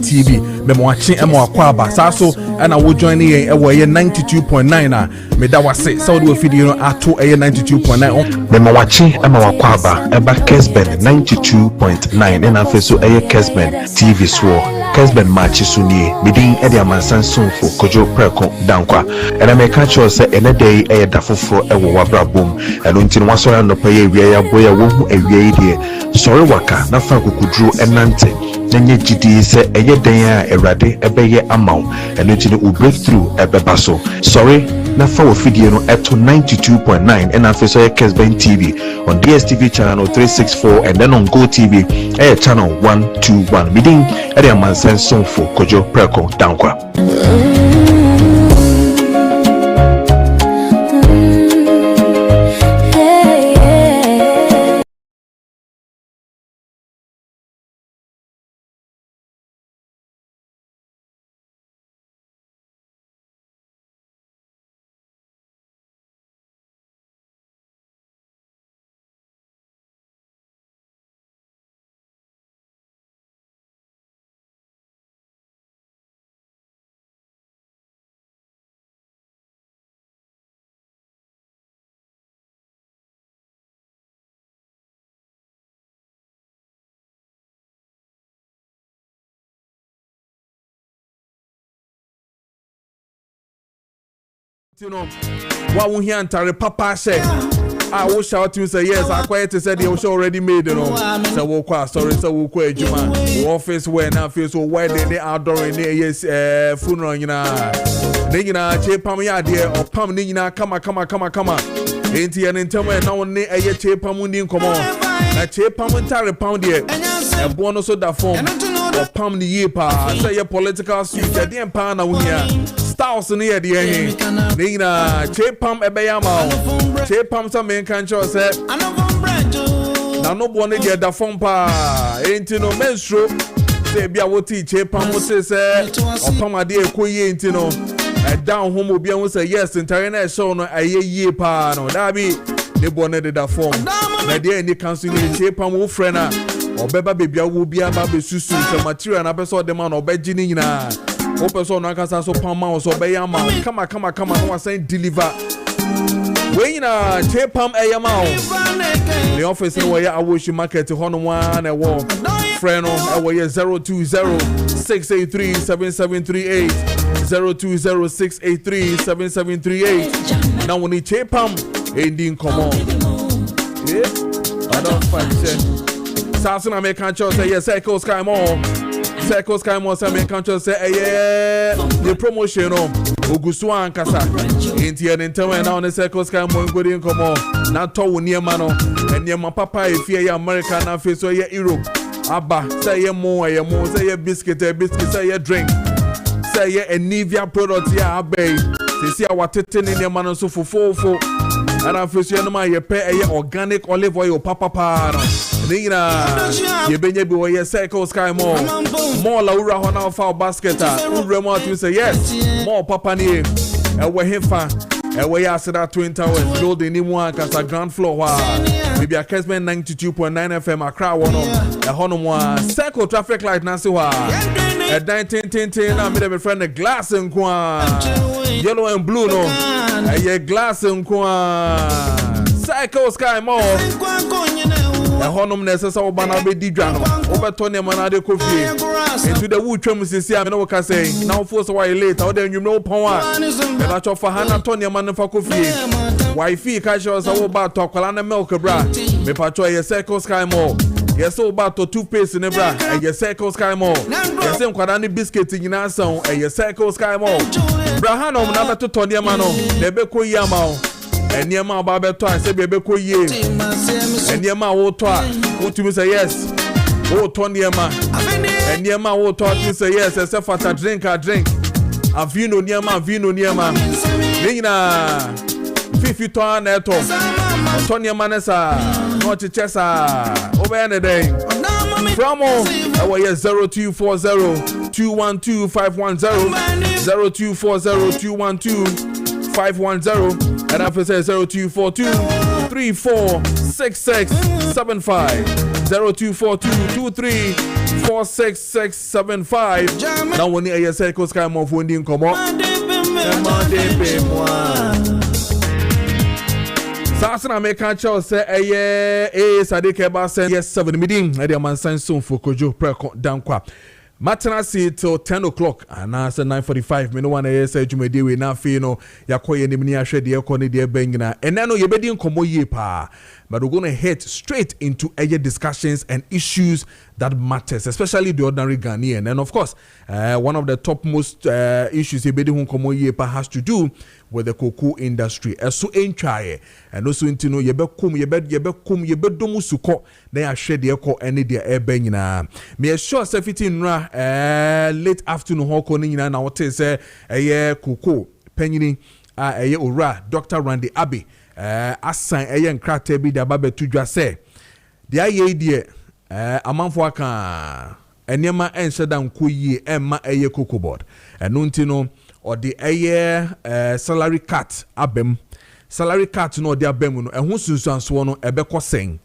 TV Maakye ema wakwaba saso ana wo join ye ewo ye 92.9 na me da wase so do video no ato ye 92.9 Maakye ema wakwaba eba Kessben 92.9 na feso ye Kessben TV so Kessben Maakye sunie midin ede amansan sonfo Kojo Preko Dankwah ena me ka cho se ene dey dafofo ewo wabrabom eno ntini wasora no paye wiye ya boya wo hu awie die sori waka na fa kokudru enante nenye gidi se eye den a erade ebeye amaw eno ntini u breakthrough ebeba so sorry na fa wo fidie no eto 92.9 ena feso ye Kessben TV on DSTV channel 364 and then on Go TV channel 121 midin ede amansan sonfo Kojo Preko Dankwah. You know, what we hear Antare Papa say. I will shout to you say yes. I quite said the show already made. You know, so we'll quite sorry. So we'll quite Juma. Office where now feels so why they outdoor in there. Yes, funeral. You know, che pam ya dear or pam nina come. Ain't here and tell me now ne a che pamundi come on. A che pamantare pound here. A bonus of that form or pam the year pa. Say your political suit. I didn't pan out here. Styles in here, dear. Nina, Chepam Ebayama, Chepam some main country said, now no one get the phone pa, ain't no menstrual. Say, be a what teach Chepam was said, or Pama dear Quay ain't no, and down home will be able to say yes, and Tarina show no a year pa, no, that be the bonnet that form. My dear, and the council Chepam will friend or Beba baby will be a baby susu, the material and episode the man or Beginina. Open so na kasa so pam so be yama come no was saying deliver when na chepam eyama the office no where I wish market hono one and one friend no where 020-683-7738 020-683-7738 now when chepam ending come on yeah I don't find say Sasuna make control say yes echo sky more Circles come on some country say the promotion Ogusu and Kasa ain't here in town now the circles come on good in come on not to near mano and near my papa if you're American and face or your Europe Abba say ye more say ye biscuit say ye drink say ye a Nivea product ya bay they see our titting in your man so for and I feel you know you pay a organic olive oil papa Nina, you been able to cycle sky more Laura on our foul basket. Remote you say yes, more papa near. And we're here fan. And we are that Twin Towers building in one as a ground floor. Maybe a Kessben 92.9 FM a crowd one a Honoma circle traffic light Nasiwa. A 19 I made a friend a glass and quan yellow and blue no. A glass and quan cycle sky more. A honum necessary banana be didran over Tony Manade coffee into the wood tremus. I know what I say now. Force why late out there, you know, power. And I talk for Hannah Tony Man for coffee. Wifey casuals about talk and milk bra. Me patrol your circle sky more. Yes, so about to toothpaste in a bra and your circle sky more. Yes, I'm quite any biscuit in our song and your circle sky more. Brahanum number to Tony Mano, Nebeko Yamao. And near my barber twice, say baby, cool ye. And near my old toy, what to say yes. Oh, Tony Emma. And near my old toy, you say yes, except for a drink. A vino near my Nina 50 ton neto. Tony Manessa, not to Chessa, over any day. From our 0240-212-510, 0240-212-510. And after say 0242-346675, 0242-23 46675. Now when you say Circle Sky more for Indian come on. Sasana make a choice say Sadike Basen yes 7 meeting at the man sign soon for Kojo Preko Dankwah. Matana see till 10 o'clock and answer 9:45. Me no one say Jumedi we na fe no yakoye ni mini ahwe de ekoni de bengina. And then no yebedi nkomo ye pa. But we're going to head straight into discussions and issues that matters, especially the ordinary Ghanaian. And of course, one of the topmost issues has to do with the cocoa industry. So enchaye and also into no yebekum yebedomu suko they are shed the echo any their airbenina. Me sure sefiti late afternoon hoko nina na wote say cocoa penny ora Dr. Randy Abbey. Asan eyen krate bi da babe tudwa se de aye die amanfo aka enema enhyeda nkoyie emma eye cocoa board eno ntino ode eye salary cut abem salary cut no ode abem no ehun sunsuanso no ebekọ sen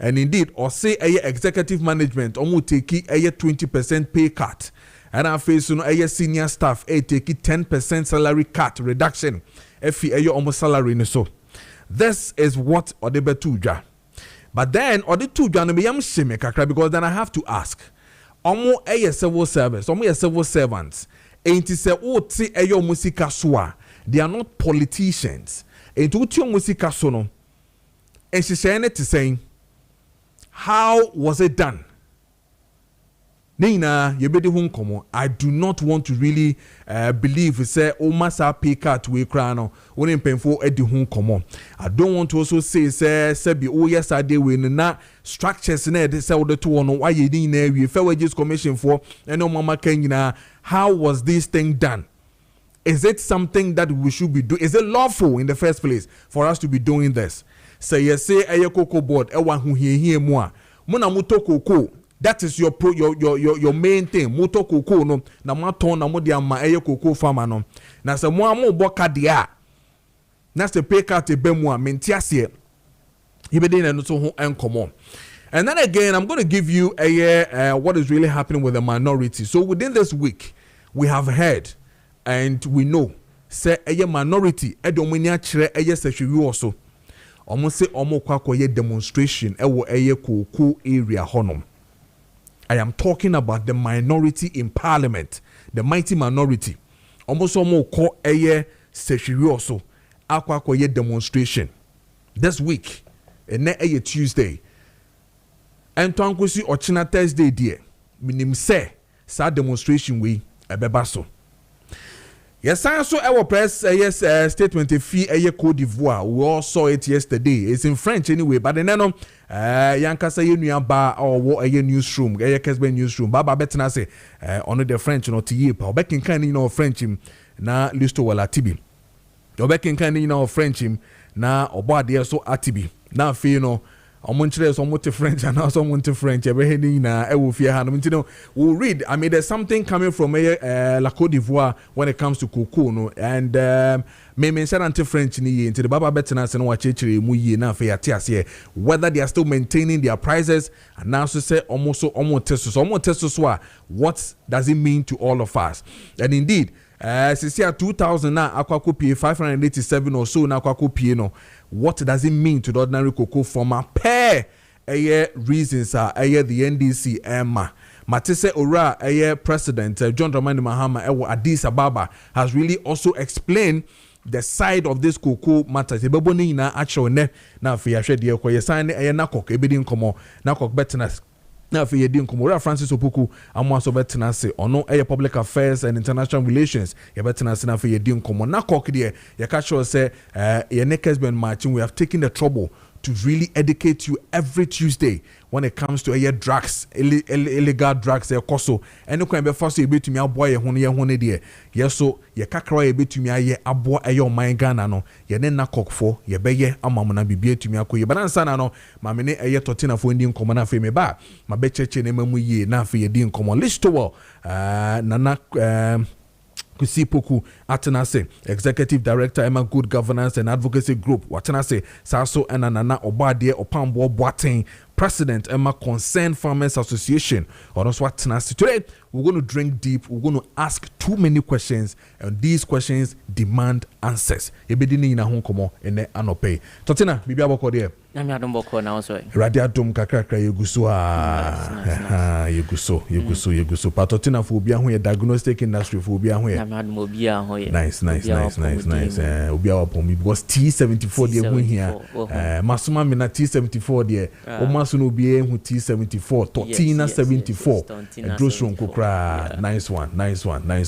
and indeed or say eye executive management omo take eye 20% pay cut and afei no eye senior staff take 10% salary cut reduction efi eye omo salary ni so. This is what Odebe Tuja. But then Ode Tuja no be yam sheme kakra because then I have to ask. Omo eye civil service, omo ye civil servants. Enti se oti eyo musika soa. They are not politicians. Enti uti o musika so no. And she saying to saying, how was it done? Nina, yebedi hun komo. I do not want to really believe say o masa pay cut we krano woni penfo edi hun komo. I don't want to also say be o yesterday we na structures na de say the two no why you na we fair wages commission for eno mama kenyina. How was this thing done? Is it something that we should be doing? Is it lawful in the first place for us to be doing this? Say yes say eye cocoa board e wan hu hie mu a mo na moto cocoa. That is your main thing. Moto cocoa no na maton na mo dia ma eye cocoa farmer no. Na se mo amo boka dia. Na se pay cut e bemu a mentiase. Ibedi na no so ho enkomo. And then again I'm going to give you what is really happening with the minority. So within this week we have heard and we know say eye minority edomani a kire eye sehwewi also. Omo say omo kwakoye demonstration ewo eye cocoa area honom. I am talking about the minority in parliament, the mighty minority. Almost call a session also. Akwa demonstration this week, and a Tuesday. And Tonkusi or China Thursday, dear. Minim say, sad demonstration we a bebaso. Yes, I saw our press statement fee a Cote d'Ivoire. We all saw it yesterday. It's in French anyway, but then Yankasa Union Bar or a newsroom, a Kessben newsroom. Baba Bettina say on the French no Tiepa. Back in kind French him na listo wala tibi. Your back in kind French him na oba so atibi. Na fe Omonchire someone to French and now someone to French. We'll read. I mean, there's something coming from La Côte d'Ivoire when it comes to cocoa, no, and me mention anti French ni into the Baba Bettenas and Wachiri Muyi na fe whether they are still maintaining their prices and now to say almost what does it mean to all of us? And indeed, since 2000 now, Aquacopi 587 or so now Aquacopi no. What does it mean to the ordinary cocoa farmer? Pair reasons are the NDC Emma. Matisse Ora, President John Dramani Mahama, Addis Ababa, has really also explained the side of this cocoa matter. Sebeboni na actual ne na fi ahwe de ko yesan ne nakok ebedi nkomo nakok betnas. Now, for Yedin Komora Francis Opoku, Amwaso Betanase, or no public affairs and international relations, Yabetanasina for Yedin Komona Cock dear, Yakacho say, Kessben marching, we have taken the trouble to really educate you every Tuesday when it comes to drugs, illegal drugs, koso. And you can be forced to be to me a boy, honey, dear. Yes, so ye kakra a bit to me a boy, a your mind gana no, ye then na cock for, ye beye, a mamma be beer to me a quay, but answer no, mamine a totina for Indian common for me ba, my betche name ye, na for ye din common list to well, nana. Kusi Poku Atenase, Executive Director Emma Good Governance and Advocacy Group, Watenase, Saso and Anana Obadie Opambo Boating, President Emma Concerned Farmers Association. Or also what today we're going to drink deep. We're going to ask too many questions, and these questions demand answers. Ebedini ina hon komo ene anope. Totina bibi aboko there. I'm not now, sorry. Radia dum kakra yeguso yeguso. Patotina for bia ho diagnostic industry for bia ho. I'm not mobia ho. Nice. Obia upon because T74 there who here. Masuma mina T74 there. O masu no bia hu T74. Totina 74. Drosron kokra. Nice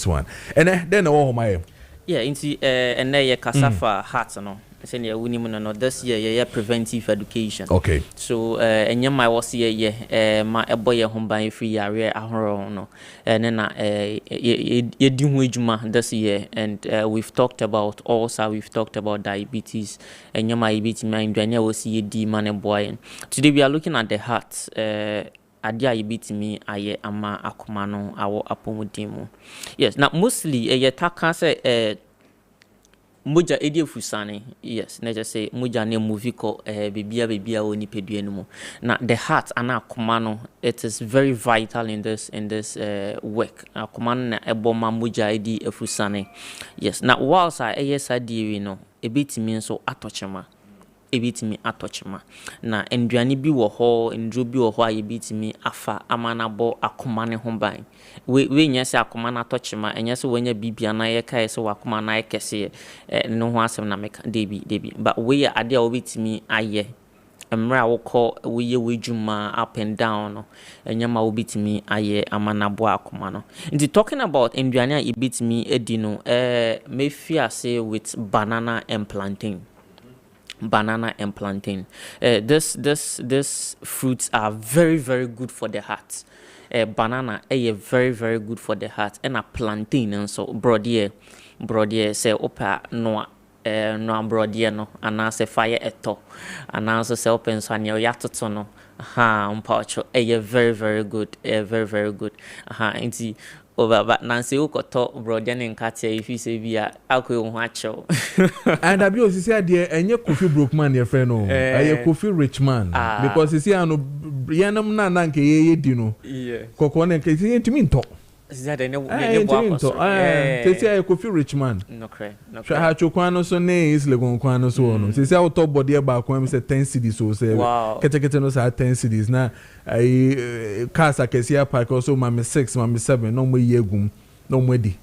one. And then oh my. Yeah, into and there cassava hats no. Senior winning no this year preventive education. Okay. So and my was here my boy home by free area ahoro no. And then you do ejuma this year, and we've talked about ulcer, we've talked about diabetes, and my diabetes mind when you will see D man boy. Today we are looking at the heart. Adia ibiti me aye ama akoma no awo apomudimo. Yes, now mostly taka say moja edi efusane. Yes, na just say moja ne movie ko bebia oni pedua no mu. Na the heart ana akoma no, it is very vital in this work. Akoma no na eboma moja edi efusane. Yes, na whilst adi no ebitimi nso atochema. Ebitimi atochema na enduane bi wo ho ndro bi wo ho ayebitimi afa amanabo akoma ne ho ban we nya se akoma na atochema enya se wanya bibia na ye kai se wakoma na kese no ho asem na meka debi but we ya ade a obitimi aye emra wokọ we wejuma up and down no enya ma obitimi aye amanabo akoma no nti talking about enduane a ebitimi edi no me fiase with banana and plantain. Banana and plantain. This fruits are very, very good for the heart. Banana very, very good for the heart. And a plantain and so brodier say opa no brodier no and I say fire eto and also say open so and your yatoto no umpacho very, very good. Very, very good. Inti but Nancy Ukoto Brodian and Katia, if you say via alcohol watcho. And I be say dear and your coffee broke man, your friend, a coffee rich man. Because you see, I know Yanam Nanke, you know, Coco and Katie to me talk. Is that any say I coffee rich man? No, Chachuano so nays, Legon Quano so. Say, our top body about when we say 10 cities, so say, wow, Catecatanos are 10 cities now. I Casa Cassia Park also, Mammy 6, Mammy 7, no more yegum, no more di.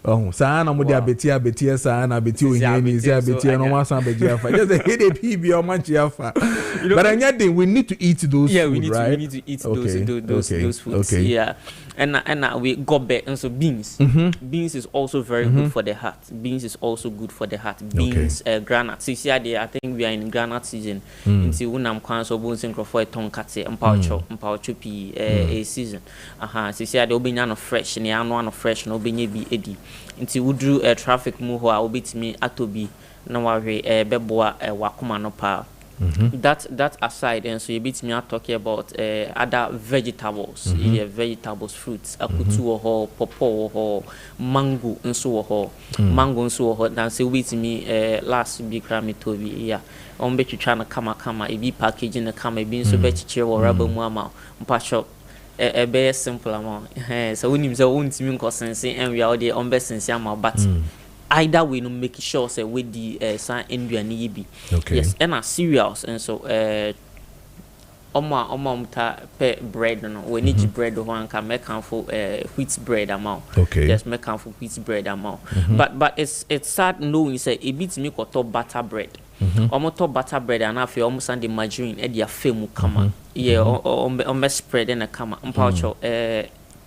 Oh, Sana Modia Betia, Sana Betiu, Betia, no one San Betia. Just a headache, PB or Manchiafa. But I think we need to eat those. Yeah, food, we need to eat those foods. Okay. Yeah. And we got back and so beans. Beans is also very good for the heart. Beans is also good for the heart. Beans, granite. See, I think we are in granite season. Until when I'm quite so bones and for a tongue cat and poucho pea a season. See, I be no fresh and I no fresh no be eddy. Until we drew a traffic move or beat me atobi no worry beboa wakuma no pa. That aside, and so you beat me out talking about other vegetables, vegetables, fruits, akutu or popo or mango and so on, mango and so on. Then so beat me last big rami tobi, yeah. On bet you trying to come, if you packaging the come, being so bet you or rubber mama, patch a very simple amount. So when you say own team consensus and we are there on best and some but. Either way, no make sure say with the san Indian be. Okay. Yes, and our cereals and so pe bread no we need bread one can make for wheat bread amount. Okay. Yes, make for wheat bread amount. But it's sad knowing say it beats me to butter bread. Almost butter bread and after almost and the margarine and their film come. Yeah, on spread and a come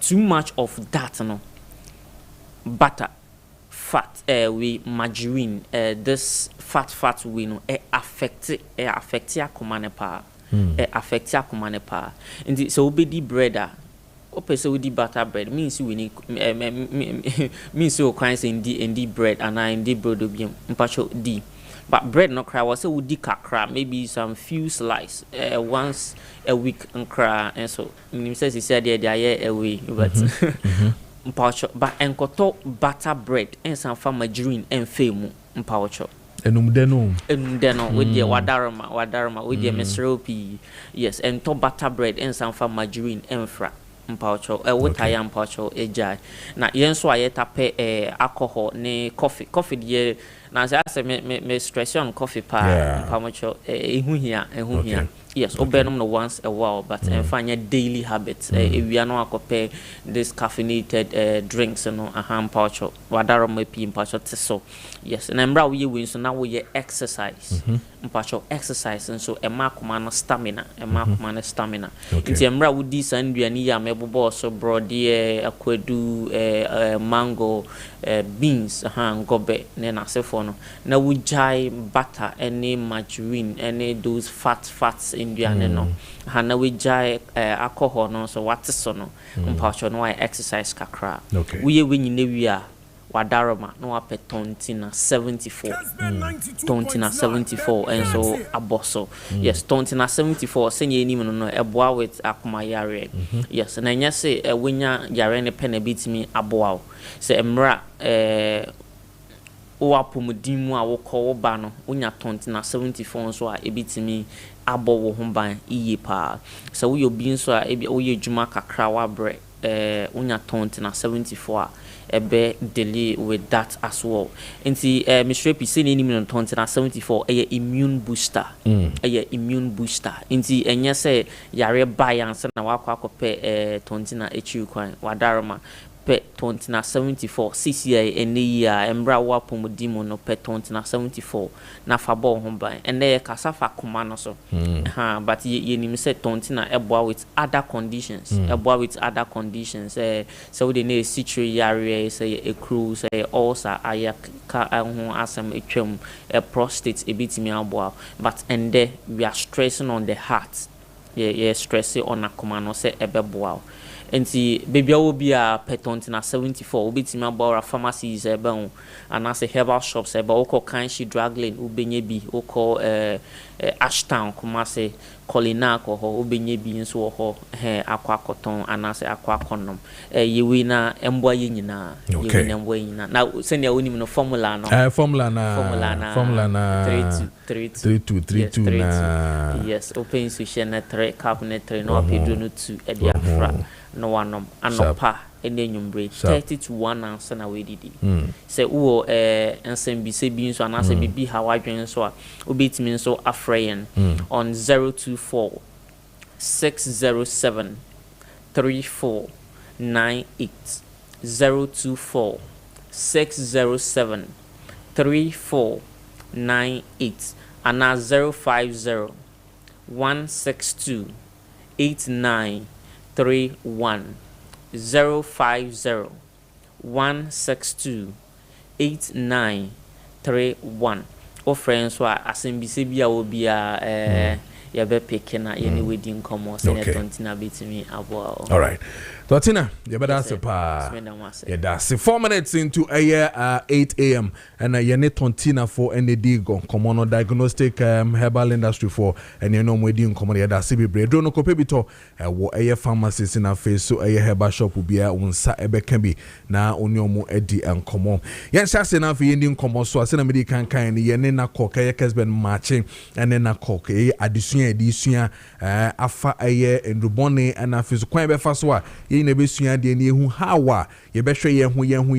too much of that no butter. Fat we margarine this fat we no affect ya command pa affect ya command pa and so we di bread ope so we di butter bread means we need means so kind say in the bread and in the bread obi mpacho di but bread no cry was say we di kakra maybe some few slice once a week and cry and so me says he said there away but mpacho but enkoto butter bread and some margarine and femu mpacho Enumdeno with the wadarma with the mesropi. Yes, and to butter bread and some for margarine enfra. Mpaucho wotaya mpaucho ejai na yenso ayeta pe alcohol ne coffee de na say me stress on coffee pa mpaucho ehu hia yes obenom no once a while but find daily habits we are no akope this caffeinated drinks no mpaucho wadaro me pi mpaucho teso yes na mbra we win so na we exercise mpaucho exercise and so emakoma no stamina nti mbra we di sanduani ya mebobo so brode akwadu mango beans ngobe ne na sefo no na we jai butter any margarine any those fats Indian no na we jai alcohol no so what so no mpaucho no exercise kakra we nyine wi a wadaroma no ape 74 and so aboso yes 74 senye ni no eboa with akumayare yes na nya se wenya yare ne pen bitimi aboa se emra o apomodimu a wokọ ba no unya 74 so a ebitimi abo wo ho ban iye pa se wo yobi nso a ebi wo ye dwuma kakra wa bre unya 74 ebe delay with that as well. Nti Mr. P say ni million 74 immune booster. Immune booster. Nti enye say yare buy ansa na wakwa akopɛ 20 na echi kwan wadarama pe 20 na 74 CCI ene ya embra wa pomodimo no pe 20 na 74 na fabo ho ban ene kasafa kuma no so but ye nim say 20 na eboa with other conditions so we dey na citru yare say a crew say ulcer ayaka ho asem etwam prostate ebitimi aboa but ende we are stressing on the heart stressing on akoma no say ebeboa enti baby will be a peton na 74 obitimi about pharmacies ebe and as a herbal shops ebe oko kanshi drug lane ubenye bi oko Ashtown kuma se kolina ko ho ubenye bi nso ho akwa koton anase akwa konom yewe na emboa ye nyina yewe na emboa nyina na senia onim no formula na formula na 32 na yes open sushi na 3 cup na 3 no apedro no 2 e dia fra no wanom anopa ene nyumbre 30 to 1 answer na we didi say wo ensem se bi nso anase bibi hawadwen so a obetimi nso afrayen on 024 607 3498 024 607 3498 and 050 162 8931 050 162 8931 o friends so asembise bia obia ya be pekena yeni wedding komo senator na betimi abo all right Totina, you better say pa. Yeah, that's 4 minutes into a year 8 a.m. and you need Tontina for NAD go common diagnostic herbal industry for and you know wedding common yeah that's be don't no kopebito wo a pharmacist in a face so a herbal shop will be a unsa ebe can be na onyomu edi and common. Yes, I say na for ending common so I say na me kan ye na cock a Kessben matching and then na cock addition afa aye and rubone and a physical kwan be fa so a na besua de ne hu hawa ye behwe ye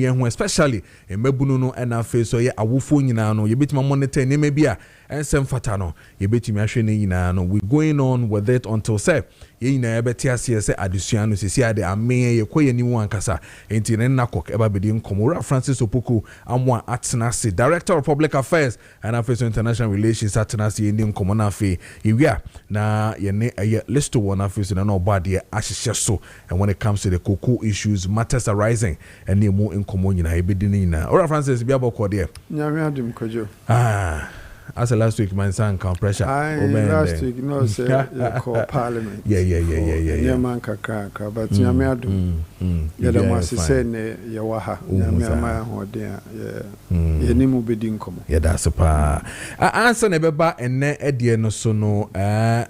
hu especially emabunu no na face so ye awofo nyina no ye betima monitor ne mabia ensem fata no ye betimi ahwe ne nyina no we going on with it until say ye nyina ye beti ase say adesua no sisi ade ame ye koye ni wan kasa enti ne nakok eba bedi nkomora Francis Opoku amwa atena se director of public affairs and affairs international relations atena se ye ni nkomona afi iwia na ye ne list one affairs na no bade ahihye so and when it comes to the cocoa issues matters arising and ne mu nkomo nyina ye bedi nyina ora Francis bia bokọ de nyame adum kojo as last week my son can pressure last week no say call parliament yeah man kakra but nyame adum yeah the must say ne ye wa ha nyame ama ho de ye ni mu bedi nkomo yeah that's pa answer ne beba enne edie no so no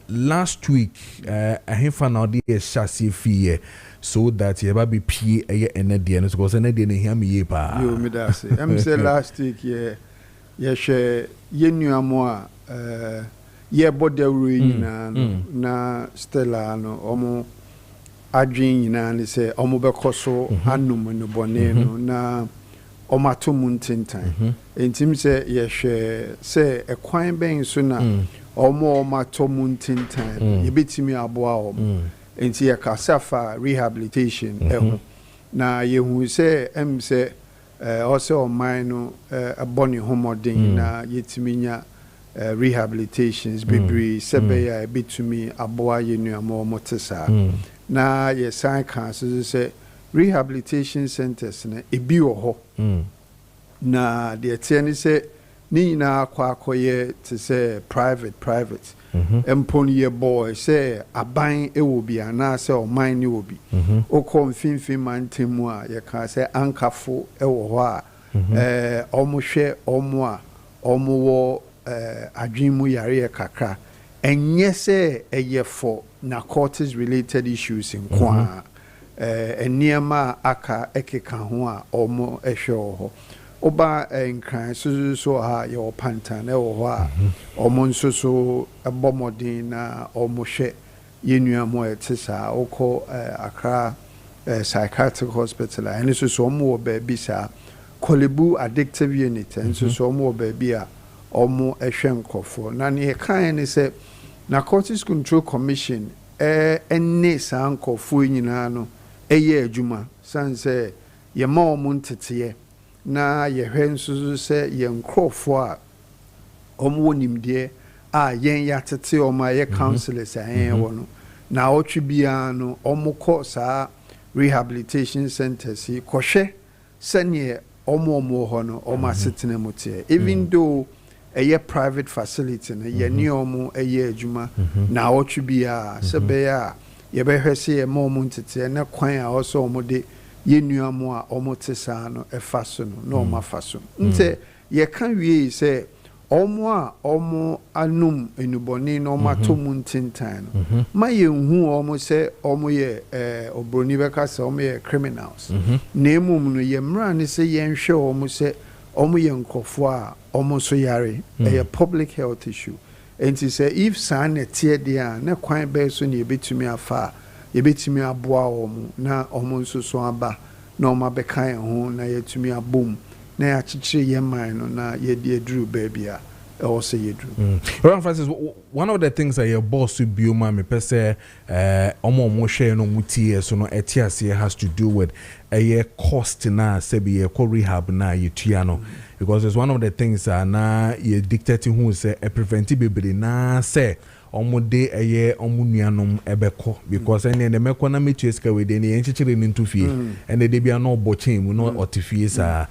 last week ahemfa na ode ye shase fie so that you be pie eye enne die no so cause enne die ne hia me ye pa yo me da say am say last week yɛhwɛ yɛnnuamo a yɛbɔ dawuro nyinaa no na Stella no ɔmo adwen nyinaa ne sɛ ɔmo bɛkɔ so anom no bɔne no na ɔmo ato mu ntentan entim sɛ yɛhwɛ sɛ ɛkwan bɛn so na ɔmo ato mu ntentan yɛbɛtumi aboa ɔmo enti yɛkasa fa rehabilitation ɛho na yehu sɛ sɛ ɔsɛ ɔman no ɛbɔ ne homɔden na yɛtumi nya rehabilitations bebree sɛ bɛyɛ a ɛbɛtumi aboa yɛnnuamo ɔmo te saa na yɛsan ka so sɛ rehabilitation centers na ebi wɔ hɔ na deɛ teɛ ne sɛ ne nyinaa akɔyɛ te sɛ private mpo no yɛbɔ sɛ aban ɛwɔ bi anaasɛ ɔman ne wɔ bi wokɔ mfimfini mantam mu a yɛka sɛ ankafo ɛwɔ hɔ a ɔmo hwɛ ɔmo a ɔmo wɔ adwen mu yareɛ kakra ɛnyɛ sɛ ɛyɛ for narcotics related issues nko a nneɛma a aka ɛkeka ho a ɔmo ɛhwɛ wɔ hɔ oba nkran so ha yɛwɔ pantan ɛwɔ hɔ a ɔmo nso so ɛbɔ mmɔden na ɔmo hwɛ yɛnnuamo a ɛte saa wokɔ Accra psychiatric hospital a ɛno so ɔmo wɔ baabi saa Kolebu addictive unit nso so ɔmo wɔ baabi a ɔmo ɛhwɛ nkɔfoɔ na ne yɛkae ne sɛ Narcotics Control Commission ɛne saa nkɔfoɔ nyinaa no ɛyɛ adwuma san sɛ yɛma ɔmo nteteɛ na yɛhwɛ nso sɛ yɛn nkrɔfoɔ a ɔmo wɔ nimdeɛ a yɛn yɛatete ɔmo a yɛ counselors a yɛn wɔ no na ɔtwe biara no ɔmo kɔ saa rehabilitation centers yi kɔhwɛ sɛneɛ ɔmo hɔ no ɔmo asetena mu teɛ even though ɛyɛ private facility no yɛne ɔmo ɛyɛ adwuma na ɔtwe biara sɛ bɛyɛ a yɛbɛhwɛ sɛ yɛma ɔmo nteteɛ na kwan a ɔsɛ ɔmo de yɛnnuamo a ɔmo te saa no ɛfa so no na ɔmo afa so nti yɛka wie sɛ ɔmo a ɔmo anom enubɔne na ɔmo ato mu ntentan no ma yɛnhu ɔmo sɛ ɔmo yɛ obroni bɛka sɛ ɔmo yɛ criminals na emum no yɛmmra ne sɛ yɛnhwɛ ɔmo sɛ ɔmo yɛ nkɔfoɔ a ɔmo so yare ɛyɛ public health issue enti sɛ if saa na ɛteɛ deɛ a na kwan bɛɛ so ne yɛbɛtumi afa a yɛbɛtumi aboa ɔmo na ɔmo nso so aba na ɔmo abɛka yɛn ho na yɛtumi abom na yɛakyekyere yɛn man no na yɛde aduru baabi a ɛwɔ sɛ yɛduru. Reverend Francis, one of the things that your boss will be me per se ɔmo hwɛ no mu tie so no ɛte aseɛ has to do with a cost na sɛbi yɛkɔ rehab na yɛtua no because it's one of the things na yɛ dictating who say a preventive bebree na sɛ ɔmo de ɛyɛ ɔmo nuanom ɛbɛkɔ because ɛne ne mɛkɔ na metu esika we de ne yɛnkyekere ne nto fie ɛne de bia no ɔbɔ chain mu no ɔte fie saa.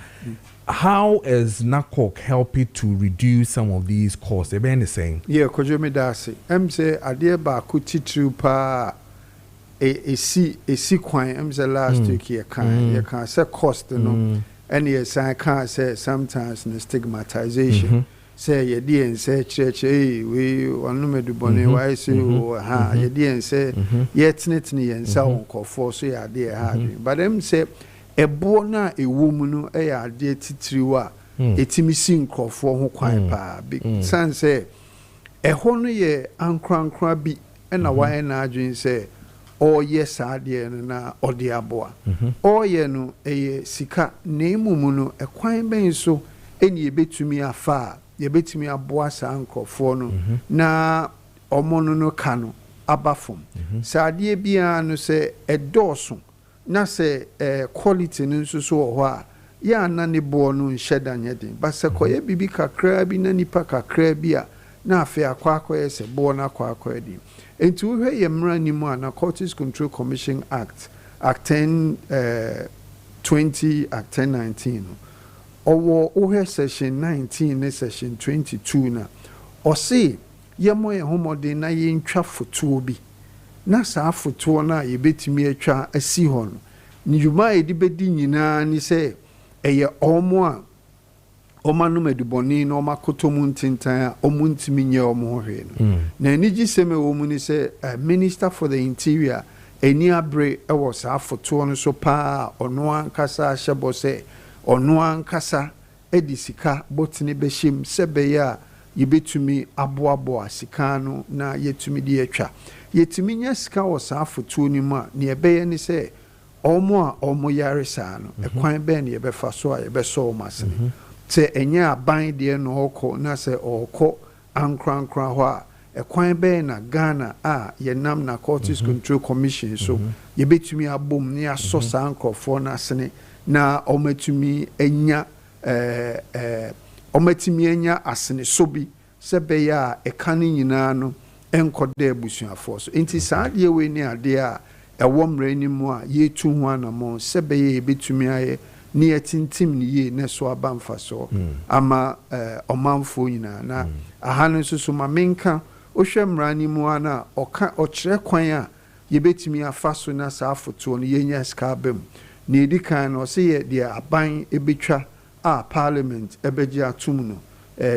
How is NACOC helping to reduce some of these costs? Ebe any saying? Yeah, Kojo Medasi. Say adeɛ baako titiri pa esi kwan. Say last week you can say cost no. And yes, I can say sometimes the stigmatization. Say you didn't say church. We want to do bonnet. Why say ha? You didn't say yet nitni and so on. For so you dear hard. But say. Ebo na ewomu no ɛyɛ adeɛ titiriwa etimi si nkrɔfoɔ ho kwan paa san sɛ ɛhɔ no yɛ ankrankra bi ɛna wayɛ na adwen sɛ ɔyɛ saa adeɛ no na ɔde aboa ɔyɛ no ɛyɛ sika na emumu no ɛkwan bɛn so ɛni yɛbɛtumi afa yɛbɛtumi aboa saa nkrɔfoɔ no na ɔmo no ka no aba fam saa adeɛ biara no sɛ ɛdɔɔso na se quality nso so wɔ hɔ a ya na ne bo no nhyɛ da nyɛ den ba sɛ kɔyɛ bibi kakra bi na nipa kakra bi a na afɛ akɔakɔyɛ sɛ bo na akɔakɔyɛ den enti wo hwɛ yɛ mmara ni mu a Narcotics Control Commission Act 1020 Act 1019 no ɔwɔ wo hwɛ section 19 ne section 22 na ɔse yɛmɔ yɛ homɔden na yɛntwa fotoɔ bi na saa fotoɔ na yɛbɛtumi atwa asi hɔ no nyuma yɛde bɛdi nyinaa ni sɛ ɛyɛ ɔmo a ɔmanom adubɔne na ɔmakoto mu ntentan a ɔmo ntimi nyɛ ɔmo ho hwee no na anigye sɛm ɛwɔ mu ni sɛ Minister for the Interior ani abre ɛwɔ saa fotoɔ no so paa ɔno ankasa ahyɛ bɔ sɛ ɔno ankasa edi sika botini behim sebe ya yebetumi aboaboa sika no na yetumi de atwa yetumi nya sika wo saa foto ni mu a ne ebeye ni se omo a omo yare saa no ekwan be ne yebefa so a yebeso o masene te enya aban de no okọ na se okọ ankrankra ho a ekwan be na Ghana a yenam na Narcotics Control Commission so yebetumi abom ne aso saa nkrofo na asene na ometumi enya ometumi enya asene so bi sebe ya ekane nyina no enkode abusuafo so enti saa de we ni ade a ewo mra ni mu a yetu ho anamo sebe ye ebetumi aye ni etintim ni ye ne so abamfa so ama omanfo nyina na ahano so ma menka ohwe mra ni mu ana oka okire kwan a yebetumi afa so na saa foto no yenya ska bam ni edikan no se ye de aban ebetwa a parliament ebeji atum no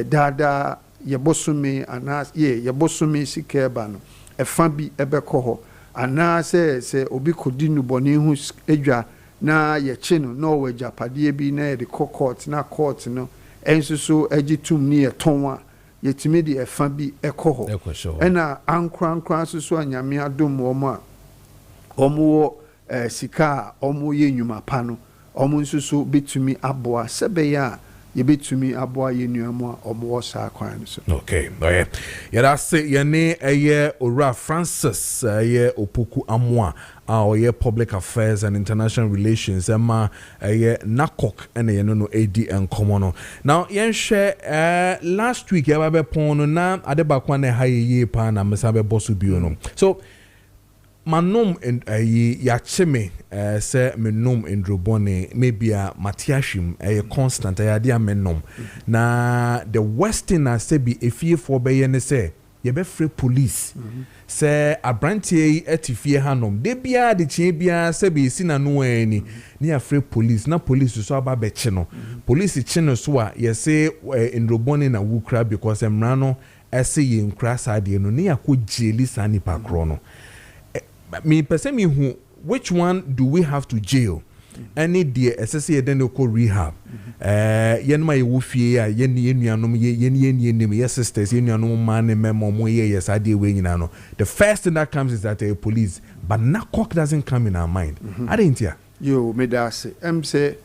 dada yebosumi anas yebosumi sikeba no efa bi ebekọ ho anase se obi kodi nuboni hu edwa na ye che no na o japade bi na de court na court no ensusu agitum ni etonwa yetimi de efa bi ekọ ho ena ankran susu anyame adom omo a omo sika omo ye nyuma pa no omo nsusu betumi aboa sebe ya yebetumi aboa yenuamu a omo sa kwan so okay oye yada se yene eye Ora Francis eye opoku amoa a oye public affairs and international relations ema eye nakok ene yeno no edi enkomo no now yen share last week ya be pon na adebakwa na ha ye pa na mesa be bosu bio no so manom ya cheme se menom endrobone maybe a matiashim constant ya dia menom na the western say be efie for be ne say ye be free police say abrantie etifie hanom de bia de chie bia se be si na no ani ni a free police na police so aba be che no police che no so a ye say endrobone na wukra because emra no ese ye nkra sade no ni akogeli sani pa kro no me person me who which one do we have to jail any dear SSA then they call rehab yen my wofie ya yen nuanom yen yes sisters yen nuanom man memo mo yes ade we nyina no the first thing that comes is that police but nakok doesn't come in our mind I didn't hear yo me da say say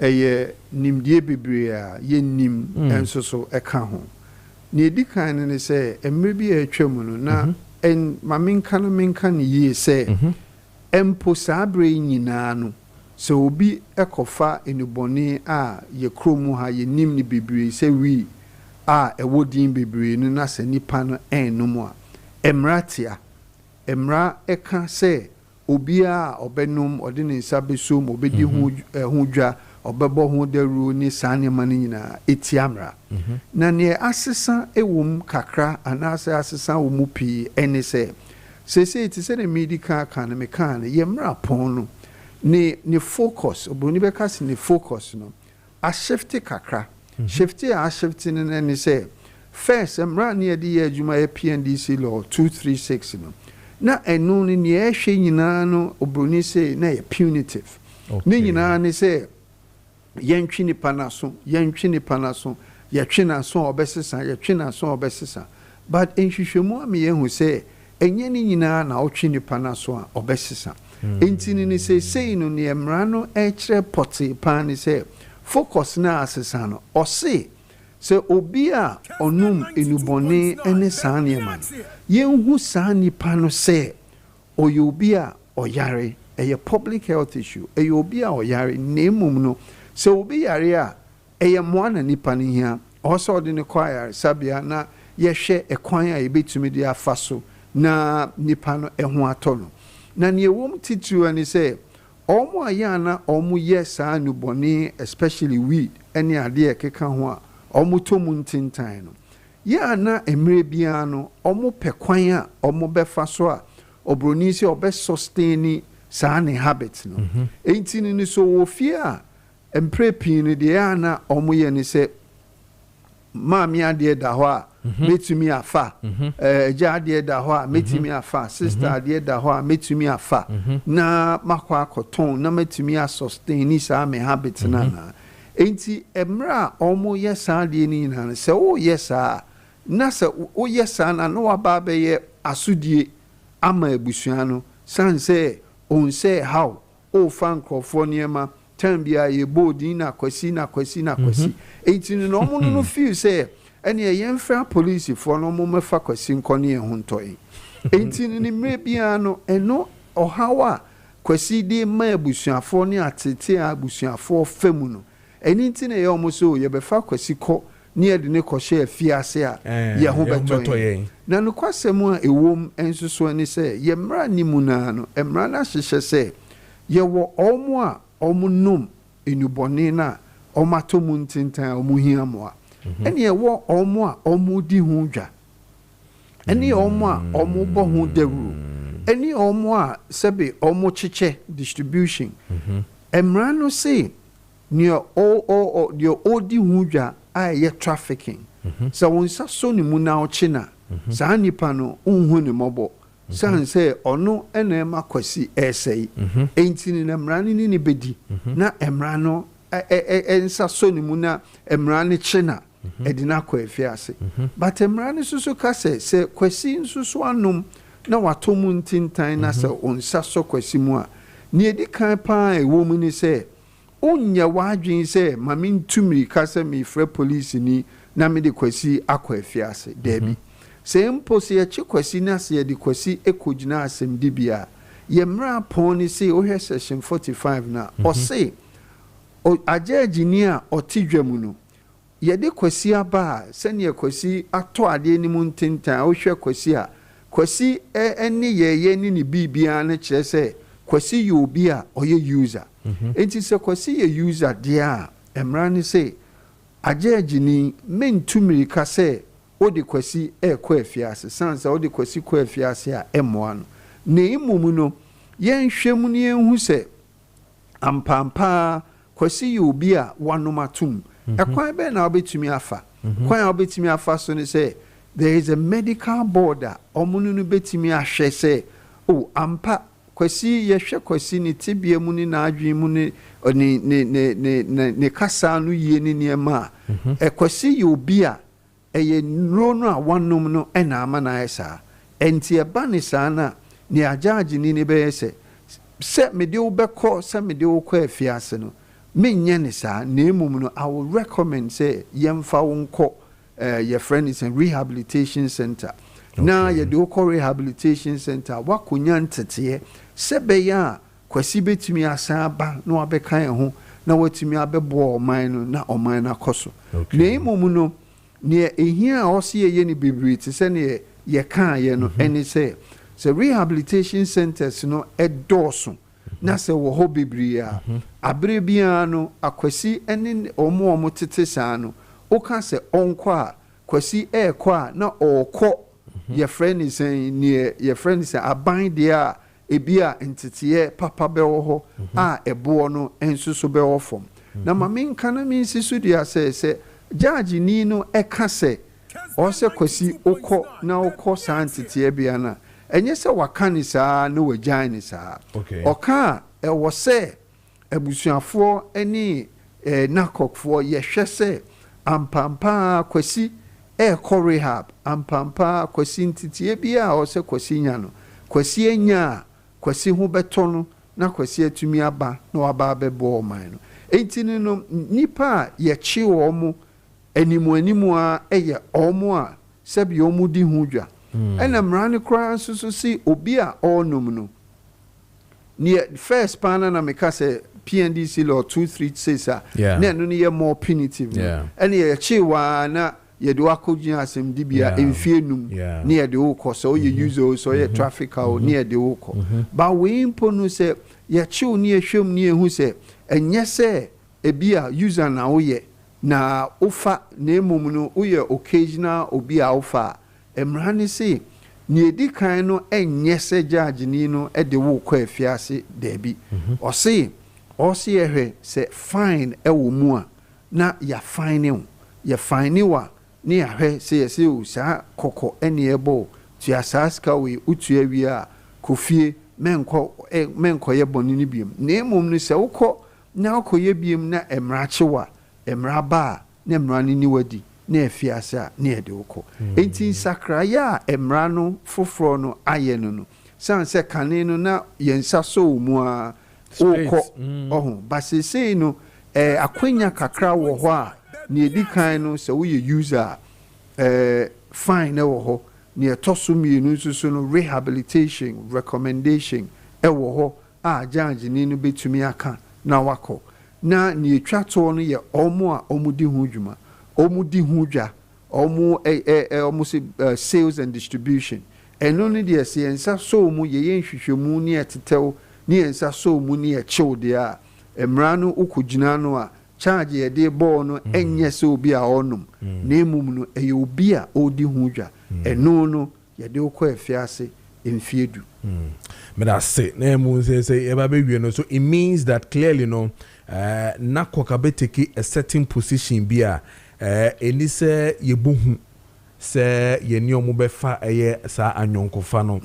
nimdie bebre a yen nim enso so eka ho na edikan ne say emre bi a atwam no na en maminka ni ye se empo sabre nyina no so obi ekofa enuboni a ye kromu ha ye nim ni bebre se wi a ewodin bebre no na se nipa no enum a emratia emra eka se obi a obenum ode ne nsa besom obedi hu dwa obebo hu daru ni sane mane nyina etiamra na ne asesa ewum kakra anase asesa womu pi ene se iti se ne medical kan me kan ye mra pon no ne focus oboni be kasi ne focus no a shift kakra shift ne se first mra ne de ye adwuma ye PNDC law 236 no na enu ne ye hwe nyina no oboni se na ye punitive ne nyina ne se yentwi ni panaso yetwe na so obesesa but enhwehwemu am ye hu se enye ni nyina na otwe ni panaso a obesesa entini ni se no ne emra no ekire poti pan ni se focus na asesa no ose se obi a onum enubone ene sane man yenhu sane pano se oyobi a oyare eye public health issue obi a oyare nemum no se obi yare a eye moana nipa ni hia also de ne choir sabia na yehwe ekwan a ebetumi de afaso na nipa no eho atolo na ne ewom titu ani se omo ayana omo yesa nuboni especially weed any ade ekeka ho a omo tomu ntintan no ya na emre bia no omo pekwan a omo befaso a obroni se obe sustain sa ne habit no entini ni so wo fie a emprepin de ya na omo ye ni se mami ade da ho a metumi afa eja ade da ho a metumi afa sister ade da ho a metumi afa na makwa akoton na metumi a sustain ni sa me habit na na enti emra omo yesa de ni na se o yesa na se o yesa na no aba be ye asudie ama abusua no san se on se how o fan crofo niema tambia ye bodin na kwasi enti no omo no feel say ene ye mfa police for no mo mefa kwasi nkone ye hontoi enti ni mre bia no eno ohawa kwasi de ma abusuafo ne atete abusuafo femu no eni nti na ye omo so ye befa kwasi ko ne ye de ne ko hye afiase a ye ho betoye na no kwasemu a ewom ensuso ni se ye mra ni mu na no emra na hyehye se ye wo omo a omo num enubone na omato mu ntintan omo hiamoa eni ye wo omo a omo di hu dwa eni omo a omo bo hu deru eni omo a sebe omo chiche distribution emra no se ni o di hu dwa a ye trafficking so wonsa so ni mu na ochina sa nipa no unhu ni mobo san se ono ena ma kwasi esei entini na emrani ni bedi na emrano ensa so ni mu na emrani china edina kwa efiase but emrani susu ka se kwasi susu anum na watomu ntintan na se onsa so kwasi mu a ni edi kan pa ewo mu ni se onya wadwin se mami ntumiri ka se mi frɛ police ni na me de kwasi akwa efiase debi se mpo se ye kwasi na se ye de kwasi ekogina asem di bia ye mra pon ni se o hwe section 45 na o se o ajaji ni a otidwamu no ye de kwasi aba se ne kwasi ato ade ni mu ntintan o hwe kwasi a kwasi eni ye ni bibia na kire se kwasi yo obi a oye user enti se kwasi ye user dia emra ni se ajaji ni mentumiri ka se odi kwasi kwa afiase sansa odi kwasi kwa afiase a emoa no na imumu no yenhwemu ne yenhu se ampampa kwasi ye obi a wanomatum ekwan be na obetumi afa kwan obetumi afa so ne se there is a medical board a omunu no betumi ahwe se o ampa kwasi ye hwe kwasi ni tibia mu ni na adwen mu ni ne kasa no ye ni niema kwasi ye obi a eye nrono a wanom no ena ama na esa enti eba ni sana ni ajaji ni be se me de obekọ se me de okọ afiase no menye ni sa na emum no I will recommend say yemfa wonko your friend is a rehabilitation center na ye de okọ rehabilitation center wakonya ntete se be ya kwasi betumi asan ba na wabekan ho na watumi abebo oman no na oman na koso na emum no ne ehia osi ye ni bibriti se ne ye kan ye no eni se rehabilitation centers no edoso na se wo ho bibri a abre bia no akwasi eni omo tete saa no o ka se onko a kwasi ekwa na okọ ye friend is ne ye friend is aban dia ebia entete papa be wo ho a ebo no ensuso be wo fom na maminka na mi sisu dia se Judge Nino ekase o se kwasi okọ na okọ santete bia na enye se wakani saa no wajani saa oka wo se abusuafo eni nakokfo ye hwe se ampampa kwasi ekọ rehab ampampa kwasi ntete bia o se kwasi nya no kwasi enya kwasi hu beto no na kwasi atumi aba na waba bebo oman no entini no nipa ye chi wo mu animu a eye omo a sebi omu di hu dwa ena mrani kra susu si obi a onum no ne first pana na meka se PNDC law 236 a na no ne more punitive ena ye chiwa na ye do akogin asem dibia emfie num ne ye de ukọ so ye use so ye trafficker ne ye de ukọ ba we imponu se ye chiw ne ye hwem ne ye hu se enye se ebia user na wo ye na ufa na emum no uye occasional obi a ufa emrani se ni edi kan no enye se judge ni no e de wo kwa afiase debi o se ehwe se fine e wo mu a na ya fine wa ni ahwe se ye se o sa kokọ ene ebo tu asaska we utu awi a kofie menko ye boni ni biem na emum no se ukọ na ukoye biem na emrache wa emraba na emrani ni wadi na efiasa na ede woko enti sakraya emrano foforo no aye no sanse kane no na yensa so mu a woko oho basese no akwenya kakra wo ho a na edikan no se wo ye user fine na wo ho na etosomi no susu no rehabilitation recommendation wo ho a judge ni no betumi aka na wako na ni etwa to no ye omo a omudi ho dwuma omudi ho dwa omo omo sales and distribution eno ni de se ensa so mu ye nhwehwemu ni etetew ni ensa so mu ni echew de a emra no ukugina no a charge ye de ball no enye se obi a onum na emum no eye obi a odi ho dwa eno no ye de ukọ efiase emfiedu but I say na emu say eba be wie no so it means that clearly na kokabe take a certain position bi a eni se ye bohu se ye ni omo be fa eye sa anyonkofa no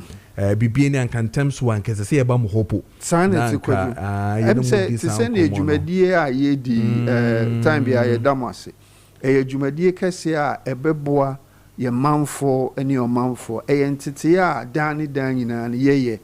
bibie ni ankantem wan kese se ye ba mo hopo sanity kwadu em se na edwumadie a ye di time bi a ye damase edwumadie kese a ebeboa ye manfo eni o manfo entity a dani nyina na ye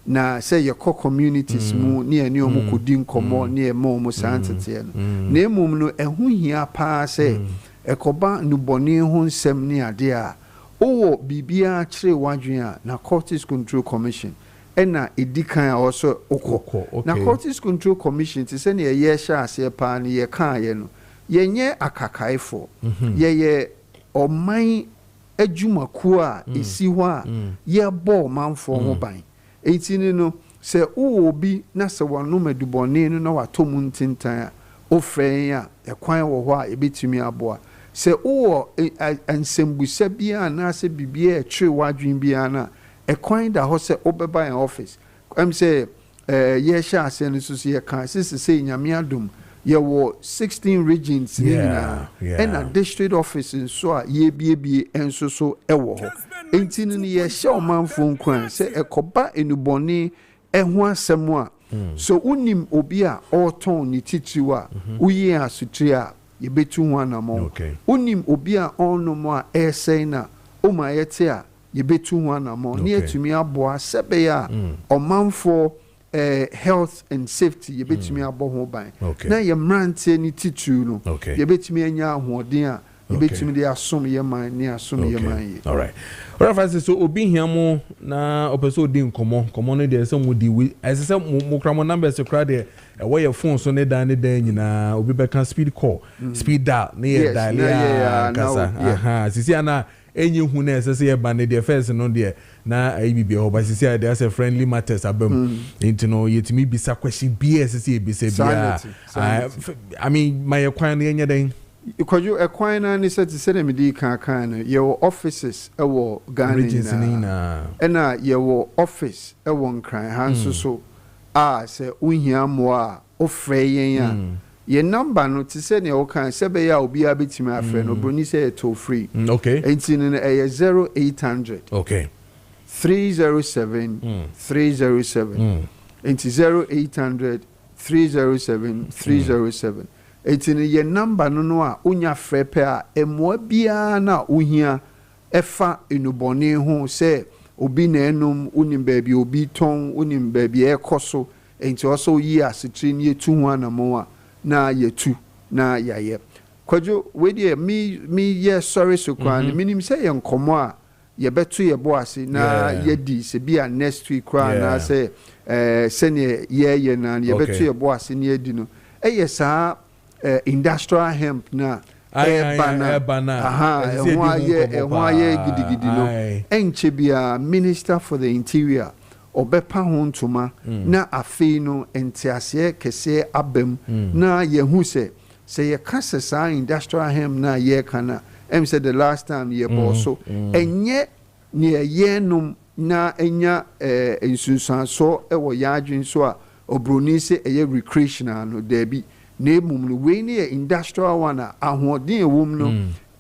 na say ye communities mu ni eni o mu kodi nkomo ni e mo santity no na emum no ehu hia pa say ekoba nuboni ho nsem ni ade a owo bibia kire wadwen a na Cortis Control Commission ena edikan a also okọ na Cortis Control Commission ti say na ye sha ase pa na ye kan ye no ye nye akakaifo ye oman adwumaku a esi ho a ye bo manfo ho ban etini no se obi na se wano madubone no na watomu ntintan a ofren a ekwan wo ho a ebetumi aboa se o ansembusa bia na se bibia etwe wadwen bia na ekwan da ho se obeba in office am say ye sha ase no so ye kan se nyame adom ye wo 16 regions na and a district office so a ye bie enso so ewo ho enti no ye sha o manfo nkwan se ekoba enubone eho asem a so unim obi a oton ni titiwa uyi asutri a ye betu ho anamo unim obi a onomo a esei na o ma yete a ye betu ho anamo ne atumi aboa sebe ya omanfo health and safety ye betumi abo ho ban na ye mrante ni titu no ye betumi anya ahoden a ye betumi de asom ye man ni asom ye man ye all right Francis so obi hiamo na opeso di nkomo no de se mu di we ese mu kramo numbers kra de we your phone so ne dan nyina obi be kan speed call speed dial ne ye dial ya kasa sisi ana enye hu na ese ye ban de first no de na IBB ho ba sisi there as a friendly matters abam into no yetimi bisa question BS sisi bisa bia I mean my kwan na enye den Kojo ekwan na ni se ti se na medi kan no ye offices ewo Ghana na ena ye office ewo nkran hanso so a se unhia mo a ofre yen a ye number no ti se ne o kan se be ya obi abetimi afre no broni se to free okay enti no 0800 okay 307 307 enti 0800 307 307 etini ye number no a unya frepe a emwa bia na uhia efa enubone ho se obi na enum unim baabi obi ton unim baabi ekoso enti oso yi asetri ne etu ho anamo a na yetu na yaye Kojo we dey me ye sorry so kwan minim se ye nkomo a ye beto ye bo ase na ye di se bia next week kwan na se sene ye na ye beto ye bo ase ne edi no eye saa industrial hemp na bana gidigidi no enche bia minister for the interior obepa hontuma na afei no entiase kese abem na yehu se ye kase sa industrial hemp na ye kana em said the last time ye boso enye ne yenum na enya ensunsanso ewo yadwen so a obroni se eye recreational no debi nemum no we ne industrial one ahoden ewom no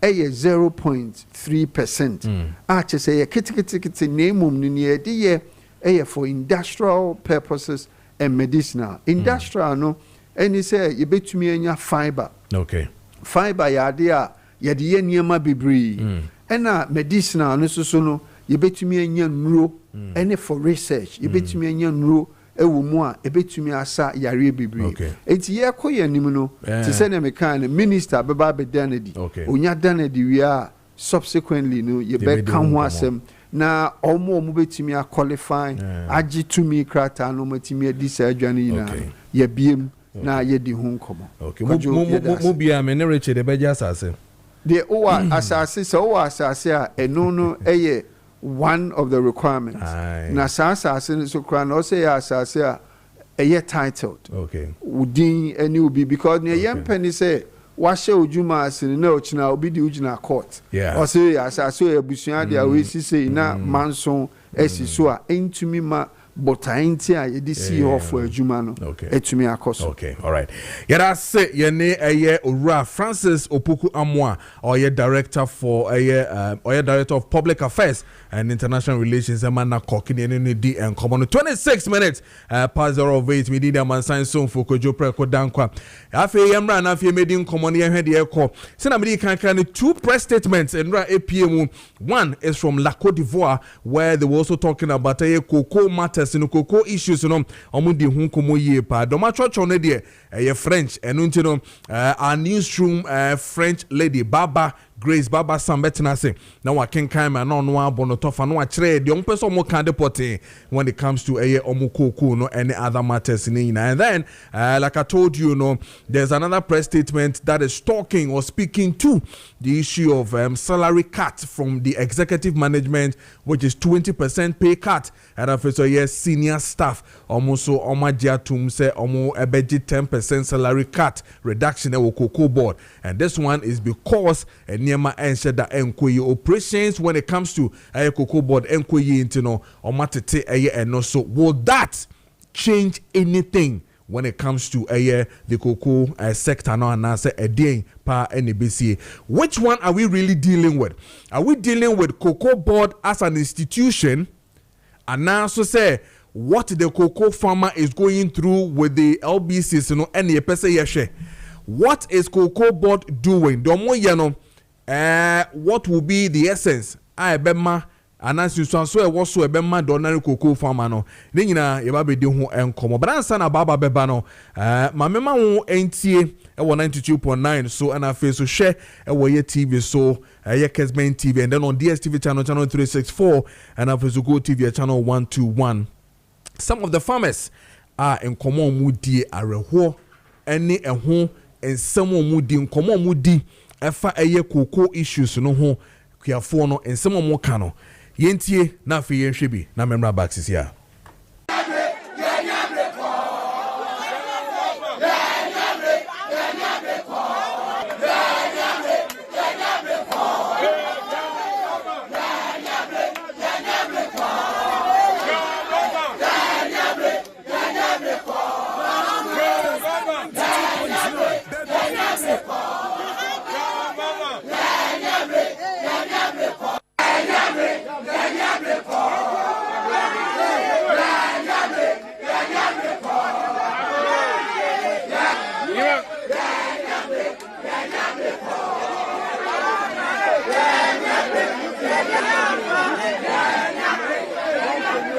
eye 0.3% a che say ye kitikiti nemum no ne de ye eye for industrial purposes and medicinal industrial no any say ye betumi anya fiber fiber yade a yɛde yɛ nneɛma bebree ɛna medicinal no so no yɛbɛtumi anya nnuro ɛne for research yɛbɛtumi anya nnuro ɛwɔ mu a yɛbɛtumi asa yare bebree enti yɛkɔ yɛ anim no te sɛ ne meka no minister bɛba bɛda no di onya da no di wie a subsequently no yɛbɛka ho asɛm na ɔmo bɛtumi a qualify agye tumi krataa no matumi adi saa adwane nyinaa yɛbiem na yɛdi ho nkɔmmɔ mo bia me ne Richard bɛgye asase de owa asase sɛ owa asase a ɛno no ɛyɛ one of the requirements na saa asase no so kora na ɔsɛ yɛ asase a ɛyɛ titled wodin ɛne obi because ne yɛmpɛ ne sɛ wahyɛ odwuma asene na ɔkyena obi de ugina court ɔsɛ yɛ asase yɛ abusua de a wɔsi sei na manso ɛsi so a ɛntumi ma botainti a yɛde si hɔ for adwuma no etumi akɔso okay all right yɛda se yɛne ɛyɛ owura Francis Opoku Amoa ɔyɛ director for ɔyɛ director of public affairs and international relations emana kokini ne di and common 26 minutes past 08 we did a man sign soon for Kojo Preko Dankwah afi yemra na afi medi common ye hwede ekɔ se na medi kan two press statements and APM. One is from La Côte d'Ivoire where they were also talking about cocoa matters in cocoa issues no omudi hu komo yie pa do ma chocho ne de French enu nti no our newsroom French lady Grace Baba Sambetina say na wa kenkan ma no abono tofa no akire de ompeso mo kan deporting when it comes to omukoko no any other matters in ina. And then like I told you, there's another press statement that is talking or speaking to the issue of salary cut from the executive management, which is 20% pay cut. And officer yes senior staff almost so omajiatum say omo ebeji 10% salary cut reduction e cocoa board. And this one is because Niema ensure that enkoye operations when it comes to cocoa board enkoye intino or matete eno. So will that change anything when it comes to the cocoa sector now and say a day pa NBC? Which one are we really dealing with? Are we dealing with cocoa board as an institution? And now so say what the cocoa farmer is going through with the LBCs, and the pese yeshe. What is cocoa board doing? Domo yano. What will be the essence? I bema anansi so e wo so e bema donary cocoa farmer no. Ne nyina ye ba be di ho enkomo. But ansa na baba beba no. Ma mema ho entie e wo 92.9 so and afi so share e wo ye TV so ye Kessben TV and then on DSTV channel 364 and afi so Go TV channel 121. Some of the farmers are enkomo mu die areho ene eho ensemo mu di enkomo mu di efa cocoa issues no ho kuafo no ensemo mo ka no yentie na afi yenhwe bi na memra back sisia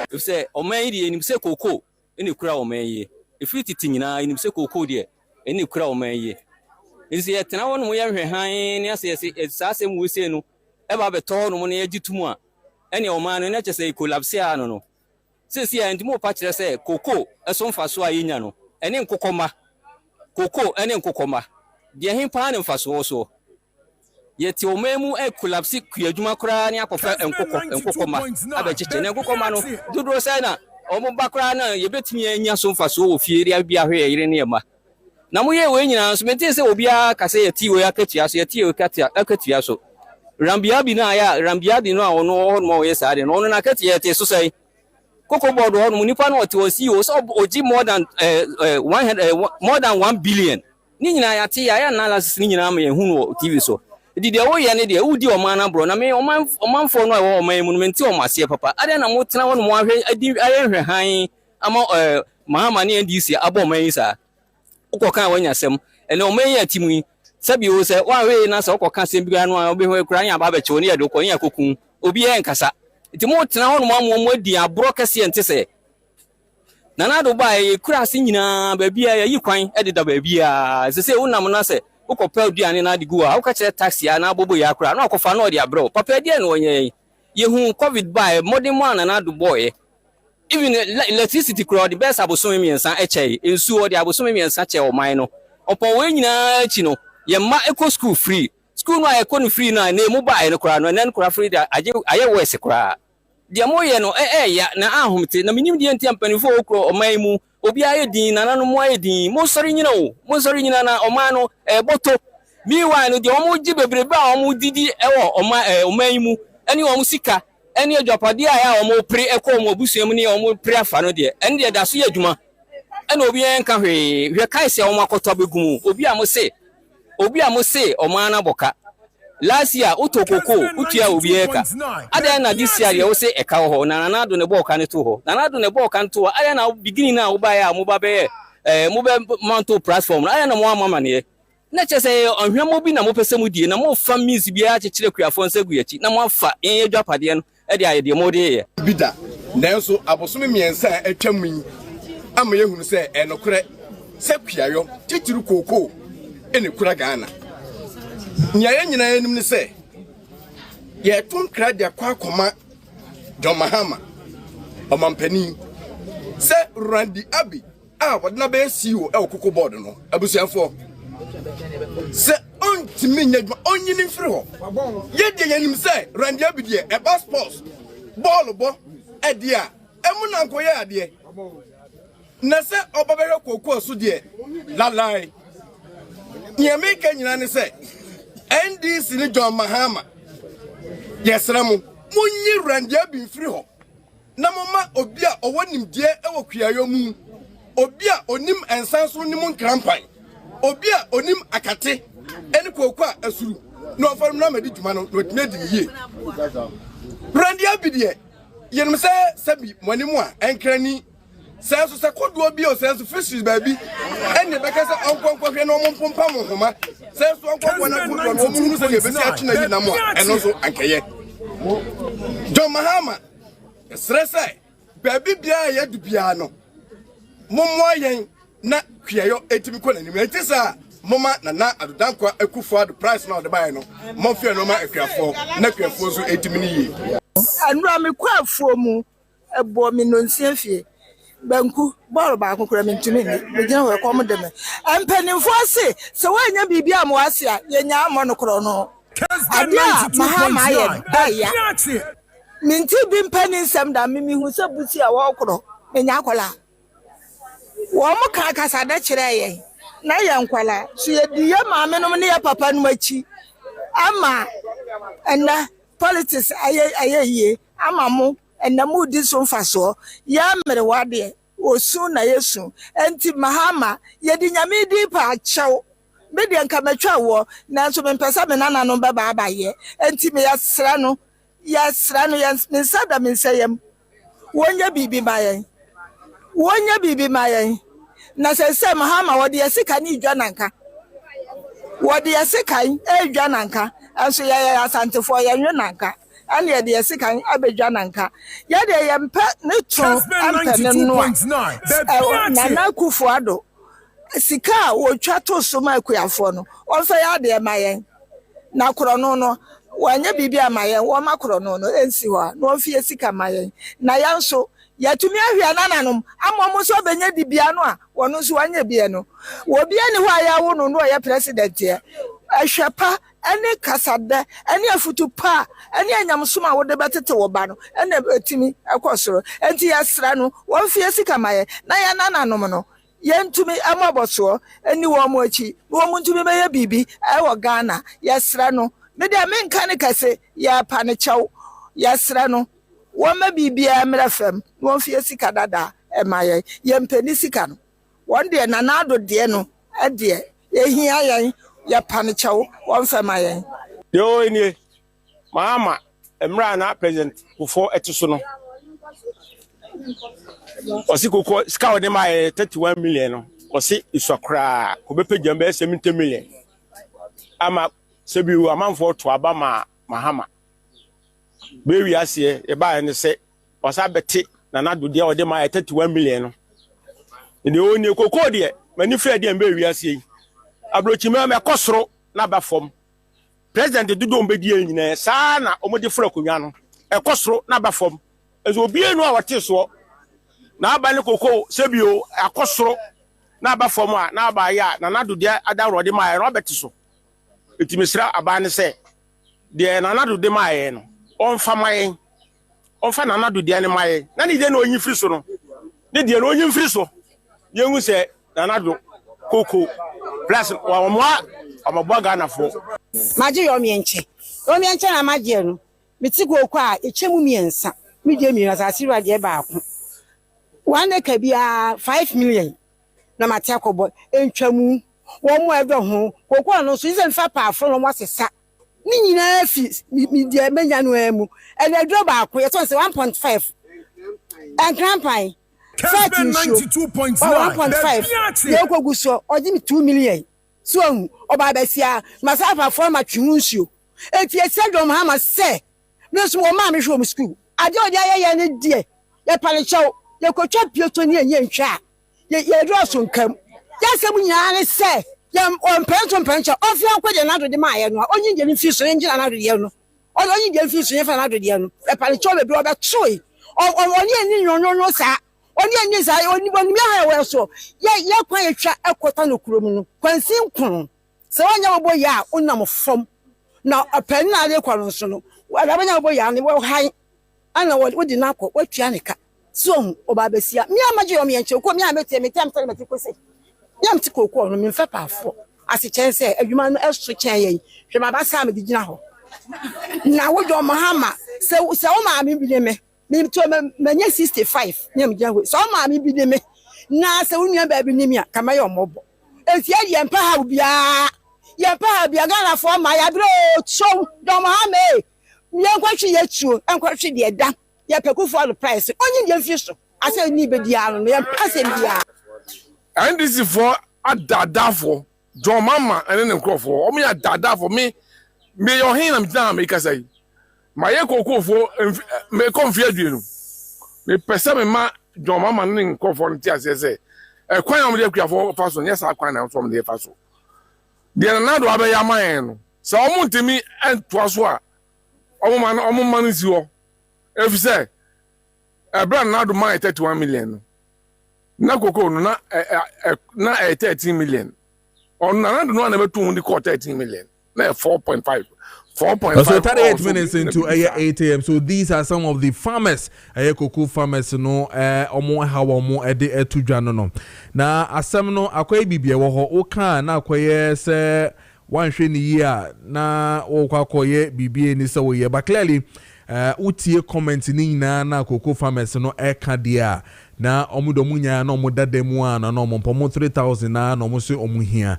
if say oman die enim say cocoa eni kura oman ye if it tinyina enim say cocoa die eni kura oman ye nsi ye tena wonu ye hwe han ne ase sa asem wo se no e ba beto no mo ne agitumu a eni oman no ne chese collapse a no sisi ya ndimo pa kire say cocoa eso mfaso a yenya no eni nkokoma cocoa eni nkokoma de hin pa ne mfaso so yeti omemu e collapse kuadwuma kura ne akofa nkokoma abechiche ne nkokoma no duduro sai na omo bakura na yebetimi anya so mfaso wo fie ria bia hwe yire ne ma na mo ye we nyina so meti se obia kase yeti we akatua so yeti we akatua so rambia bi na ya rambia di no a ono mo ye sa de no na akatua yeti so sai cocoa board ho nipa na oti osi o so oji more than 1 billion ni nyina ya ti ya analysis ni nyina ma ye hu no TV so didi wo ye ne de udi o man na bro na me o man fo no e wo man mu menti o mase papa ade na mo tena wo no mo ahwe ayehwe han ama mahama ne NDC abo man yi sa uko kan wanya sem ene o man ya timu Sabi o se wa we na se okoka sem bia no obi ho ekura nya ba ba che oni edo ko nya kokun obi en kasa nti mo tena ho no mo adi abro kase ente se nana do ba e kura ase nyina ba bia yi kwan e da ba bia se unam na se ukopɛ aduane na de gu a uka kire taxi a na bobo ya kura na akofa na odi abro papa de na onye yehu covid by modern man na do boy even electricity crowd the best abosom miensa eche ensu odi abosom miensa che o man no opo we nyina achi no ye ma eco school free school no eco no free na emu buy no kura no nen kura free da aye wese kura de mo ye no ya na ahomte na minim de enti ampanifo okro o man mu obi aye din na nanu mo aye din mo sori nyina na o man no boto miwa no de o mo gi bebrebe a o mo didi ewo o man mu eni o mo sika eni adwapade a ya o mo pre ekọ mo busuam ni o mo pre afa no de eni de da so ya adwuma ena obi en ka hwe kai se o mo akoto begumu obi a mo se o man na boka last year utokoko utua obi eka ada na this year ye se eka ho na na do ne boka ne to ho na do ne boka nto aya na beginning na wo ba ya mo ba be mo be manto platform aya na mo amama ne na chese onhwe mo bi na mo pese mu die na mo fa miss bia chekire kuafo nsa guachi na mo afa en adwapade no e de aye de mo de ye bida nanso abosom miensa atwam yi ama yehunu se enokure se kuayo titiru koko ene kura Ghana nyaye nyina enim ne se ye tun krade akwa akoma John Mahama omampani se Randy Abi wadna be CEO e okoko board no abusuafo se ontimi nyadwa onyini mfiri ho ye de yanim se Randy Abi de e passport ball bo e de a emu na nkoye ade na se obabere kokko so de lalai nyameka nyina ne se NDC ni John Mahama yesramu munyi Randy Abi mfiri ho na mama obi a owonim die e wokuayo mu obi a onim ensanso nim nkrampan obi a onim akate eni kokwa asuru no ofarum na medi djuma no wetime di yie Randy Abi de yenim se sabi monimu a enkrani senso se kodo obi o senso fishes baby eni beka se onkonkwo hwe no mompompa mo homa senso onkonkwo na kodo no mu se yebesi atuna yi na mo eno so ankeye John Mahama stresse baby bia ya du bia no mommo yen na kuayo etimi ko nanim etisa moma na adodankwa akufo ado price na de buy no momfie no ma akuafo na akuafo so etimi ni yi anura me kwaafo mu ebo mi no nsiafie banku ball ba akokora me ntumi me gina we kom de me ampanimfo se wanya bibia mo ase a yenya mo no kro no adia Mahama ya minti bi mpanin sam da mimi hu se busi a wo kro enya akola wo mo ka kasa da kire ye na ye nkwala so ye di ye maame no ne ye papa no machi ama ena politics aye ama mo ena mu di so mfaso ya mere wade osu na yesu enti Mahama ye di nyame di pa chew be de nka matwa wo na so me pesa me nana no baba abaye enti me yasra no me sada me sayem wonya bibi mayen na se Mahama wode yesika ni dwa nanka wode yesika dwa nanka anso ya asantefo ya nwe nanka ani ye de yesika abedwa nanka ya de yempe ne to ampe ne no na na kufu ado sika wo twa to so ma kuafo no onfa ya de mayen na kro no wanya bibi amayen wo makro no ensi ho no ofie sika mayen na yanso yatumi ahwia nananom amomo so benya dibia no a wono so wanya bia no wo bia ni ho aya wo no ya president e ahwepa ene kasada ene afutupa ene anyamsoma wo de betete wo ba no ene etimi akosoro enti yasra no wo ofie sika mayen na ya nananom no yentumi amaboso eni wo mo achi wo mo ntumi be ya bibi e wo Ghana yasra no me de me nka ne kase ya pa ne chew yasra no wo ma bibia mrefem wo fie sika dada e maye ye mpani sika no won de nanado de no e de ehia yan ya pa ne chew wo mfem ayen yo eni Mahama emra na president kufo etiso no osi koko ska wode mai 31 million no osi isokra ko be pejam be 70 million ama sebiu amanfo to aba mahama be wi ase e ba ne se osa beti na nado de o de ma 31 million no ne oni kokko de mani fra de be wi ase abrochi me kosoro na ba fom president dudu ombedi nyina sa na omode fra konwa no e kosoro na ba fom ezo obienu a wote so na aba ne kokko sebio akosoro na ba fom a na aba ya na nado de adaro de ma Robert so etimisra aba ne se de na nado de ma ye no onfa mayen onfa na nado de ne mayen na ni de na onyi firi so no ne de na onyi firi so yengu se na nado kokko plus wa mo amabo Ghana fo maji yomienche na maji no miti kokko a echemu miensa mi de mi asasi wa de ba ko wan ka bia 5 million na mate akobo entwamu wo mo edo ho kokko no so izen fa pa afro no wasesa ni nyina fi mi de menya no emu ene dro ba ko ye so 1.5 and grandpai Kessben 92.9 1.5 ye ko guso oji mi 2 million so oba besia masafa for ma twunsuo eti esedom ha ma se no so wo ma me hwe mu school ade odi aye ne die ye pale chew ye ko twa pieto ni enye ntwa ye dro so nkam ya se mu nya ne se ye on pencho ofi akwaje na do de ma ye no onyi je ni fi so ngi na do de no onyi je fi so ye fa na do de no e pale chew be bi oba choi oni eni no sa oni eni sa oni mi ha we so ye kwan ye twa ekota no kurom no kwansi nkun se wanya wo boya onam fom na apen na de kwaro so no wala banya wo boya ne wo han ana wo di na akọ watua ne ka so oba besia mi amaje yo mi enche ko mi amete mi tem tele meti ko se mi amti kokko no mi mfa paafo ase chen se adwuma no eso chen yen hwe ma ba sa me digina ho na wo do mahama se wo ma mi bi ne me mi to manya 65 nyam gyanwe so ma mi bi de me na se wonua ba bi nimia kama ye omobo efia ye mpa ha bia Ghana fo ma ya bro chow do ma ha me mi enkwatwe ye tuo enkwatwe de da ye peku for the price onyi de mfi so ase ni be dia no ye ase bia NDC for adadafo John Mama ene ne nkrofo o me adadafo me yo hin na mtina America sai ma ye kokofo me konfia duenu me pese me ma John Mama ne nkofo nti asese e kwan am de kuafo faso nye sa kwan na so me de faso de na do abeya man no se o muntimi entoa so a o man si ho efise e brand na do man 31 million na koko no na 13 million on na do no na betu ndi ko 13 million na 4.5 So 38 minutes into 8 a.m. So these are some of the farmers, cocoa farmers, no, omo how omo ede etudwa no. Na asem no akwai bibie wo ho oka na akwai se wanhwe ni year na okwakoye bibie ni se wo ye. But clearly utie comment ni na cocoa farmers no eka dia na omo do munya na omo dademu na omo pomo 3000 na omo se omo hia.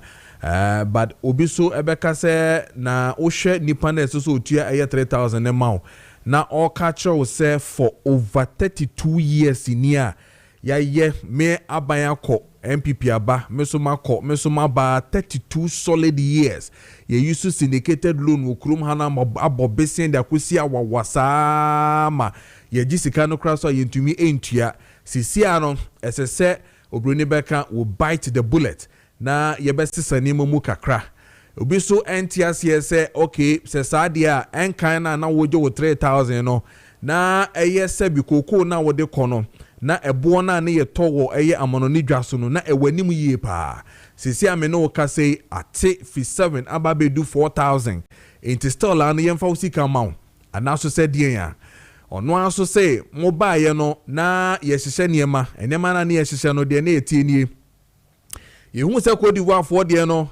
But obiso ebeka se na ohwe nipa na so otua 3000 ne maw na all catcher say for over 32 years in here ya me aban akọ MPP aba mesoma ba 32 solid years ye use syndicated loan wo krom hana abobesen da kosi awawasa ma ye gisika no kra so yentumi entua sisia no esese obroni beka will bite the bullet na yebesisa ni mu kakra obi so entias ye say okay se sadia enkan na wojo wo 3000 no na eye se bi kokoo na wode kono na ebo na ne ye towo eye amono ni dwaso no na ewanim yie pa sisi ame no ka say ate fi 7 ababedu 4000 enti still an ye mfa usika maw anaso se die ya ono aso say mobile no na ye hihye niema enema na ne ye hihye no de na etienie yehu se kodi wafo de no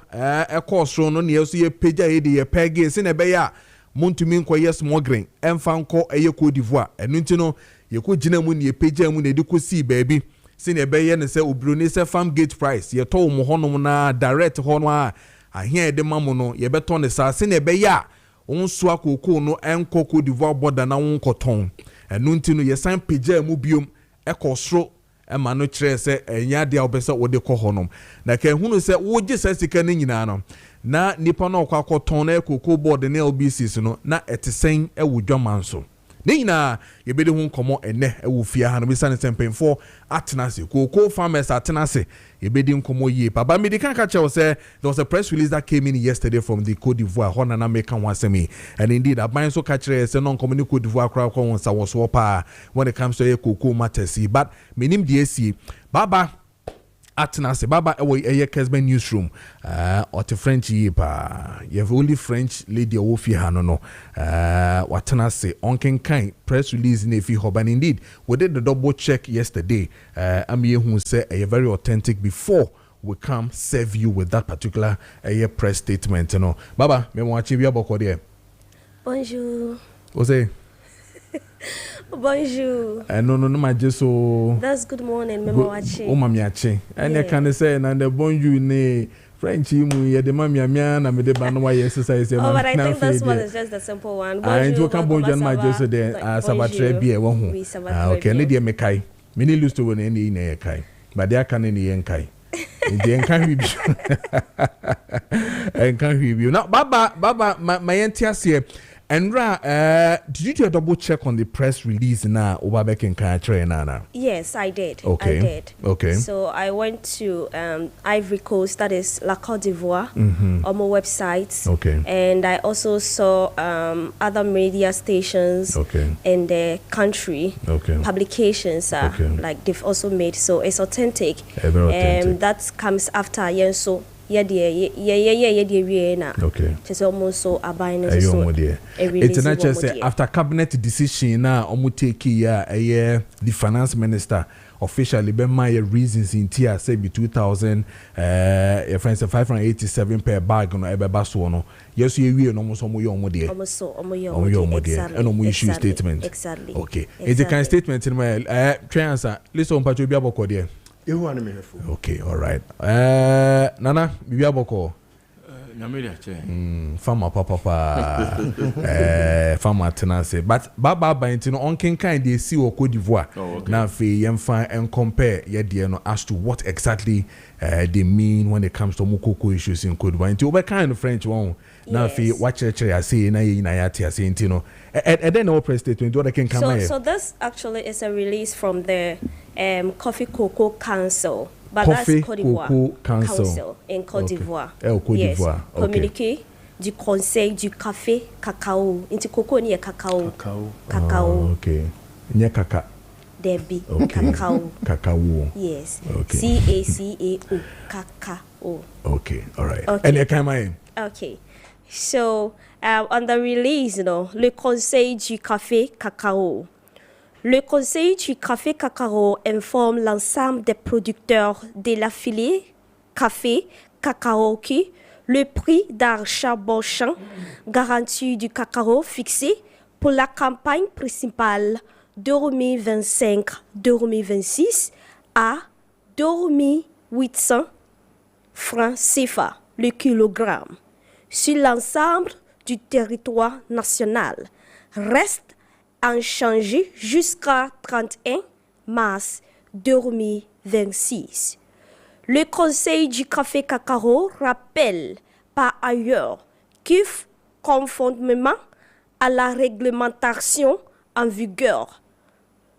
ekosro no ne yeso ye pagya ye de ye pege se ne be ya montumi nkoye smuggling emfa nko eye kodi voa enu nti no ye ko gina mu ne ye pagya mu ne de kosi baabi se ne be ye ne se obroni se farm gate price ye to mo honom na direct hono a ahia de mamu no ye beto ne sa se ne be ya onso akoko no enko kodi voa border na wonkoton enu nti no ye san pagya mu biom ekosro ema no kire se enya de obese wode kɔ honom na ka hunu se woje sasika ne nyina no na nipa no kwa koton na cocoa board na LBCs no na etesen ewo dwaman so ne nyina yebede hu nkomo ene ewo fia ha no bisa ne sempemfo atenase cocoa farmers atenase yebede nkomo ye baba medical catcher say there was a press release that came in yesterday from the Cote d'Ivoire hona na make wasemi and indeed aban so catcher say non community Cote d'Ivoire kra kwa won sa wo pa when it comes to cocoa matters but menim de esi baba Atenase baba eye Kessben newsroom or to French pa you have only French lady ofi hano no watenase onken kind press release in efi hoban indeed we did the double check yesterday amiye hu say a very authentic before we come serve you with that particular press statement you know baba me mo achi bia boko there bonjour ose bonjour. No, my just so. That's good morning, Memo Achi. Oh, Mammy Achi. And I can say, and the bonjour, ne French, you, the Mammy Amian, and the Banaway exercise. Oh, but I think this one is just a simple one. I do come bonjour, my just there, Sabattre be a one. Okay, Lydia Mekai. Many used to win any in a kai, but they can any Yankai. They can't review. And can't review. Now, Baba, my entias here. And did you do a double check on the press release now? Yes, I did. Okay. I did. Okay. So I went to Ivory Coast, that is La Côte d'Ivoire, on my website. Okay. And I also saw other media stations in the country. Okay. Publications like they've also made. So it's authentic. Very authentic. That comes after so. Okay. Just almost so abiding so. It's not just after cabinet decision now take the finance minister officially be my reasons in tier say be 2000 587 per bag no ebe so no yes you no almost issue statement exactly okay it's a kind statement in my answer listen pa to be aboko there. Okay, all right. Nana, bibi aboko. Farmer papa farmer tenancy. But Baba intino onken kind they see or Cote d'Ivoire. Now fe yemfa and compare no as to what exactly they mean when it comes to mukoko issues in Cote d'Ivoire. Into kind of French one. Now fe watch I say na yati I say intino. And then our press statement what I can come So this actually is a release from the Coffee Cocoa Council. But Coffee that's Côte d'Ivoire Council in Côte d'Ivoire. Côte d'Ivoire. Yes. Communiqué du Conseil du café cacao. Inti coco ni cacao. Cacao. Okay. Ni kaka. Debbie. Cacao. Cacao. Yes. Okay. CACAO. Cacao. Okay. All right. Okay. And come in. Okay. So on the release, le Conseil du café cacao. Le Conseil du café cacao informe l'ensemble des producteurs de la filière café cacao qui le prix d'achat bon champ garanti du cacao fixé pour la campagne principale 2025-2026 à 2800 francs CFA le kilogramme sur l'ensemble du territoire national reste inchangé jusqu'à 31 mars 2026. Le Conseil du café cacao rappelle par ailleurs que, conformément à la réglementation en vigueur,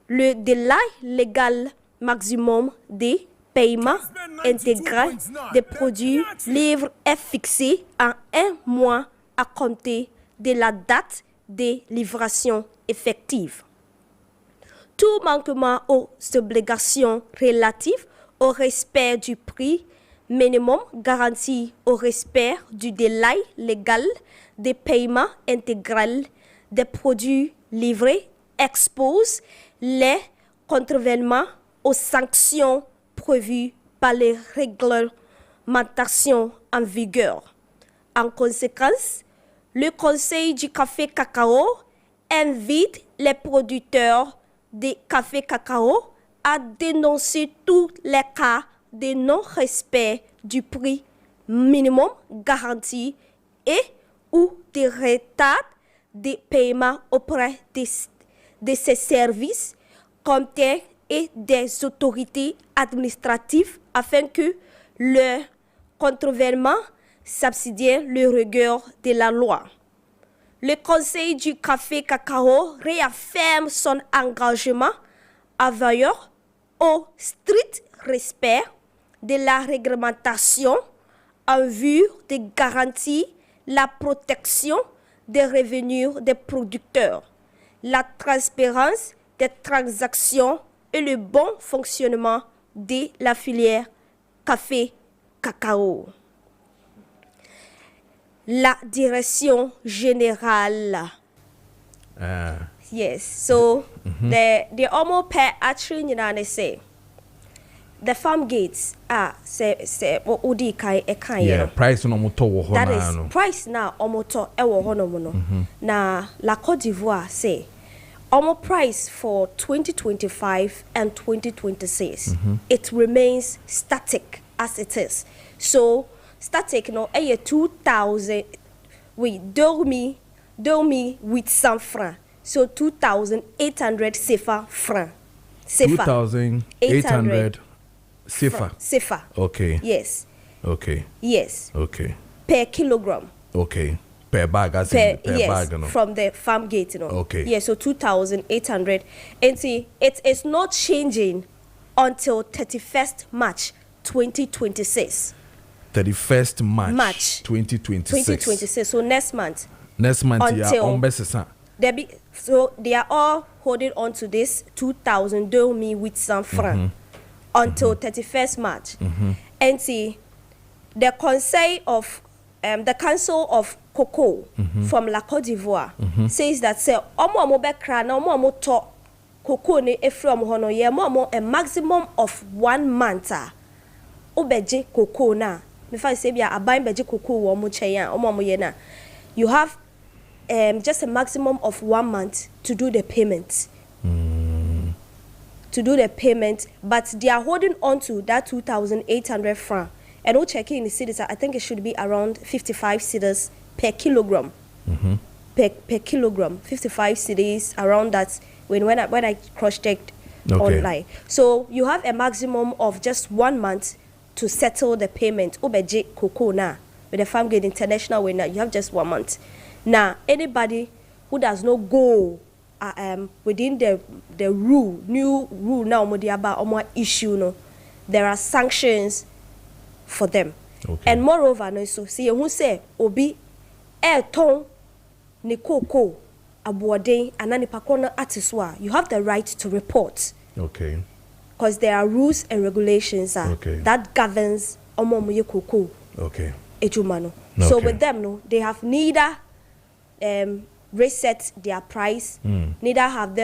le délai légal maximum des paiements intégrés des produits livres est fixé à 1 mois à compter de la date de livraison effective. Tout manquement aux obligations relatives au respect du prix minimum garanti au respect du délai légal des paiements intégral des produits livrés expose les contrevenants aux sanctions prévues par les réglementations en vigueur. En conséquence, le Conseil du café cacao invite les producteurs de café cacao à dénoncer tous les cas de non-respect du prix minimum garanti et ou de retard de paiement auprès de ces services comptables et des autorités administratives afin que leurs contrevenants subsidier le rigueur de la loi. Le Conseil du café cacao réaffirme son engagement à veiller au strict respect de la réglementation en vue de garantir la protection des revenus des producteurs, la transparence des transactions et le bon fonctionnement de la filière café-cacao. La direction générale. Yes, so the almost per actually say the farm gates say odi kai e kan yeah, price no moto wo ho na that is price na omoto e wo ho no mo no na la Côte d'Ivoire say almost price for 2025 and 2026 it remains static as it is. So static no e 2000 we dormi with 100 francs. So 2,800 CFA francs. 2,800 CFA. CFA. Okay. Yes. Okay. Yes. Okay. Per kilogram. Okay. Per bag, as Per, per yes, bag, no? from the farm gate, you know. Okay. Yeah, so 2,800. And see, it's not changing until 31st March 2026. 31st March 2026. 2026. So next month. Next month, until so they are all holding on to this 2,000 dormi with some francs until 31st March. And see, the Council of Cocoa from La Côte d'Ivoire says that say omo bekra na omo to cocoa ne efrom hono ye mo a maximum of 1 month obeje cocoa na me fa say bia aban beje cocoa wo mo chen omo ye na you have just a maximum of 1 month to do the payment. To do the payment, but they are holding on to that 2,800 francs. And we'll check in the cities. I think it should be around 55 cedis per kilogram. Per kilogram, 55 cedis around that. When I cross-checked online, so you have a maximum of just 1 month to settle the payment. Obeje cocoa na with the Farm Gate International way now. You have just 1 month. Now, anybody who does not go within the new rule now, about issue, no, there are sanctions for them. And moreover, no, so see who say obi ton ni cocoa abuade anani pakona atiswa. You have the right to report. Okay. Because there are rules and regulations that governs omomuye cocoa. Okay. Ejumano. So with them, no, they have neither reset their price, neither have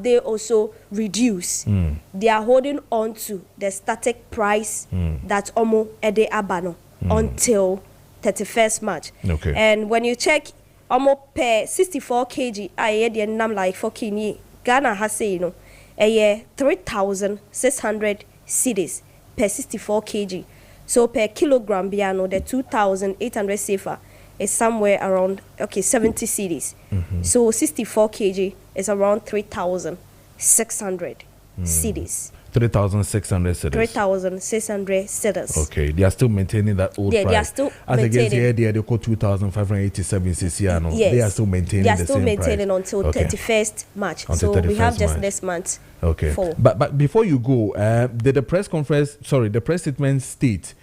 they also reduced. They are holding on to the static price that omo ede abano until 31st March. And when you check omo per 64 kg, I the num like for kini Ghana has say you know a year 3,600 cedis per 64 kg. So per kilogram biano the 2,800 CFA is somewhere around 70 cedis. So 64 kg is around 3,600 cedis. 3,600 cedis. 3,600 cedis. Okay, they are still maintaining that old price. They are still as maintaining. Against the idea they call 2,587 cc. Yes. They are still maintaining. They are the still same maintaining price. until 31st March. Until so we have 31st just March. this month. Okay. But before you go, did the press statement state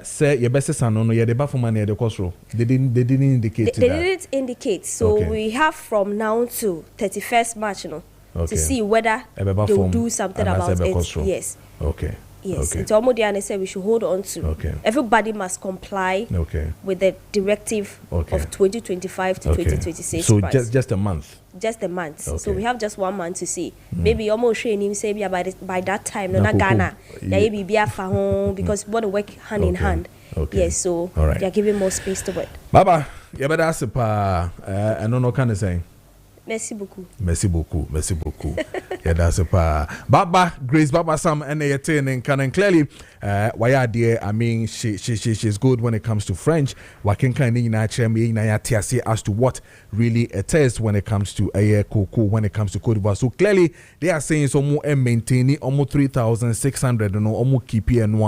say your best son no you the back for money at the cost row. They didn't indicate they didn't indicate. So we have from now to 31st March, to see whether they will do something about it. Yes. Okay. Yes. Okay. So Omodiane said we should hold on to. Okay. Everybody must comply with the directive of 2025 to 2026. So price. just a month. Just a month. So we have just 1 month to see. Maybe almost him say by that time no Ghana. Yeah, be because we want to work hand in hand. Yes, so they are giving more space to it. Baba, you better ask I don't know kind of saying. Merci beaucoup. Merci beaucoup. Merci beaucoup. Yeah, that's a pa. Baba Grace Baba Sam and and clearly why are there? I mean she's good when it comes to French. Wakin kind as to what really it is when it comes to Koko, when it comes to Cote d'Ivoire. So clearly they are saying so more and maintaining almost 3,600 almost keep and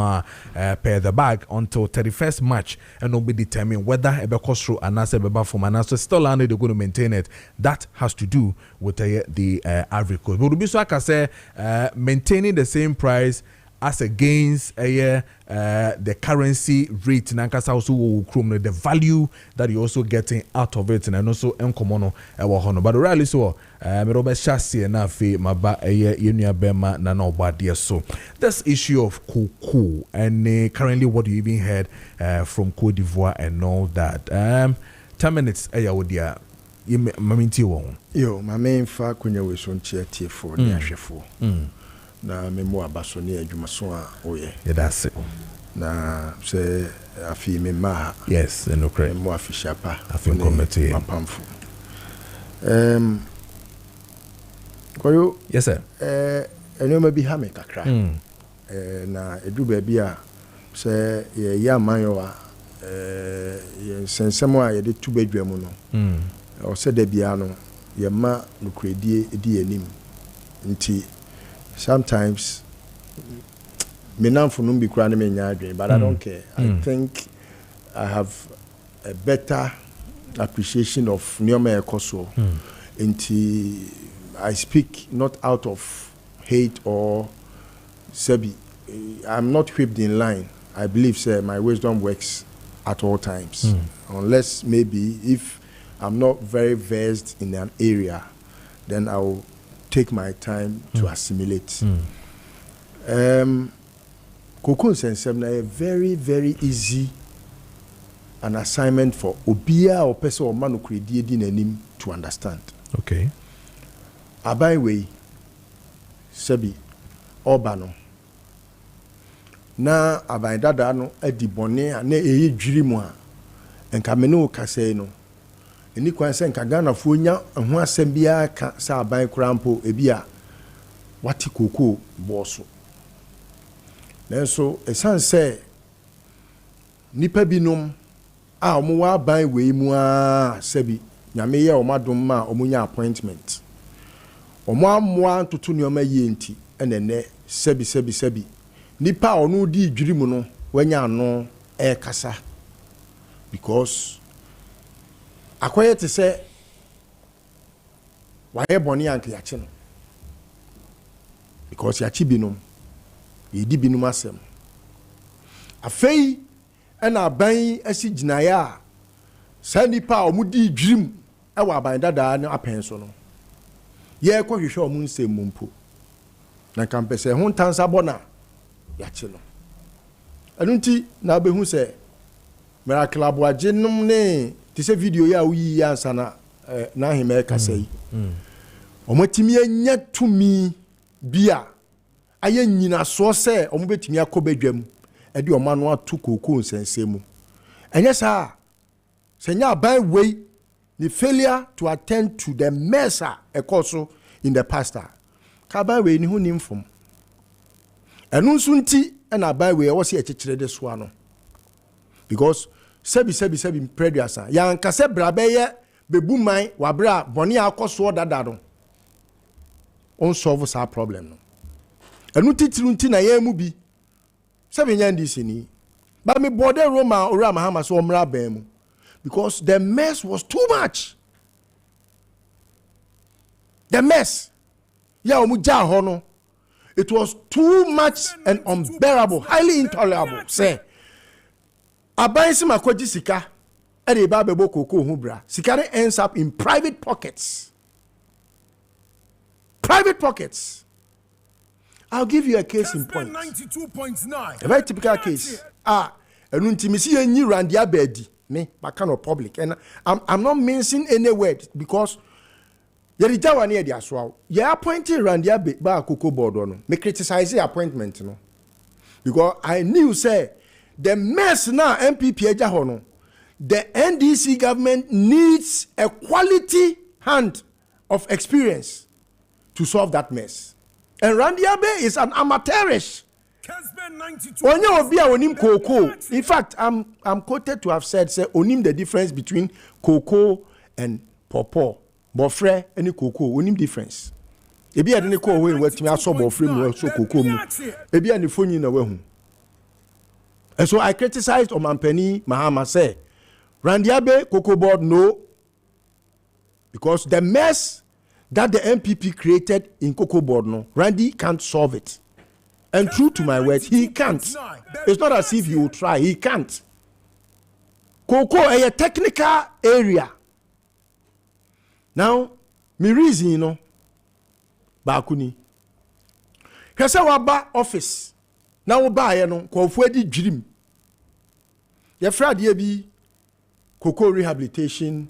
per the bag until 31st March and will be determined whether ebe cost and as ebe from and as still they're going to maintain it. That has to do with the average cost. But be so I can say maintaining the same price as against the currency rate nankasa also the value that you're also getting out of it and also encomono but really so me robe chassis na fe maba yenua bema na na obade so this issue of cocoa and currently what you even heard from Cote d'Ivoire and all that 10 minutes wodia maminti won yo my main fa kunya we so ntie for ni ahwefo na memo abaso ne adwumaso a oye that's it na se afi mema yes no correct mo afisha pa afi committee mapamfo koyo yes sir enoma bi ha me kakra na edu ba bi a se ye amanyo a ye sensemo a ye de tu badwam no o se da bia no ye ma nukredie edi anim nti sometimes me namfo no bi kura na me nya adwen but I don't care. I think I have a better appreciation of Nioma Ekoso. I speak not out of hate or sebi. I'm not whipped in line. I believe my wisdom works at all times. Unless maybe if I'm not very versed in an area, then I will take my time to assimilate. Cocoa Sensem na a very, very easy an assignment for Obia or person or man who created in him to understand. Okay. Abai way Sebi Obano. Na abai dada no edi bone ane eyi dwiri mu a enka me no kase no eni kwan se nka Ghana fo nya ho asem bia ka sa abai krampo ebia wati koko boso nenso esan se nipa binom a omo wa abai we mu a Sebi nyame ye omadom ma omunya appointment omo amwa ntutu ne oma ye nti enene Sebi nipa onu di dwiri mu no wanya ano kasa because akoye te se waye boni anke yache no because yachi binom yedi binom asem afei ena aban asi ginaya sa nipa omudi dwirim e wa aban dada ne apen so no ye ko hwehwe omu nsem mumpo na kampese ho ntansa bona yache no anunti na behu se miracle aboaje num ne ti se video ya uyi ya sana na hime kasai omotimi anya tumi bia aye nyina so se omobetimi akobadwam e de omano atu koko nsensemu enye sa senya ban way the failure to attend to the mesa ekoso in the pastor ka ban way ni hu nimfom enu nso nti na ban way e wo se ekekere de so ano because sebi preduasa ya nkase brabeye bebuman wabra boni akoso dada no on solve sa problem no enu titiru nti na ya mu bi sebi nya ndisi ni ba me border Roma ora mahama so omra ban mu because the mess was too much. The mess ya omuja ho no it was too much and unbearable, highly intolerable. Say aban si makoji sika e dey ba bebo koko hu bra sika ends up in private pockets. I'll give you a case in point. 92.9. A very typical case. Enu ntimisi enyi randia bedi me bakano public and I'm not mincing any word because yeri jawa ne dey aso ye appointed randia ba koko board no me criticize the appointment no because I knew say the mess now MPP eja ho no the NDC government needs a quality hand of experience to solve that mess. And Randy Abe is an amateurish. Onye obia onim cocoa. In fact, I'm quoted to have said, say, onim the difference between cocoa and pawpaw. Bofre any cocoa, onim difference. Ebi ade ne ko we wetimi aso bofre mu so cocoa mu. Ebi ane fonyi na we hu. And so I criticized Omampeni Mahama say, Randy Abe cocoa board no, because the mess that the MPP created in cocoa board no, Randy can't solve it. And true to my words, he can't. It's not as if he will try. He can't. Cocoa is a technical area. Now, me reason, you know, Bakuni. Kese waba office. Now waba ya no, kwa ufuedi dream. Ya fradi ye bi cocoa rehabilitation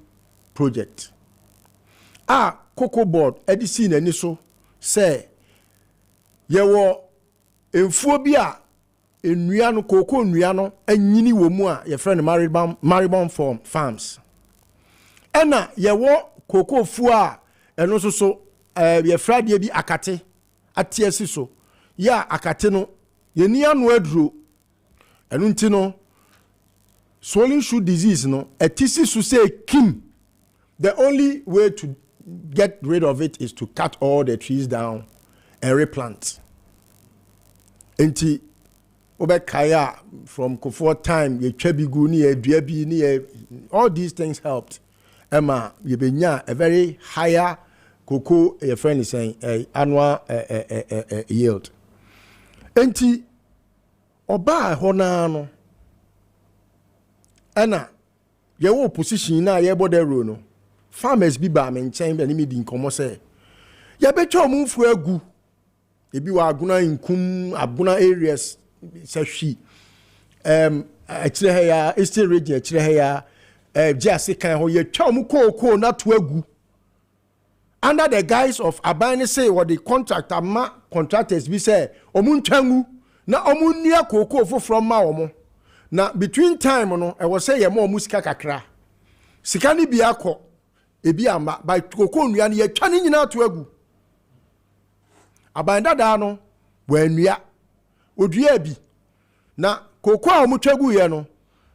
project. Cocoa board, edisi na niso, say, ye wo enfuo bi a enua no cocoa nua no anyini wo mu a ye friend Maribon farms. Ena ye wo cocoa fu a eno so ye frade bi akate atiesi so ya akate no ye ni anu aduro eno nti no swollen shoe disease no etisi so say kim. The only way to get rid of it is to cut all the trees down and replant. Enti obekaya from Kofor time ye chebigu ni e duabi ni all these things helped. Emma ye benya a very higher cocoa your friend is saying annual yield. Enti oba hona no ana ye wo position na ye bode ro no farmers bi ba me nchen be ni me di nkomo say ye betwa omunfu agu ebi wa aguna inkum abuna areas sahwi akire ya eastern region akire ya jase kan ho ye twa omu cocoa na to agu under the guise of abane say what the contractor ma contractors be say omu ntwangu na omu nia cocoa from ma omo na between time no e was say ye ma omu sika kakra sika ni bi akọ ebi amba by cocoa nua ne ye twa ni nyina to agu abanda da no wanua odua bi na cocoa a omutwagu ye no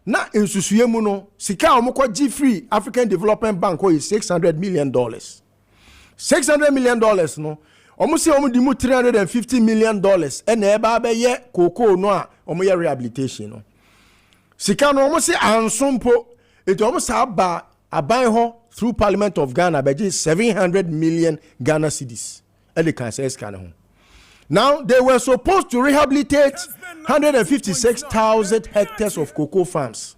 na ensusuye mu no sika a omukọ gi free African Development Bank is $600 million. $600 million no omusi omudi mu $350 million ena eba be ye cocoa no a omoye rehabilitation no sika no omusi ansompo eto omusa ba aban ho through Parliament of Ghana beji 700 million Ghana cedis. Now they were supposed to rehabilitate 156,000 hectares of cocoa farms.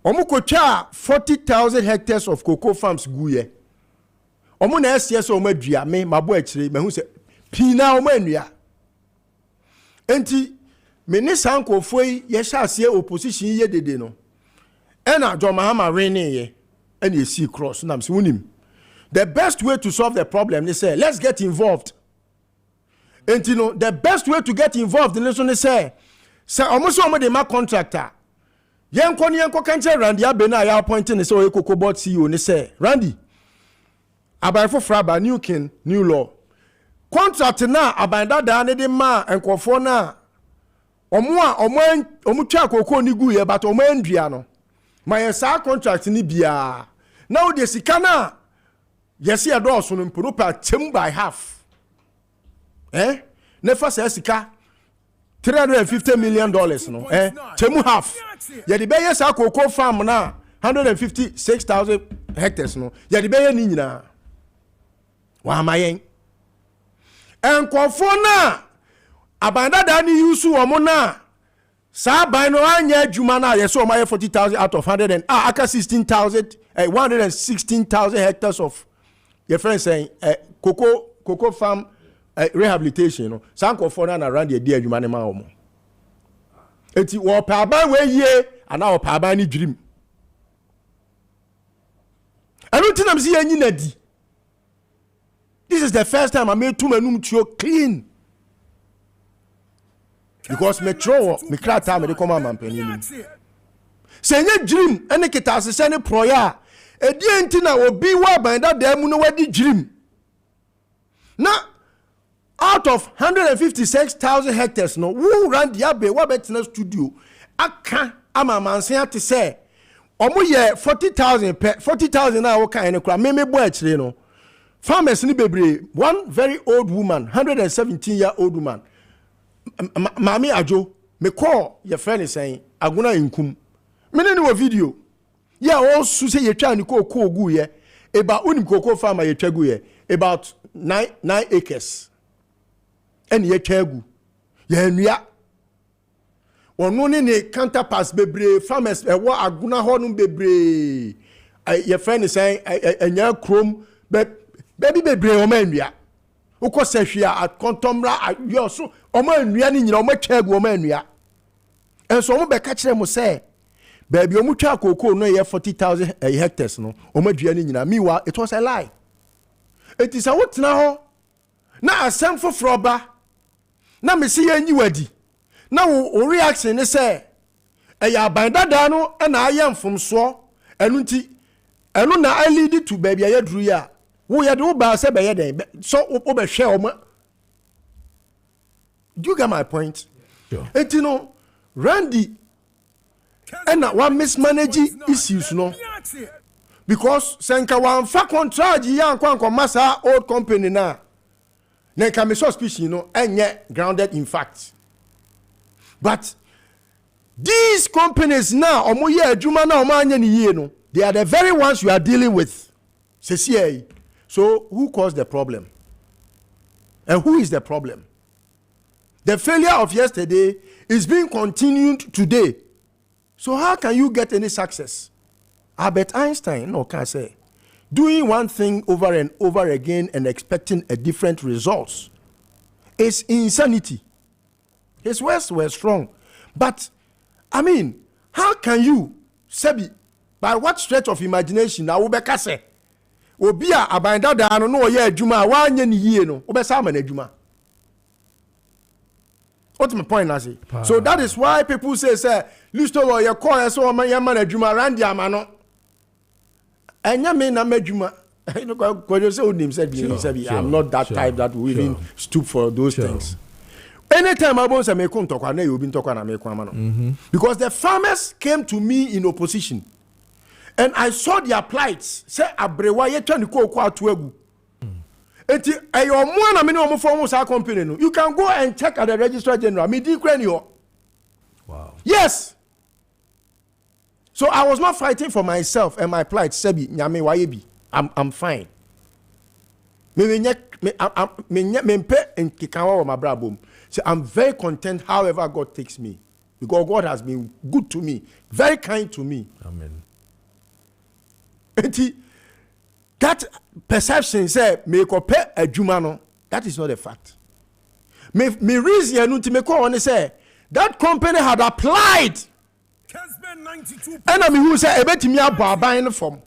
Omukocha 40,000 hectares of cocoa farms guye. Omu na SCS omedua me mabo akire mehu se pina omanua. Enti minisa nkofoi ye hyaase opposition ye dede no. Ena John Mahama rene ye ena esi cross na mse wonim. The best way to solve the problem, they say, let's get involved. And you know, the best way to get involved in this one, they say almost some of the contractor. Yanko can't Randy Abena, I appointing so a cocoa board CEO, and they say, Randy, Abai for Fraba, new king, new law. Contract na abanda dane de ma and Kofona. Omucha cocoa nigu, but Omendriano. My sa contract ni bia. Now the Sikana. Yes, he adores on Purupa, Tim by half. Never says Sika $350 million, no, Temu half. Yet the Bayers are cocoa farm now, 156,000 hectares, no, yet the Bayer Nina. Why am I? And Kofona Abanda Dani Yusu Amona Sa by no anya Jumana, yes, so my 40,000 out of 100 and Aka 116,000 hectares of. Your friend saying cocoa farm rehabilitation, you know, Sanko for around the dear human omo. Eti wo pa ba we ye ana wo pa ba ni dream. I don't think I'm seeing any nadi. This is the first time I made two menum to clean. Because metro me krata me de come am penini. Say any dream any kita se any proya Edientina will be what by that them no wedi dream. Now, out of 156,000 hectares, no, who ran the abbey, what better studio? Aka ama mansia to say, omo ye 40,000 now kind of crap. Me boy no. Farmers ni bebre. One very old woman, 117-year-old woman. Mami Ajo, me call your friend is saying, Aguna inkum. Me no video. Yeah, also say you try to go gu ye. About unim cocoa farmer ye chegu ye. About 9 acres. And ye chegu. Ye nua. Ono ne counterparts bebre farmers wa aguna honum bebre. Your friend is saying enya chrome baby bebre o ma nua. Uko sehwia at contomra yo so o ma nua ni nyina o ma chegu o ma nua. Enso mo be ka kire mo say baby o mu twa koko no ye 40,000 hectares no o ma dua ni nyina meanwhile it was a lie. It is a wotena ho na asem foforo ba na me se yanyi wadi na o reaction is say ya bandada no na aye mfomso enu nti enu na I lead to baby aye duru ya wo ye do ba se be ye den so wo be hwe o ma. Do you get my point? Sure. Enti no Randy and one mismanage issues no because senka one fa contract ya nkwa masa old company na nka me suspicion no enye grounded in fact. But these companies now omo ye adwuma na omo anya ni yie no they are the very ones you are dealing with. So who caused the problem? And who is the problem? The failure of yesterday is being continued today. So how can you get any success? Albert Einstein can say, doing one thing over and over again and expecting a different result is insanity. His words were strong. But, I mean, how can you, Sebi, by what stretch of imagination, now Ubeka say, Obia abanda da no ye adwuma wa anya ni yie no, obesa ma na adwuma. What's my point, Nazi? So that is why people say, Lusto, your call, so my man, Juma, Randy, Amano. And ya mean, I'm a Juma. I know, Kojo said, I'm not that type that will even stoop for those things. Anytime I want to make talk, I know you've been talking, I make one. Because the farmers came to me in opposition. And I saw their plights. Say, Abrewa, you turn the cocoa to egu. You can go and check at the Registrar General. Wow. Yes. So I was not fighting for myself and my plight. Sebi, nyame wayebi. I'm fine. So I'm very content however God takes me. Because God has been good to me. Very kind to me. Amen. That perception say me compare a jumano. That is not a fact. Me reason to me call on say that company had applied. Kessben 92. And I mean who say ebet me aba buying form.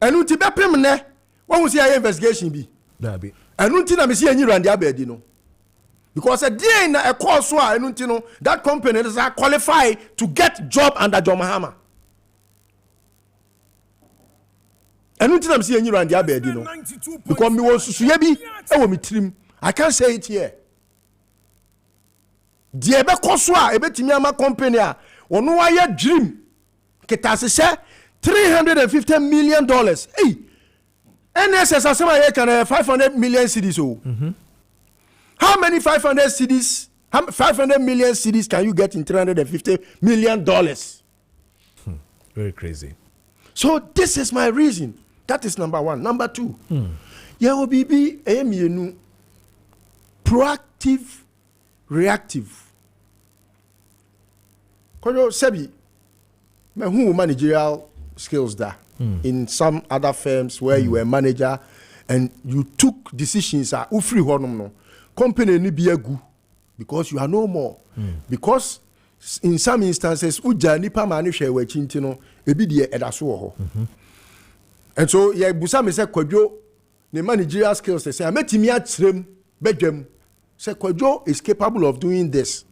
And unti be pem ne when we see investigation be. Dabi. And unti na me see any randi abedi no. Because a day na a course so and unti no that company is qualified to get job under John Mahama. And until I'm seeing you around the abed, you know, because me was suyebi, me trim. I can't say it here. The ebe koswa, ebe timiama company, onu waya dream. Ketase se $350 million. Hey, NSS asema ye can 500 million cedis. How many 500 cedis? 500 million cedis can you get in $350 million? Very crazy. So this is my reason. That is number one. Number two, yeah, OBB, proactive, reactive. Kojo Sebi, who managerial skills there in some other firms where you were a manager and you took decisions. Ufri honum no company ni biegu because you are no more. Because in some instances, uja nipa mani share we chintino ebi die edaso ho. And so, yeah, Busa me say Kojo, the managerial skills, they say, I met him at Srim, Bedjem. Say Kojo is capable of doing this.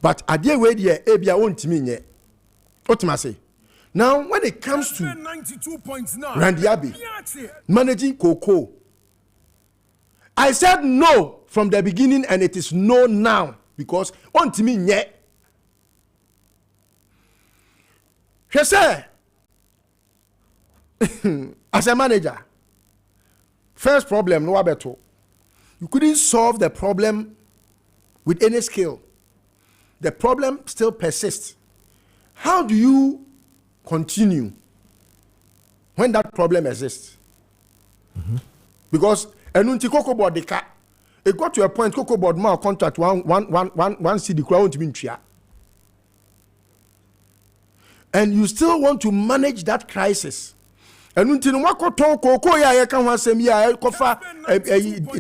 But at the way, yeah, Abia won't mean yet. What must I say? Now, when it comes to Randy Abbey managing cocoa, I said no from the beginning, and it is no now because on to me yet. She said, as a manager, first problem, no abeto. You couldn't solve the problem with any skill. The problem still persists. How do you continue when that problem exists? Because enunti cocoa board the car, it got to a point cocoa board more contract one city crowd to be tria. And you still want to manage that crisis. Enunti no wako ton cocoa ya kan wasem ya kofa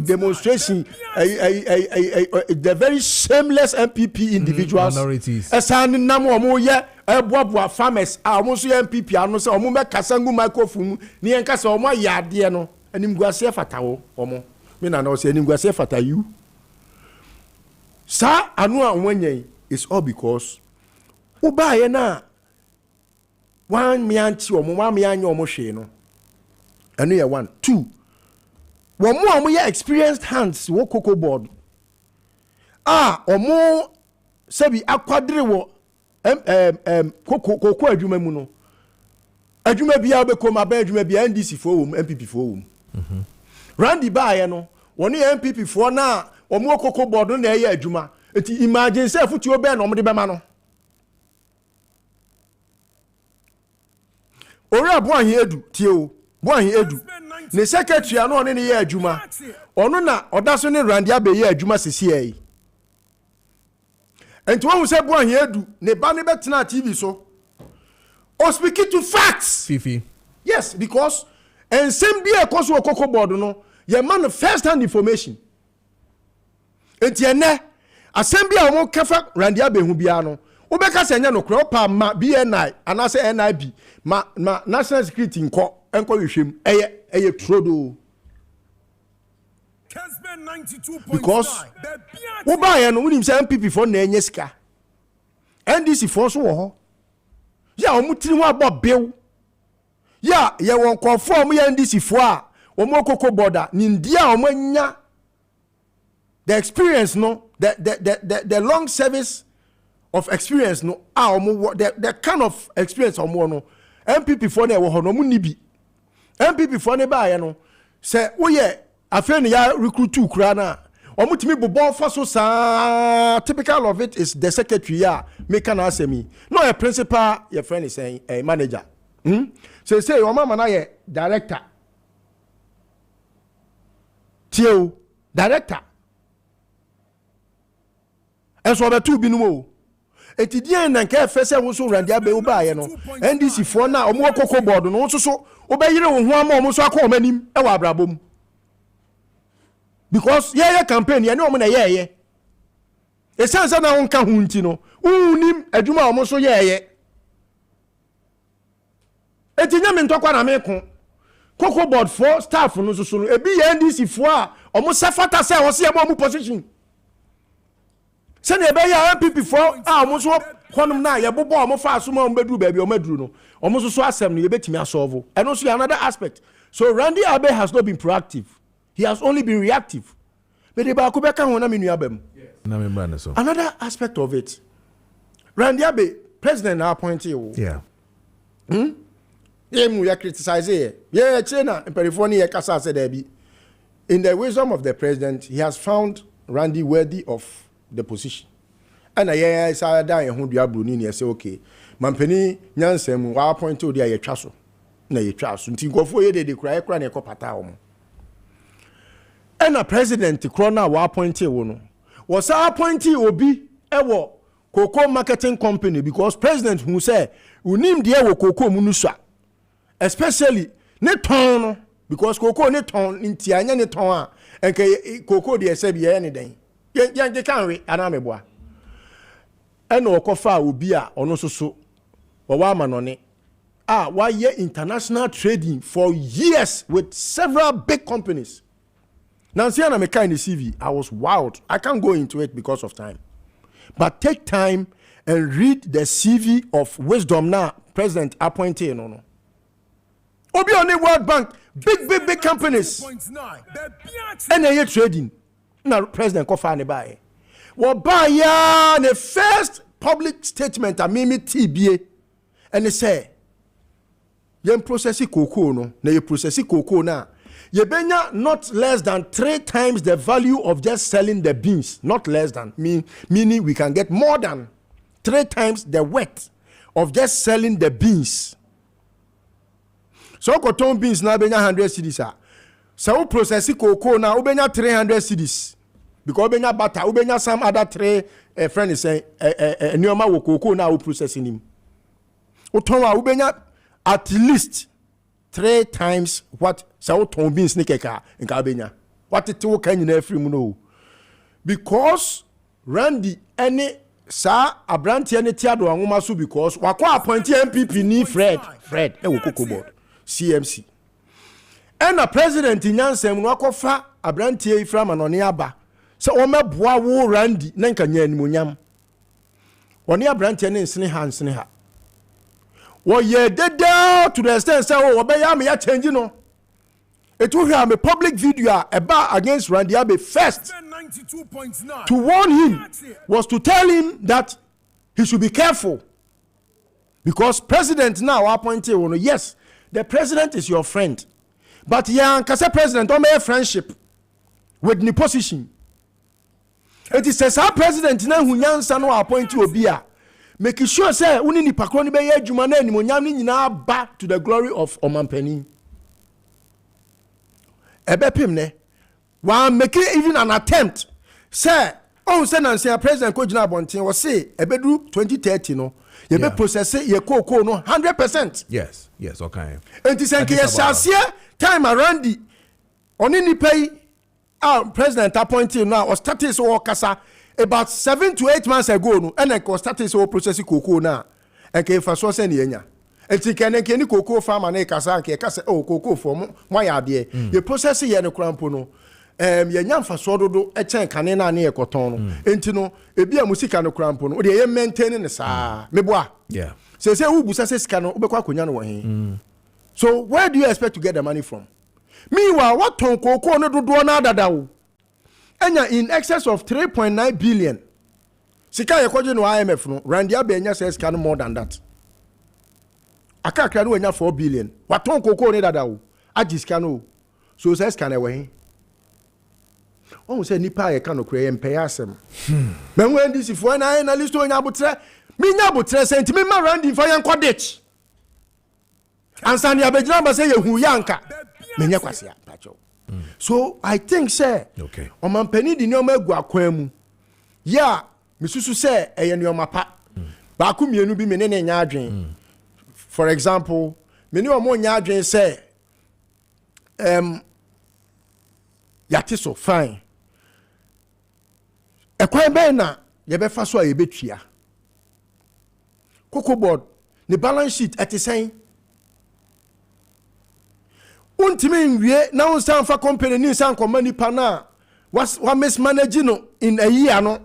demonstration the very shameless MPP individuals minorities esan nam omo ye eboaboa farmers omo so MPP ano se omo me kasangu microphone ni en kasa omo ya ade no animguase fatawo omo me na no se animguase fata you sa anu a onwanyan is all because uba ye na one mianchi omo one mianyo omo hwe no anu ye one two omo ye experienced hands wo cocoa board omo sebi akwadre wo cocoa adwuma mu no adwuma bia obekoma ba adwuma bia NDC fo wo MPP fo wo Randy baaye no woni MPP fo na omo cocoa board no na ye adwuma eti imagine say futi obe na omo de bema no ori aboahin edu tie o boahin edu ne secretary ano ne ye adwuma ono na odaso ne Randy Abbey ye adwuma sisi yi enti won say boahin edu ne ba ne betena TV so o speak to facts fifi yes because and same be a cause cocoa board no ye man first hand information enti ene assembly a won kafa Randy Abbey hu bia no ubeka senya no kro pa ma BNI anase NIB ma national security enko hwehwem eye trodo Kessben 92.9 because uba ye no unim say MPP for na enye sika NDC for so wo ho ya omutiri ho abo bew ya ye won conform ya NDC for a omo cocoa border ni ndia omanya the experience no the long service of experience no the kind of experience omo no MPP for na wo ho no mu nibi MPP for ne ba ye no say wo ye afen ya recruit ukura na omutimi bobo fa so sa typical of it is the secretary ya make an asemi no a principal your friend is saying a manager say your mama na ye director tio director eso be tu binu mo etidien na nke fese wo so Randy Abbey wo ba ye no NDC for na omo cocoa board no so obeyire wo ho ama omo so akọ omanim e wa abrabom because ye campaign ye no omo na ye esansa na won ka hu nti no unim adwuma omo so ye etinya me ntokwa na me ko cocoa board for staff no so no ebi ye NDC for a omo sefata se wo se ye mo position se na ebe ya MPP for omo so honum na ye bobo omo fa asoma omo beduru ba bi omo aduru no omo so asem no ye betimi asolve and also another aspect so Randy Abbey has not been proactive, he has only been reactive. But another aspect of it, Randy Abbey president now appointed you. Yeah. We are criticizing. Yeah, China and California Casa said in the wisdom of the president, he has found Randy worthy of the position. And I say that who do Brunini say okay. Mampeni Nyansem wa appoint to dia ye twaso. Na ye twaso. Nti nkofo ye de kura na ekopata omo. And a president Krona wa appoint wo no. Was appoint obi ewo cocoa marketing company because president who say unim de ewo cocoa munuswa. Especially ne ton no because cocoa ne ton nti anya ne ton a enke cocoa de ese bia ne den. Ye kan we anameboa. Eno okofa obi a ono soso wa manone why international trading for years with several big companies. Now see na me kind of CV I was wild. I can't go into it because of time. But take time and read the CV of wisdom now president appointed no. Obi on the World Bank, big companies. And they trading. Now president Kofa ne buy. What buy ya the first public statement a mimi TBA and they say yen processi cocoa no na ye processi cocoa na ye benya not less than 3 times the value of just selling the beans, not less than, meaning we can get more than 3 times the weight of just selling the beans. So cotton beans na benya 100 cedis so processi cocoa na ubenya 300 cedis because ubenya butter ubenya some other 3 friend say nyoma wo cocoa na wo processing him utonwa ubenya at least 3 times what so ton beans nikeka nka benya what it wo kan nyina free mu no because Randy any sa abrantie ne tiado anwoma so because wakwa appoint MPP ni Fred e wo cocoa board CMC and a president nyansem no akofa abrantie ifra manone aba se o meboa wo Randy na nka nya animonyam woni abrantie ne nsene ha wo ye deda to the extent say wo be ya me ya change no it will have a public video about against Randy Abe first to warn him was to tell him that he should be careful because president now appointed yes the president is your friend but yeah kase president don't make friendship with the position it is says our president na hunyansa no appointed obia make sure say uni ni pakro ni be ye adwuma na animonyam ni nyina back to the glory of omampani ebepim ne wa make even an attempt say say nansia president ko gina bonten was say ebedu 2030 no ye be process ye cocoa no 100%. Yes, okay. And this is time around the only ni pay president appointed now or started so kasa about 7 to 8 months ago no and I started so process cocoa now and ke fa so say ne nya enti ken ni cocoa farmer na kasa ke kasa cocoa for mo ya de ye process ye ne krampo no ye nya mfa so dodo e chen kane na ne ekoton no enti no ebi amusika no krampo no de ye maintain ne saa meboa yeah say who busa say sika no obekwa konya no wo he so where do you expect to get the money from meanwhile what ton cocoa no dodo na adada wo enya in excess of 3.9 billion sika ye kwaje no IMF no Randy Abe enya say sika no more than that akakra no enya 4 billion what ton cocoa no dada wo agi sika no so say sika na wo he on say nipa ye kan okure ye mpaya asem ben when this for na analyst onya botre me nya botre sent me ma Randy for yan kodich ansani abegina ba say ye hu yanka me nya kwase apacho so I think say okay omampani di nyoma egu akwan mu ya misusu say eye nyoma pa ba ku mienu bi me ne nya adwen for example me ne omo nya adwen say yate so fine ekwan ben na ye be fa so a ye betua cocoa board the balance sheet at the same untimi nwie na unsan fa company ni san komani pana was mismanage no in a year no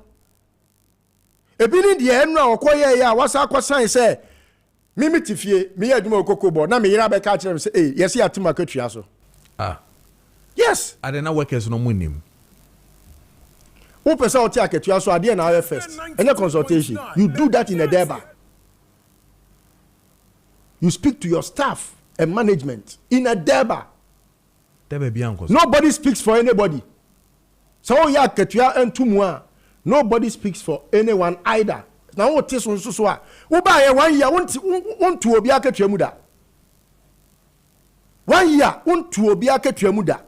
ebini de enu a okoye ya wasa akosan say mimi tifie me aduma cocoa board na me yira be ka kire me say yes ya tima katua so yes I don't know workers no munim who person oti akatua so ade na our first any consultation you do that in a deba you speak to your staff and management in a deba nobody speaks for anybody so ya akatua entumu a nobody speaks for anyone either na wo teso so a wo ba ye 1 year wontu obi akatua mu da 1 year wontu obi akatua mu da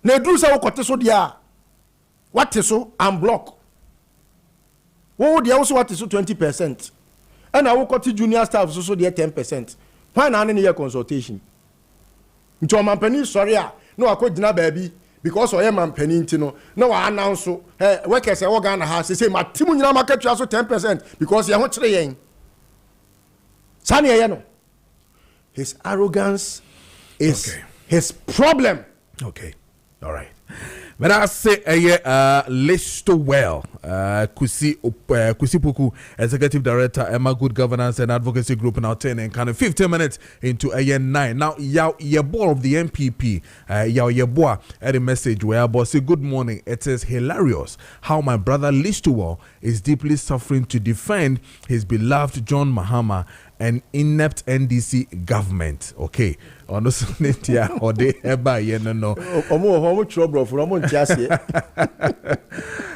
na duru sa wo kote so dia what is so and block wo dia wo so what is so 20% and I wo kote junior staff so dia 10% why na any consultation nti o mampani sorry a no akogina baabi because o ye mampani nti no na wa announce workers e wo Ghana ha say matimu nyina makatua so 10% because ye ho kire yen sane ye no his arrogance is his problem. Okay. All right. But I say Listo Well, Kusi Puku, Executive Director, Emma Good Governance and Advocacy Group, now 10 and kind of 15 minutes into a year 9. Now, your board of the MPP, your boy at a message where boss say good morning. It says hilarious how my brother Listo Well is deeply suffering to defend his beloved John Mahama and inept NDC government. Okay. On the Sunday or they ever no.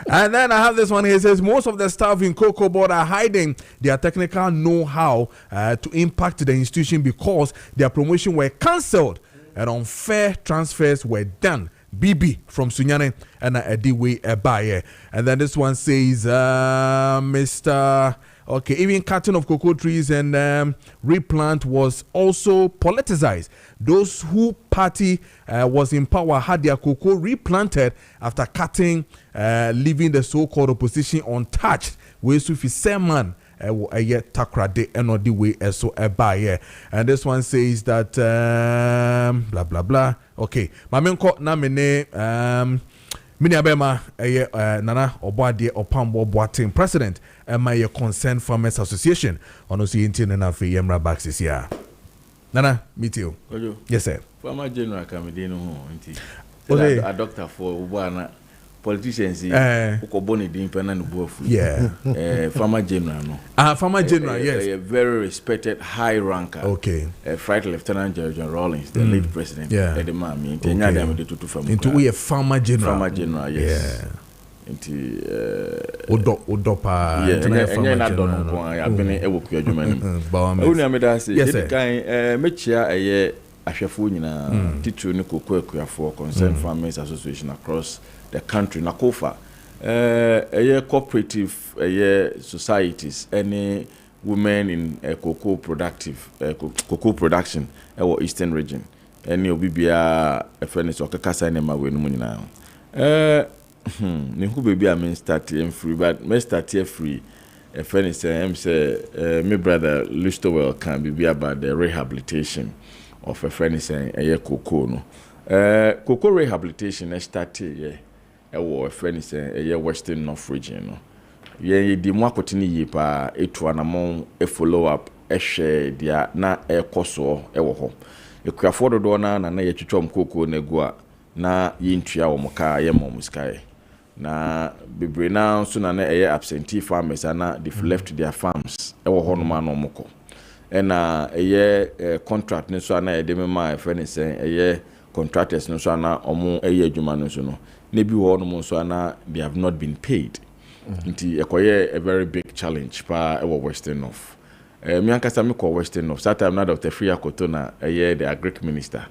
And then I have this one here. It says most of the staff in Cocoa Board are hiding their technical know-how to impact the institution because their promotion were cancelled and unfair transfers were done. BB from Sunyane and Ediwe Ebaye. And then this one says Mr. Okay, even cutting of cocoa trees and replant was also politicized. Those who party was in power had their cocoa replanted after cutting, leaving the so-called opposition untouched. We Sufi Seman takrade and the way so ebaye. And this one says that blah blah blah. Okay, mamenko na mene Mini abema Nana Obade Opambo Boating President my Concerned Farmers Association on Osi Intin and Afi Yemra Baxis here. Nana, meet you. Kojo. Yes, sir. Farmer General Kamidino Inti. A doctor for Ubana politicians Ukoboni Dimpenan Bufu. Yeah. Farmer General no. Farmer General, yes. A very respected high ranker. Okay. Flight Lieutenant General Rawlings, the late president. Yeah. The man into we a Farmer General. Farmer General, yes. Yeah. Into Odopa. Yeah, and I don't know. I've been able to do many. Yes, sir. Mechia a year Ashafuna, teacher Nico Quaker for Concerned Farmers Association across the country. Nakofa, a year cooperative, a year societies, any women in cocoa production, our eastern region, any Obibia, a friend is Okakasa and Mawin now. Niku baby I mean start free, but me start free. A friend is saying, my brother Listowell can be about the rehabilitation of a friend is saying a cocoa no. Cocoa rehabilitation started a friend is saying a Western North region no. Ye di mo akotini yi pa etu anamon a follow up a share dia na e koso e wo ho. Ekuafo dodo na ye twetwom cocoa na gua na yintua wo moka ye mom sky. Na bebre na so na absentee farmers na they've left their farms e wo hono ma no moko e na contract ne so na de mema e friend say contractors no so na omo adwuma no so no na bi wo no so na they have not been paid. Nti ekoye a very big challenge pa e wo Western North. Me ankasa me ko Western North that time na Dr. Free Akoto na the agric minister.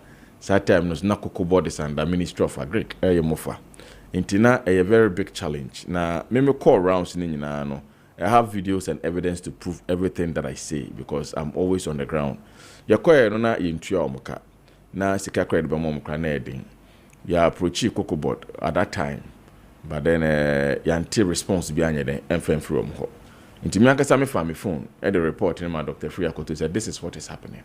That time no na Cocoa Board is under Ministry of Agric mofa. Intina a very big challenge. Na me call rounds ni nyina no. I have videos and evidence to prove everything that I say because I'm always on the ground. Yakoye no na yintua omuka. Na sika credit be mo omukra na edin. Ya approach Cocoa Board at that time. But then yanti response bi anye den emfem from ho. Inti me ankasa me fa me phone e the report in my Dr. Free Akoto said this is what is happening.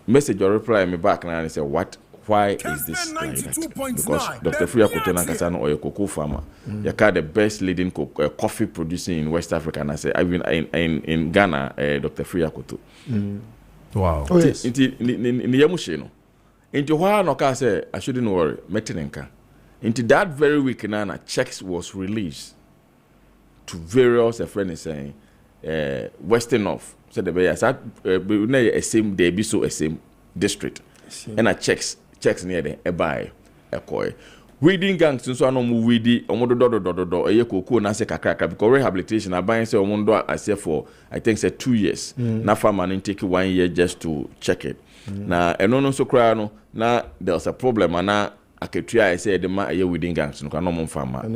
Message or reply me back and I say what? Why is this like that? Because Dr. Free Akoto Nankasa no oil cocoa farmer. You the best leading coffee producing in West Africa, and I say even in Ghana, Dr. Free Akoto. Wow. Oh yes. Into Yamushino. Into why no ka say I shouldn't worry. Metinenka. Into that very week, Nana checks was released to various friends saying Western North. So the way I said, a same day be so a same district, and I checks near the buy a koi. Weeding gangs so no weedy omodo a cocoa na se kakaka because rehabilitation I buy say omondo I say for I think say 2 years. Na farmer take 1 year just to check it. Na eno no so cry no na there was a problem and na aketua I say the ma a weeding gangs no no mo farmer.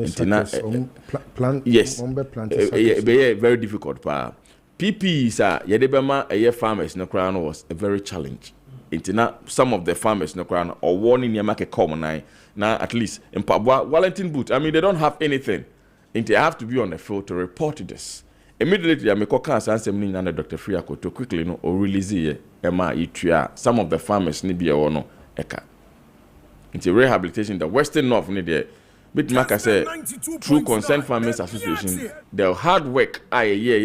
Yes. Very difficult pa. PP sir yedebema a farmers no crown was a very challenge. Intina some of the farmers no crown or warning your market common now at least in Pabwa Wellington boot. I mean they don't have anything. They have to be on the field to report this. Immediately I make a cancer and send under Dr. Free Akoto quickly no or release Emma Itria. Some of the farmers need be or no eka. into rehabilitation the Western North ni there. Bit maka say through Concerned Farmers Association, the hard work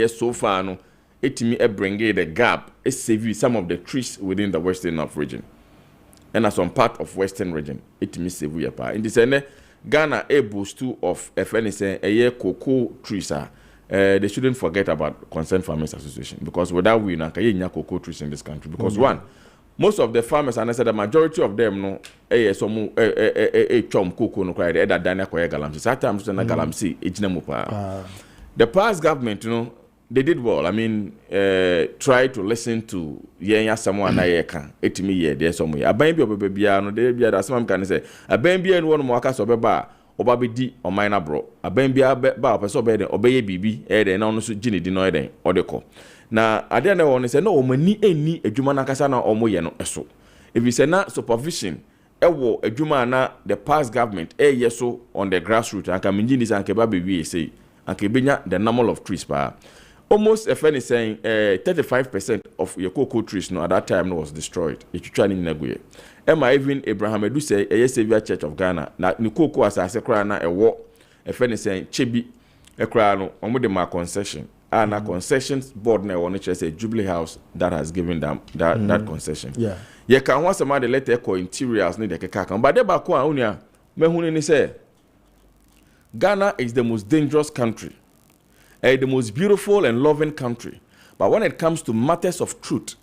so far no etimi bring the gap save some of the trees within the Western North region. And as some part of Western region, etimi save ya pa. In this Ghana a boost of FNSA cocoa trees they shouldn't forget about Concerned Farmers Association, because without we na cocoa trees in this country, because one, most of the farmers, and I said the majority of them no chom cocoa no cry that dana koya galamsi. Sometimes na galamsi ejina. The past government, they did well. I mean, try to listen to someone na yeka. Etimi ye there somewhere. Aban bi obebia no dey bia that some can say. Aban bi en won mo aka so beba obabedi o minor bro. Aban bia ba person be den obeye bibi e den na no so gini di no e den odeko. Na ade na won say no o mani eni adwuma na kasa na o mo ye no eso. If you say na supervision ewo adwuma na the past government yeso on the grassroots anka minjini sanke ba bewie say anka benya the number of trees pa. Almost a friend is saying 35% of your cocoa trees no at that time was destroyed. If you try in Naguye. Emma even Abraham Edu say a Savior Church of Ghana. Na ni cocoa as a crana a war. A friend is saying Chibi a crano on with the concession. And a concessions board now on a Jubilee House that has given them that concession. Yeah. You can want some other letter called interiors need a kaka. But the Bakwa Unia Mehuni say Ghana is the most dangerous country. The most beautiful and loving country. But when it comes to matters of truth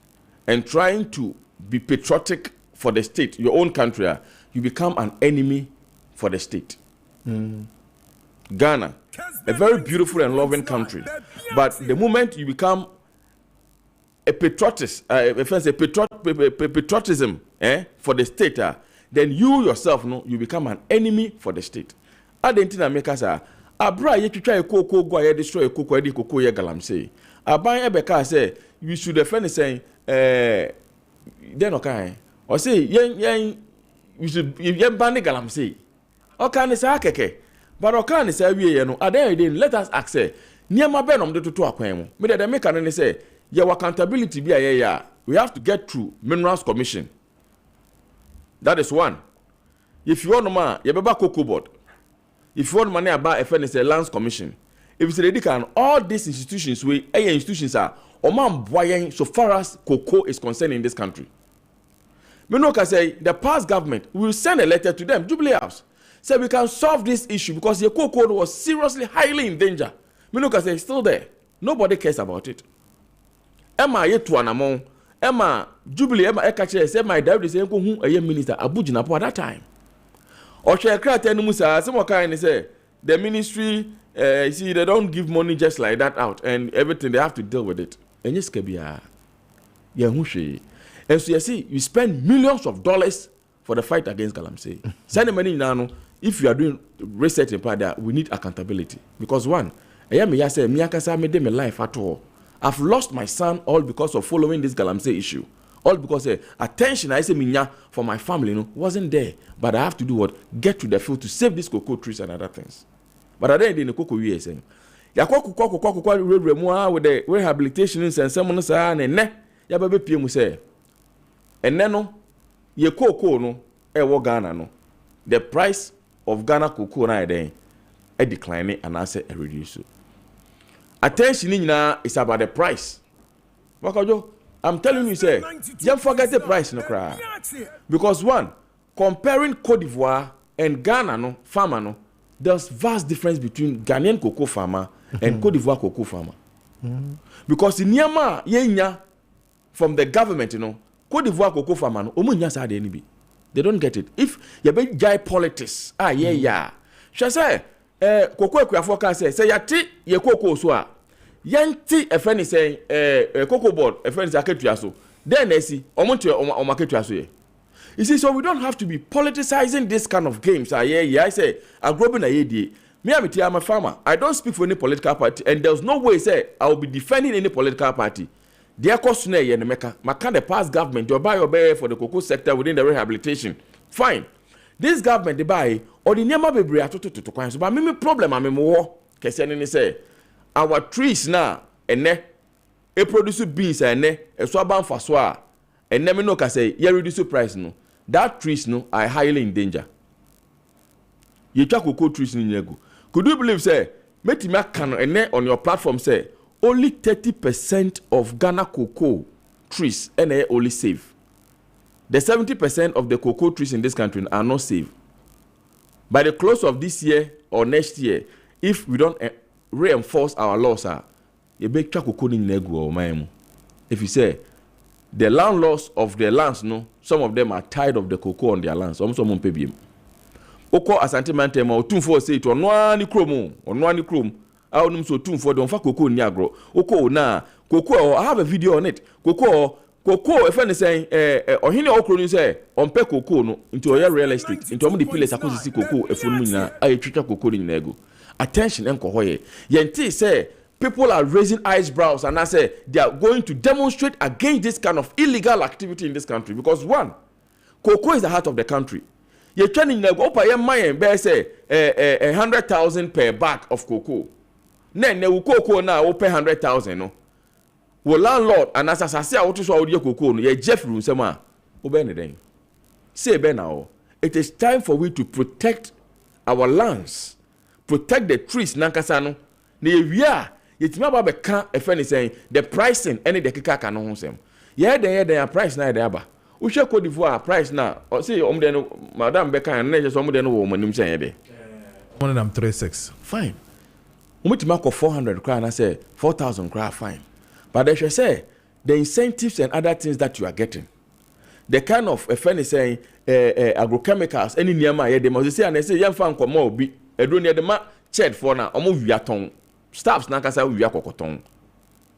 and trying to be patriotic for the state, your own country, you become an enemy for the state. Ghana, a very beautiful and loving country. But the moment you become a patriotism for the state, then you yourself, you become an enemy for the state. I didn't make us Abra ye try a cocoa go ahead destroy a cocoa edi cocoa ye galam say. Aban ebeka say we should defend saying then okay. Or say yen we should yen ban galam say. Okay say akeke. But okay say we no aden let us ask say niema benom de to akwan mu. Me dey make an say your accountability be ya. We have to get through Minerals Commission. That is one. If you want no man, you beba cocoa board. If you want money about a Lands Commission, if it's ready, can all these institutions, institutions are so far as cocoa is concerned in this country. Menoka say the past government will send a letter to them, Jubilee House, say we can solve this issue because your cocoa was seriously, highly in danger. Menoka say it's still there. Nobody cares about it. Emma Yetuanamon, Emma Jubilee, Emma Ekache said my dad is a minister Abujinapo at that time. Or shall cry tell Musa, some kind say the ministry, see, they don't give money just like that out, and everything they have to deal with it. And yes, Kabia, Yahushi. And so you see, you spend millions of dollars for the fight against Galamsey. Send the money now. If you are doing research in part, we need accountability because one, I am say Miyakasa made my life at all. I've lost my son all because of following this Galamsey issue. All because attention I say minya for my family wasn't there. But I have to do what? Get to the field to save these cocoa trees and other things. But I didn't the cocoa we saying. Ya with the rehabilitation and someone say and ne ya baby PM say. And then no ye cocoa no Ghana no. The price of Ghana cocoa na then a declining and I say a reduce. Attention is about the price. Wakajo I'm telling you, say, don't forget the price no cry. Because one, comparing Cote d'Ivoire and Ghana no farmer no, there's vast difference between Ghanaian cocoa farmer and Cote d'Ivoire cocoa farmer. Because in Yama yenya from the government, Cote d'Ivoire cocoa farmer no, omunya sa de nibi. They don't get it. If you be jai politics, she say, cocoa kwa say yati ye cocoa so yanti a friend is saying cocoa board a friend is a ketuaso then they see omonto ketuaso ye. You see, so we don't have to be politicizing this kind of games. I say I'm growing a idea. Me I'm a farmer. I don't speak for any political party, and there's no way say I will be defending any political party. Their cost na ye meka can the past government you buy for the cocoa sector within the rehabilitation. Fine. This government they buy or the nyama bebre atoto to kwan so but me problem am me wo Kessben ni say our trees now ene e produce beans ene e so ban fa so a ene me no ka say ye reduce price no that trees no are highly in danger. You try cocoa trees in Yegu. Could you believe, say, Metima can on your platform say only 30% of Ghana cocoa trees only save. The 70% of the cocoa trees in this country are not safe. By the close of this year or next year, if we don't reinforce our laws, you make cocoa in Negu or Maimu. If you say the landlords of the lands, no, some of them are tired of the cocoa on their lands. Some pay them. Oko asante mantema o tumfo say to ono ani krom a onum so tumfo don fa cocoa ni agro oko na cocoa I have a video on it cocoa if any say ohine okro ni say onpe cocoa no into oya real estate into omo the pillars akosisi cocoa efunu nyina a etwetwa cocoa ni na ego attention enko hoye yenti say people are raising eyebrows and I say they are going to demonstrate against this kind of illegal activity in this country because one, cocoa is the heart of the country. You're turning to go pay my bear say 100,000 per bag of cocoa. Then the cocoa now will pay 100,000. No, well landlord and as I say I want to show you cocoa. No, Jeff room sema. Obey say ben now. It is time for we to protect our lands, protect the trees. Nankasano. Ne via yetima ba be kan efeni saying the pricing any the kika kan ho sem. Yeah, the price na the aba. Ushe Cote d'Ivoire price na say omde madam beka na je so omde no wo manim say de 136 fine umitima ko 400 cry na say 4,000 cry fine but they should say the incentives and other things that you are getting the kind of effect saying agrochemicals any niama ye dem say and say yemfa nkomo obi edro ne de ma ched for na omo wiaton staffs na kasa wia kokoton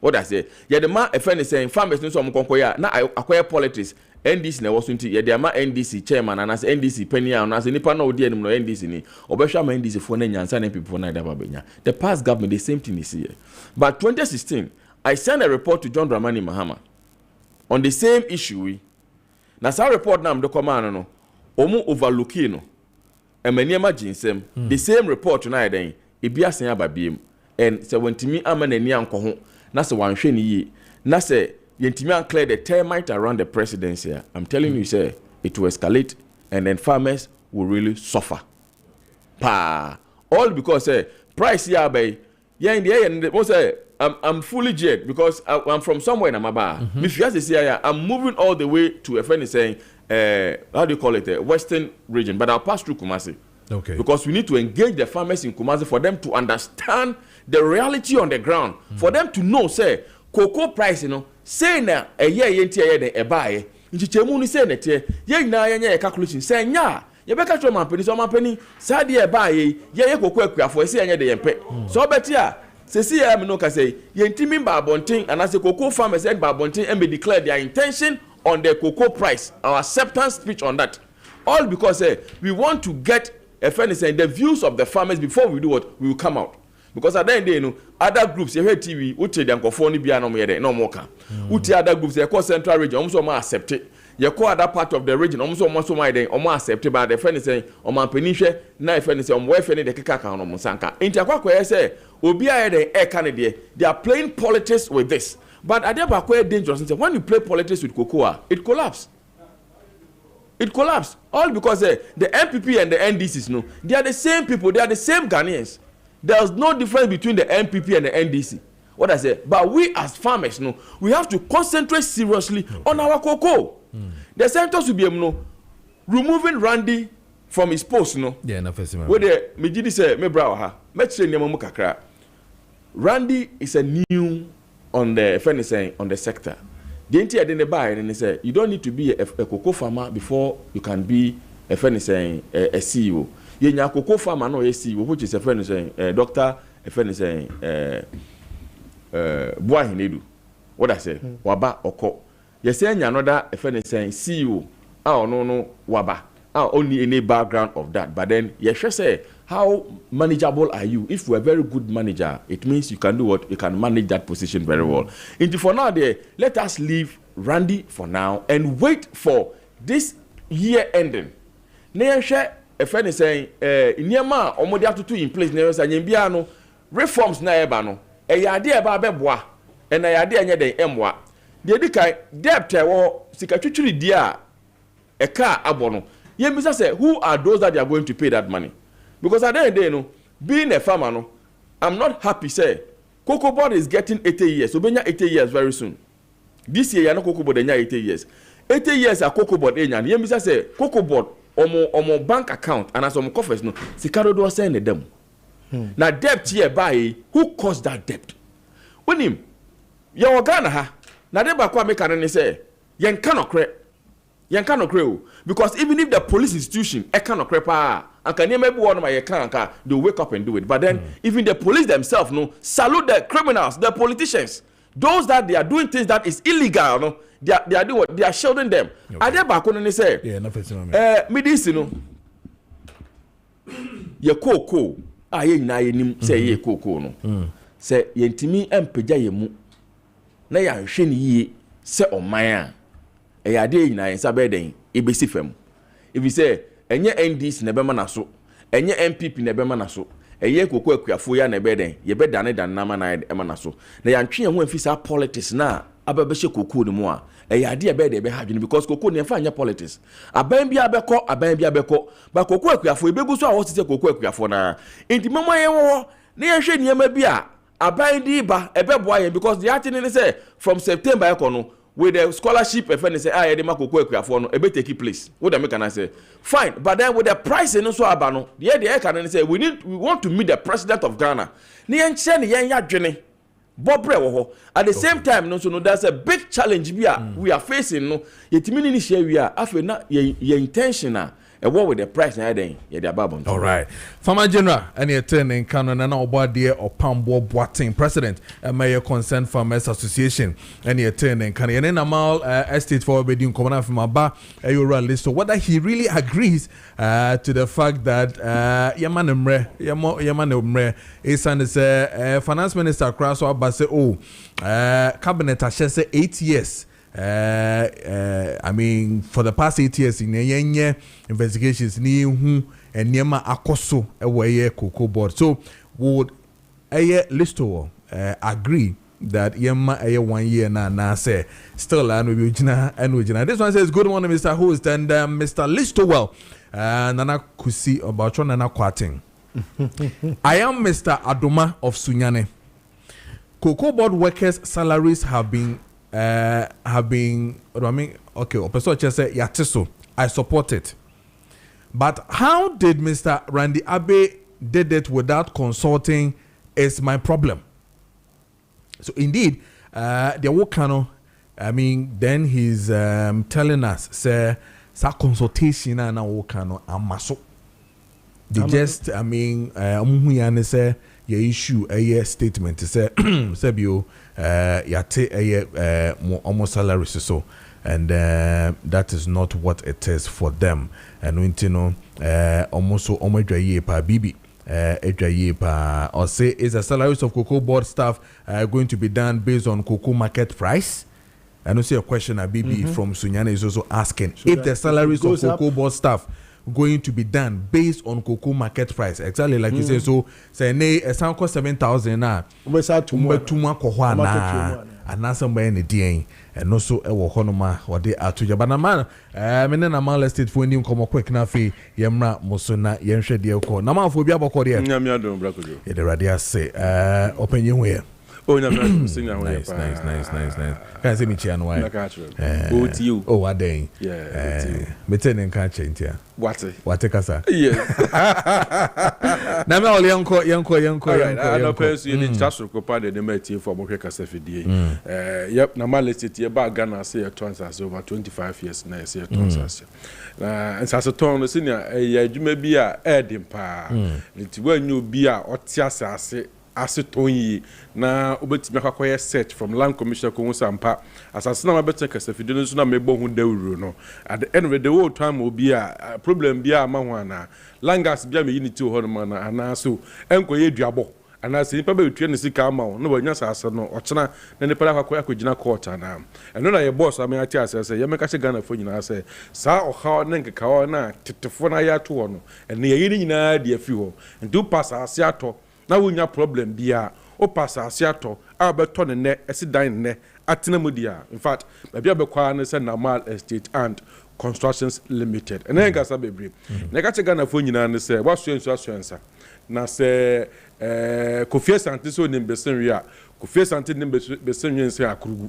what I say ye de ma effect saying farmers no so omo konkoya na acquire politics NDC na was until ye ma NDC chairman and as NDC penny and as nipa na odi anim no NDC ni obehwa ma NDC for na nyansa na people na da babenya the past government the same thing is here but 2016 I sent a report to John Dramani Mahama on the same issue na sa report na mdo command no omu overlooking no emaniema ginsem the same report na den ebia sen ababiem and se wantimi amanani anko na se wanhwe ni yi na se yentimi an clear the termite around the presidency. I'm telling you, sir, it will escalate and then farmers will really suffer. Pa, all because price here by in the air and most I'm fully jet because I'm from somewhere in Amaba. If you say I'm moving all the way to a friend is saying how do you call it western region, but I'll pass through Kumasi. Okay. Because we need to engage the farmers in Kumasi for them to understand the reality on the ground, for them to know, say, cocoa price, say na a year yenti a buy, nchichemu ni say nete, ye na ye calculation, say nya, ye beka to mampeni, so mampeni, sa di e buy, ye cocoa kwa say anya de yempe. So betia, se si ya no ka say, yenti min ba bonting, and as a cocoa farmers and ba bonting and be declare their intention on the cocoa price, our acceptance speech on that. All because we want to get a fairness and the views of the farmers before we do what we will come out. Because at the end of the day, other groups, you hear TV, uche dem kofoni bia no me no more can. Uche other groups, they call central region, almost more accept it. You call other part of the region, almost more then, almost accept it. But the friend is saying, "Oman penishe, na friend is saying, "Where friend the kika kan no musanka." Inti akwa say, "Obi aye the air Canada." They are playing politics with this. But at the back quite dangerous. When you play politics with cocoa, it collapses. It collapsed. All because the MPP and the NDCs, no, they are the same people. They are the same Ghanaians. There's no difference between the MPP and the NDC. What I say, but we as farmers, no, we have to concentrate seriously on our cocoa. The centers will be removing Randy from his post, no. Yeah, no first. Where the Mijidi say, me bra ha, let's say nyamu kakra. Randy is a new on the saying on the sector. The entire didn't buy and they say you don't need to be a cocoa farmer before you can be a saying a CEO. You cocoa farmer no CEO, which is a friend saying doctor, a friend saying boy hinedu. What I say, waba oko. You say another a friend saying CEO. Oh no waba. Only any background of that. But then you should say how manageable are you? If you're a very good manager, it means you can do what you can manage that position very well. And for now, let us leave Randy for now and wait for this year ending. A friend is saying, Niama, or Modiatu in place, never saying, Biano, reforms na ebano, a idea about Bebois, and I idea near the Mwa. The Edikai, debt or Sikatuchi dear, a car abono. Yeah, Mr. Say, who are those that they are going to pay that money? Because at the end of the day, no, being a farmer, no, I'm not happy, say, Cocoa Board is getting 80 years. So, we 80 years very soon. This year, you know, Cocoa Board, 80 years. 80 years are Cocoa Board, yeah, Mr. Say, Cocoa Board, omo bank account, and as omo coffers, no, Sikaro do send them. Now, debt here by who caused that debt? When him, you're Ghana, ha, now they back make an say, Yan cannot create. Because even if the police institution, cannot create, and can maybe one of my account, they wake up and do it. But then, even the police themselves, no, salute the criminals, the politicians, those that they are doing things that is illegal, no, they are doing what they are shielding them. Okay. Are they back on and say, yeah, nothing. Me this, you know, ye coco, ye na ye say ye coco no, say ye ntimi empeja ye mu, na ya nhwe ye say omaya. E ade nyina yensa beden ebesi fam if you say enye NDC na bema na so enye MPP na bema na so eye kokko akuafo ya na beden ye bedane dan na ma na ema na so na ya ntwe ho afisa politics na ababehye kokko ni mu a e ade e beden be hadwene because kokko ne fa anya politics aban bia beko ba kokko akuafo ebegu so a wo sise kokko akuafo na enti mama ye wo na ye hwe niam bia aban di ba ebeboa ye because the attitude say from September ekono with the scholarship, if any say, I did Marco Quaker, a bit take place. What am I say? Fine, but then with the price and also abano, the idea can say we want to meet the president of Ghana. Nian Chen Yan Jenny, Bob Brewo. At the same time, no, so no, there's a big challenge we are facing. No, yet many share we are after not your intention. A war with the price na den ye the babon. All right. Farmer General any attending canon and obade or Pambo Boating president Mayor Concerned Farmers Association any attending can yen amal estate for bedin commander from Aba Ayura list so whether he really agrees to the fact that Yaman is and say finance minister Kraso Aba say cabinet has say 8 years. I mean, for the past 8 years in a investigations, ni who and Yama Akoso away Cocoa Board. So, would a listo agree that Yama a 1 year na say still and Ujina. This one says, good morning, Mr. Host and Mr. Listowell. Nana Kusi about Nana Quating. I am Mr. Adoma of Sunyane. Cocoa Board workers' salaries have been, okay, Yatiso, I support it. But how did Mr. Randy Abe did it without consulting is my problem. So indeed, the Wokano, then he's telling us, say, sa consultation and Wokano amaso. They just, say, your issue a statement to say, Sebio, yate almost salary so, and that is not what it is for them. And when you know, almost so pa bibi, or say, is the salaries of Cocoa Board staff going to be done based on cocoa market price? I don't see a question Bibi from Sunyane is also asking so if the salaries of Cocoa Board staff going to be done based on cocoa market price. Exactly like you say, so say nay a sound cost 7,000 na tuma kohwa na and somewhere in the DN and also a honoma or they are to Jabana man. Menen a mal estate for him come quick na fi yemra mosona yenshe dioko. Nama for biabo kodia. Nyamiado brakojo. The radia say open you way. Oh, nice. Can't see me chian why. Oh, to you. Oh, what day? Yeah. Metening can't change here. What kasa? Yeah. Na me all yanko. I know person you need just to copy the meeting for Moke Kasa FD. Yep, na mal estate here ba Ghana say transfers over 25 years na say transfers. And so ton senior adwuma bi a edim pa. Nti wan you bi a otiasase asetoyi na obetimi akwakoye search from land commissioner ko sampa asase na mabete kasafide no so na mebo hu dawuro no at the end of the whole time obi a problem bia ma ho ana langas bia me unity ho no na ana so enkoye duabo ana se nipa be tue ne sika ama no wanya sase no ochena na nipa akwakoye akogina court ana eno na ye boss am ati asase ye meka che Ghana fo nyina se sa oha na nkeka ho na tetefo na ya to ho no ene ye nyina de afi ho ndu pass ase ato na wonya problem bia o passa asiato abeto ne esi dan ne atena mudia in fact bia be kwa ne se normal estate and Constructions Limited. And then Gasa Baby. Negative Ghana for you and say, what's your insurance? Na say, Kofi Santiso in Besseria, Kofi Santi in Besseria and say, Akrugu.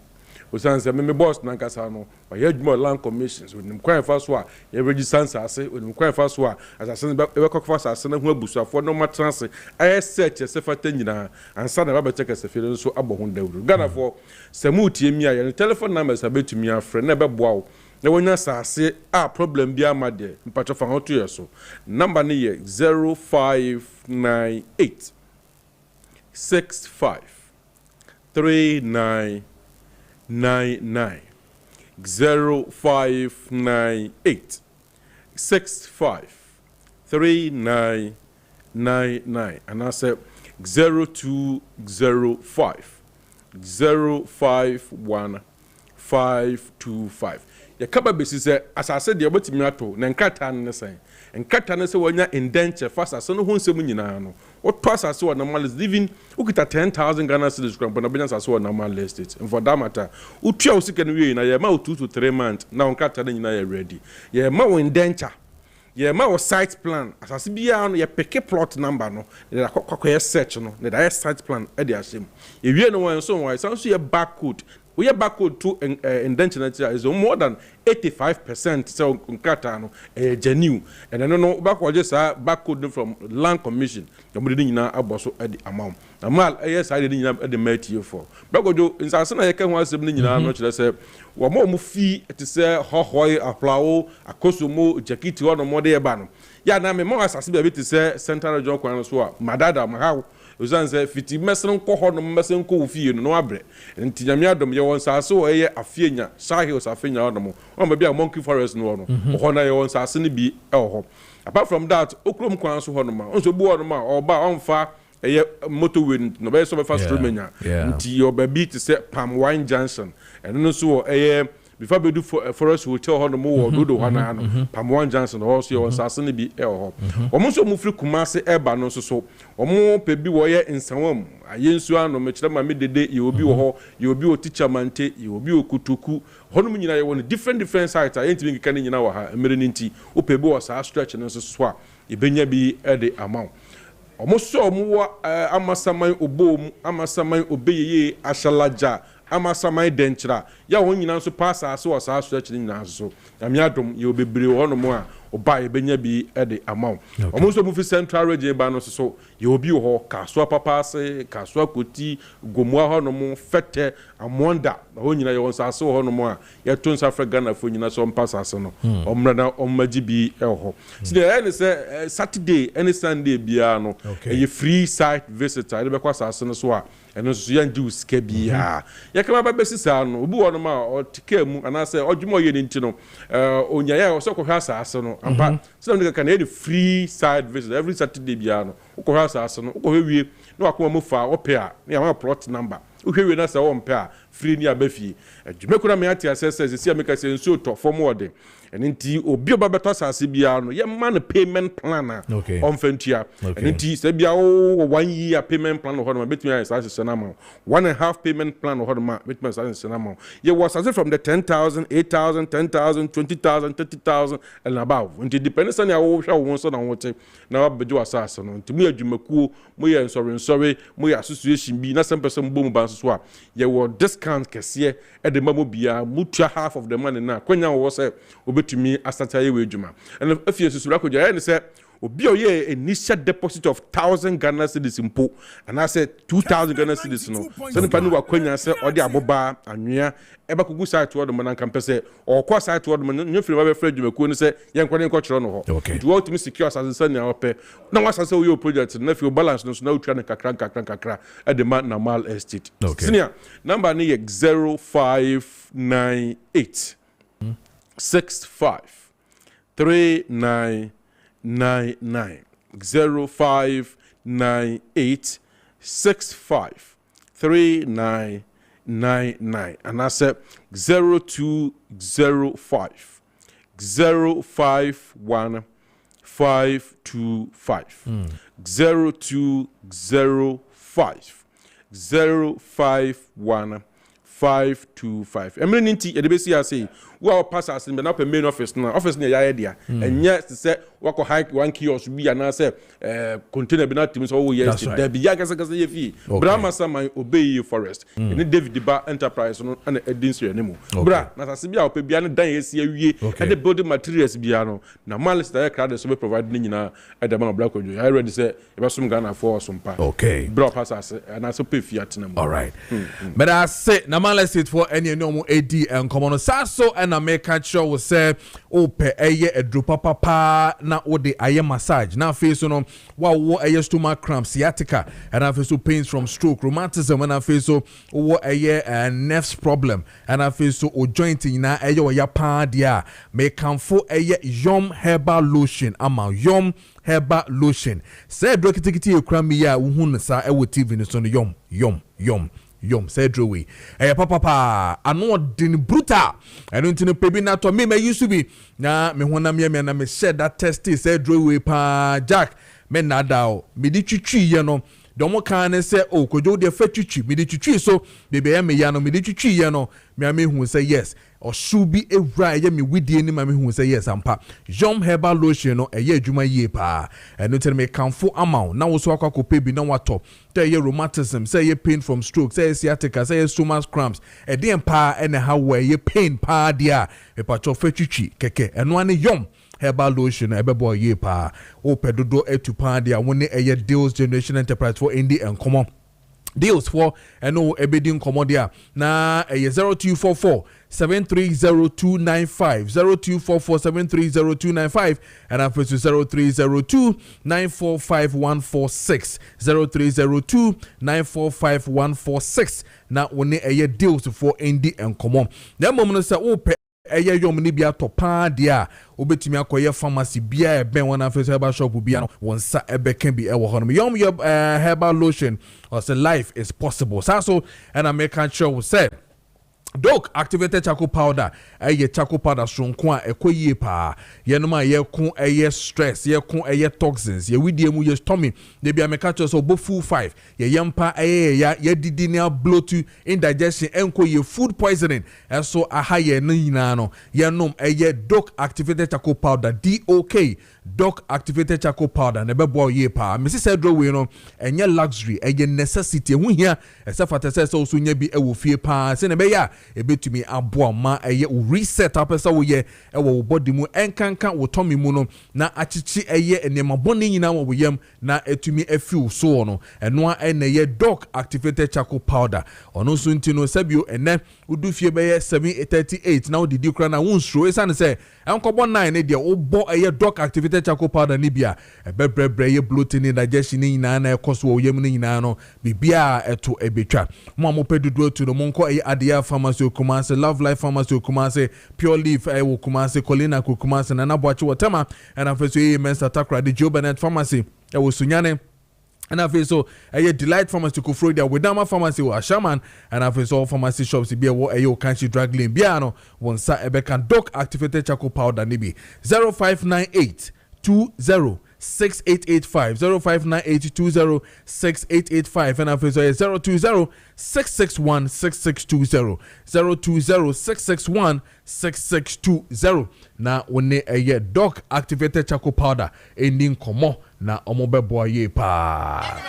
Osanse me boss na nkasa no wa yadwuma land commissions with kwan fa so a ye register asase with kwan fa so a asase be kokfa asase na hu abusuafo no matranse ay search sefata nyina ansa na ba check sefere so abo hu dawru Ghana for samuti emi a ye telephone numbers abetumi afre na be boa wo na wonya asase a problem bi amade mpacho fa hoto ye so number ne ye 0598 65 39 99 0598 65 3999 and I said 0205 051 525. Ya kaba besi se asase de obetimi ato na nkata ne sen nkata ne se wonya indenture fast asase no ho nsem nyina no oto asase wo normal living ukita 10,000 Ghana cedis krampo na benya asase wo normal estate and for that matter utua usika no wie na ye ma 2 to 3 months na nkata ne nyina ye ready ye ma wo indenture ye ma wo site plan asase bia no ye pick plot number no na kwakwye search no na da site plan e de asem ye wie no won so won so ye barcode we are backward to indenture is more than 85%. So nkata no genuine and no backward just backward from land commission. The money na aboso at the amount. Amal yes I didn't have the merit for. Backward in Sasana you can want something na no chere say wo mo fee to say hohoi aplawo akosomo jacket one more dey ba no. Ya na me mo asase be to say central region kwan so a madada mahaw Uzanze fiti mesren ko ho no mesen ko ofie no abre enti nyame adom ye won sase wo ye afienya sahils afenya odom o ma bia monkey forest no no ho na ye won sase ne bi e ho apart from that okrom kwan so ho no ma onso bu ho no ma oba onfa ye motorway no be so be fast menya enti your baby to say Palm Wine Junction and no so ye before we do forest hotel ho no mo do ho na no Palm Wine Junction also your sase ne bi e ho omo so mu firi Kumase eba no so omo pe bi wo ye nsawam ayensu ano me kire ma me dede ye obi wo ho ye obi o teacher mante ye obi o kutuku honum nyina ye won different sites ayenti bi kan nyina wo ha emere ninti o pe bi wo sa stretch no so a ye benya bi e de amount omo so omo wo amasaman obom amasaman obeyeye ashalaja amasamai denchira ya won nyina so pass aso o sa stretch nyina so nyame adom ye obebre honum a oba ye benya bi e de amount omo so mu fi central region ba no so ye obi ho kaso papa ase kaso koti gomua honum fete amonda ho nyina ye won sa aso honum a ye to nsa fra Ghana fo nyina so pass aso no omra na omaji bi e ho so dey say Saturday any Sunday bia no ye free site visitor e be kwa sa aso no so a eno so yan ju ska bia ye kama ba besisa no obi wono ma o tika mu anase odwuma ye nti no onyaya o so ko hwa sa aso no ampa so no ka na e free site visitor every Saturday bia no ko hwa sa aso no ko hwie no akoma mu fa ope a na ya plot number uhwe na sa wo mpe a free ni abafie adwumekura me ati assessors si ameka se nso to form wode enti obi oba beto asase bia no ye man payment plan on fentia enti se bia o 1 year payment plan ho no betumi asase se na ma 1.5 payment plan ho no ma betumi asase se na ma ye was asase from the 10,000 8,000 10,000 20,000 30,000 and above enti depends on how hwa won so na wote na abeju asase no enti mu adwumakuo mu ye nsori mu ye association bi na some person bo mu ban so a ye wo discount kese e de mamo bia mutua half of the money na kwanya wo say obetumi asata ye we adwuma and if you susura ko je say obi o ye initial deposit of 1,000 Ghana cedis impo and I said 2,000 Ghana cedis no so nipa no wakwanya say odi aboba anwea e ba kugu site word man kan pese o kwa site word man nyefiri ba be fra adwumakuo ni say ye nkwade nkɔkyerɛ no ho to want to secure as say na ope na wasase wo your project na fi balance no so na utwa ne kakra at the man normal estate senior number ni 0598 65 3999 0598 65 3999 and I said 0205 051 525 0205 051 525. Eminenti edebesi ase wo pass as in na main office na ya dia enye se wako hike one kiosk bi ana se container bi na team so wo yes there bi ya kasa ye fi Brahma Saman obey forest ni David Ba enterprise no na edin so yanemu bra na sase bi a ope bia no dan yesi awie e the building materials bia no na malista crowd so be provide ni nyina e the man Black Kojo I ready say e be som Ghana for sompa okay bra pass as na so pay fiat na all right but I say na malista it for any normal AD and common so and American show will say ope eye edrupa papa na ode aye massage na face no wo eye stomach cramp sciatica and I feel pains from stroke rheumatism and I feel so wo eye nerves problem and I feel so o joint na eye o ya pa dia me kanfo eye yom herbal lotion ama yom herbal lotion say dokitikiti ekra mi ya wo hu sa e wo TV ni so no yom say drowe papa ano din brutal eno ntino pebi na to me used to be na me honam ye me na me share that test say drowe pa Jack me na da me di twitwi ye no domo kan ne say o Kojo de fa twitwi me di twitwi so bebe ya me ya no me di twitwi ye no me hu say yes or should be a right me widie ni ma me hu say yes ampa Jom herbal lotion no eye adwuma yie pa eno tell me kanfo amount na wo so akwa pebi na wato say ye rheumatism say ye pain from stroke say sciatica say stomach cramps e dey pa ene how we ye pain pa dia e pa cho fatwichi keke eno ane Yom herbal lotion ebebo ye pa o pedodo etupa dia woni eye deals generation enterprise for indie and common deals for eno ebedin komodia na 0244 730295 0244 730295 and after 0302 945146 0302 945146 na woni eye deals for indie and common na mom no say o eye yom ni bia to pa dia obetimi akoye pharmacy bia e ben wona face herbal shop bia no wonsa ebe kan bi e wo hono yom herbal lotion or say life is possible so and American show said Doc activated charcoal powder eye charcoal powder sonko a ekoyie pa yenoma ye kun eye stress ye kun eye toxins ye widie mu ye stomach de bia meka cho so bo full 5 ye yempa eye ye didi na bloat indigestion enko ye food poisoning so aha ye nyina no ye nom eye Doc activated charcoal powder DOK Doc activated charcoal powder na bebo ye pa Mrs. Cedro we no enye luxury eye necessity hu hia esafata se so so nya bi e wo fie pa se na be ya ebetumi aboa ma eye reset up esa wo ye e wo body mu enkanka wo tomi mu no na achichi eye enema boni nyina wo yam na etumi afiu so no eno a ene ye Doc activated charcoal powder ono so ntino sabio ene udu fie be ye 738 na odidi kra na wonstro esa ne se enkobo 9 ne de wo bo eye Doc activated charcoal powder ni bia ebebrebe ye bloating indigestion ni nyina na ekoso wo yam ni nyina no bibia eto ebetwa mo amopedudu to no monko eye adia pharmacy Kumase Love Life Pharmacy Kumase Pure Leaf wo Kumase Colina Kumase na Naboachi Watema and afeso ye Mensa Takra the Joe Bennett Pharmacy wo Sunyane and afeso eye Delight Pharmacy Kufrodia Wedama Pharmacy wo Ashaman and afeso pharmacy shops bia wo eye Kanchi Drug Lane bia no wonsa ebekan Doc activated charcoal powder nibi 0598 20 6885 0598206885 and after 020 661 6620 020 661 6620 na one eye Doc activated charcoal powder ending komo na omobebo ye pa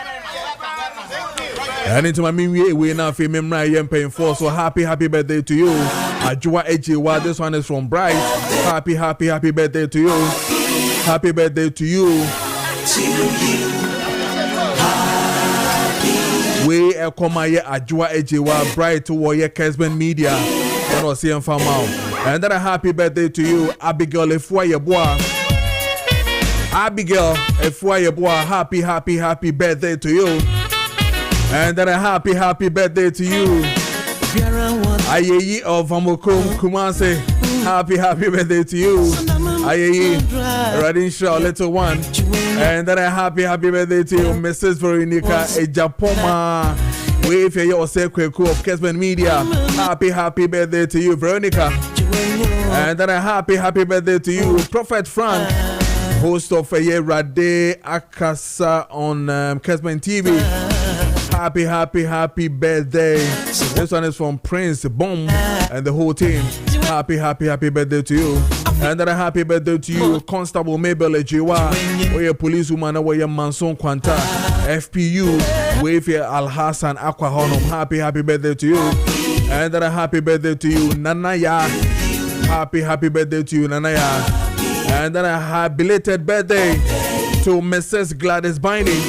and into my we now feel memory I am paying for so happy birthday to you Ajua Ejiwa this one is from Bright happy birthday to you. Happy birthday to you. We Ekomaye Ajua Ejiwa Bright to Warrior Kessben Media. And was here from out. And then a happy birthday to you, Abigail Efuaye Bois. Abigail Efuaye Bois, happy birthday to you. And then a happy birthday to you. Ayeyi of Amoko Kumase. Happy birthday to you. Ayeyi Radin Shaw, little one. And then a happy birthday to you, Mrs. Veronica Ejapoma. Wave your Kweku of Kessben Media. Happy birthday to you, Veronica. And then a happy birthday to you, Prophet Frank, host of Rade Akasa on Kessben TV. Happy birthday. This one is from Prince Boom and the whole team. Happy birthday to you. And then a happy birthday to you, Constable Mabel Ejiwa, where policewoman, where your Manson Quanta, FPU, Wayfair Al Hassan Aqua Honum. Happy birthday to you. And then a happy birthday to you, Nanaya. Happy birthday to you, Nanaya. And then a belated birthday to Mrs. Gladys Binding,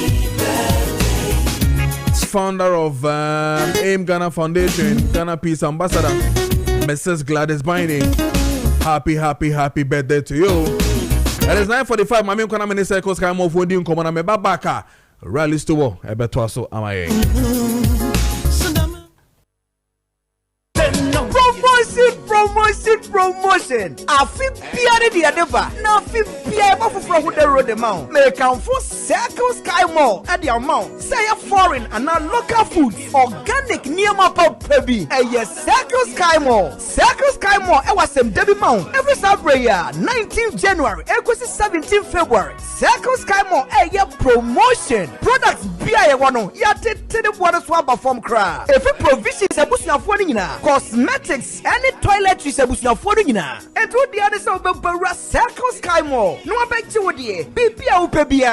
founder of AIM Ghana Foundation, Ghana Peace Ambassador. Mrs. Gladys Binding, happy birthday to you. It is 9:45. Mami nkwana mini circles kaya mo fundi nkomo na meba baka. Rally stowo ebeto aso amaye. Promotion. I feel better the adeva. Now feel better from who the road the mount. Make count for Circle Sky Mall at the amount. Say a foreign and not local foods. Organic near my pop baby. And yes, Circle Sky Mall. Circle Sky Mall. I was some Debbie Mount. Every Saturday, 19th January, 17th February. Circle Sky Mall. A promotion. Products beer one. Ya te the water swab from craft. If it provisions a bush of one cosmetics, any toiletries a bush of one. And to the other side of the Circle Sky Mall. No, I bet you would ye. Baby, oh, baby.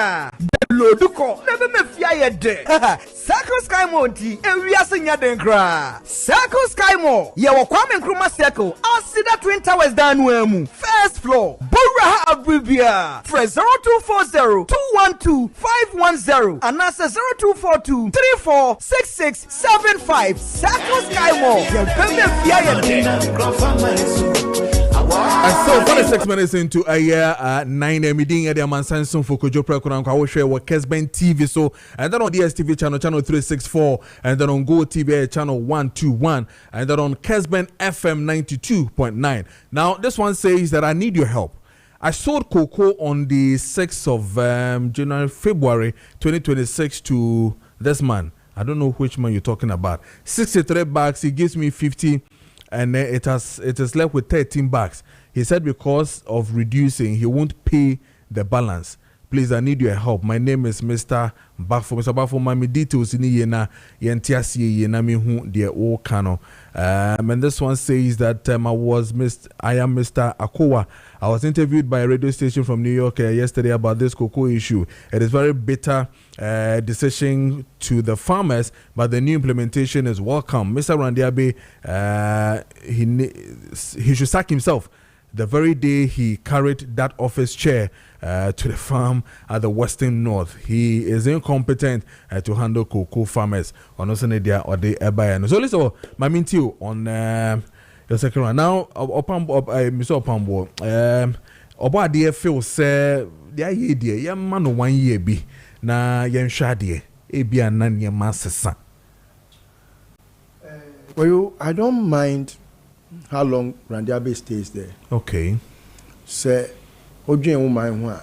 Loduko, never me fear de. Circle Sky Mall, and we are seeing ya den cry. Circle Sky Mall, ya wa kwame nkrumah circle. I'll see that Twin Towers down wemu. First floor, Bora Abribia. Press 0240-212-510. And answer 0242-346675. Circle Sky Mall, ya me fear de. And so 46 minutes into a year 9 a meeting at the Amansanson for Kojo Preko Dankwah. I will share with Kessben TV. So and then on DSTV channel 364, and then on Go TV channel 121, and then on Kessben FM 92.9. Now this one says that I need your help. I sold cocoa on the 6th of February 2026 to this man. I don't know which man you're talking about. 63 bags. He gives me 50. And it is left with 13 bags. He said because of reducing, he won't pay the balance. Please, I need your help. My name is Mr. Bafo. Mr. Bafo, my details in yena yentiasi yena mi hu de o kano. And this one says that I am Mr. Akowa. I was interviewed by a radio station from New York yesterday about this cocoa issue. It is very bitter decision to the farmers, but the new implementation is welcome. Mr. Randiabe, he should sack himself the very day he carried that office chair to the farm at the Western North. He is incompetent to handle cocoa farmers. On Osenedia or the Ebayan. So listen, my minty on the second round. Now, Mr. Opambo, Oba dear Phil say, the idea, young man, 1 year be na yen shadie, ebi anan ye master. Well, I don't mind how long Randiabe stays there. Okay. Say, Ojen woman wa.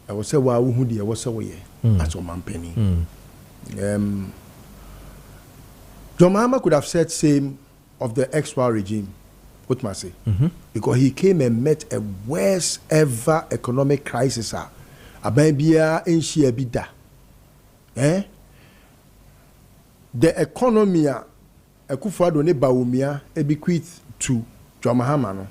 I will say wa who dear was away. That's all man penny. John Mahama could have said same of the ex-war regime, what must say? Because he came and met a worst ever economic crisis. Ababia in Shiabida. The economy a Kufado ne Baumia a bequeath to John Mahama. No?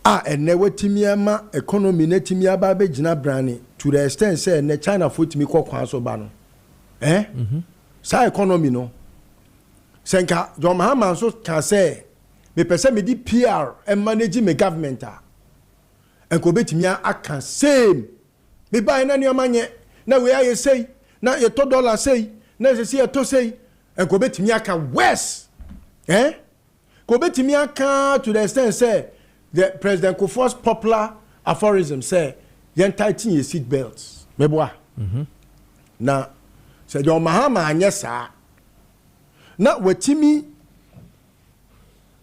And never Timiama economy netimia babe jina brani to the extent say ne China foot me kwa so bano. Sa economy no. Senka John Mahama so can say me pese me di PR and manage me government and ko betimia aka same me buy na nyamanye na we aye say na ye $2 say na se ye to say and ko betimia aka west ko betimia aka to the extent say the President Kufuor's popular aphorism say yen tighten your seat belts me boa na say John Mahama anya sa na watimi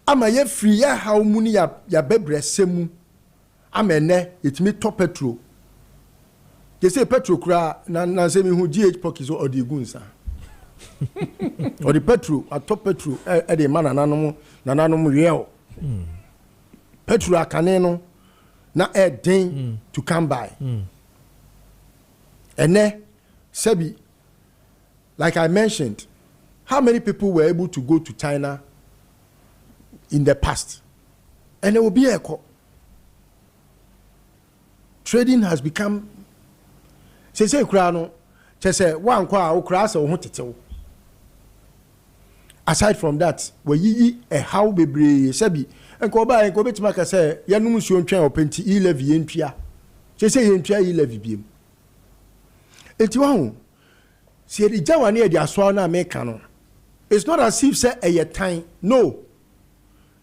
ama ye free ya how muni ya bebre semu amene itimi top petrol ye say petrol kura na say me hu GH pockets or the gunsa or the petrol at top petrol e de man nananom real petrol akane no na e den to come by ene sebi like I mentioned, how many people were able to go to China in the past? And there will be a call. Trading has become. Say Krano, say one kwa ukrasa or hotel. Aside from that, we a how be sebi and go by and go to Maka say, Yanumus train or penti e-levy in Pia. Say in Pia e-levy beam. It's one. See the Jawa near the Aswana Mekano. It's not as if say a time. No.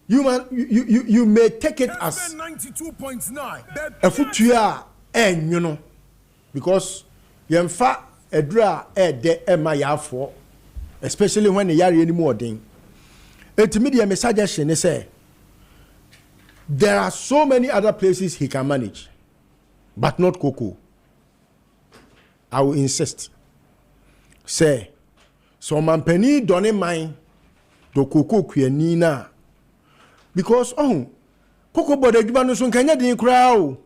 You may take it as 92.9 a futua and you know. Because yemfa edra de emayafo, especially when the yari anymore thing. Ultimately, my suggestion is say there are so many other places he can manage, but not cocoa. I will insist. Say, so man penny don't mind the cocoa kwenina because cocoa body jubano sun kanya din crowd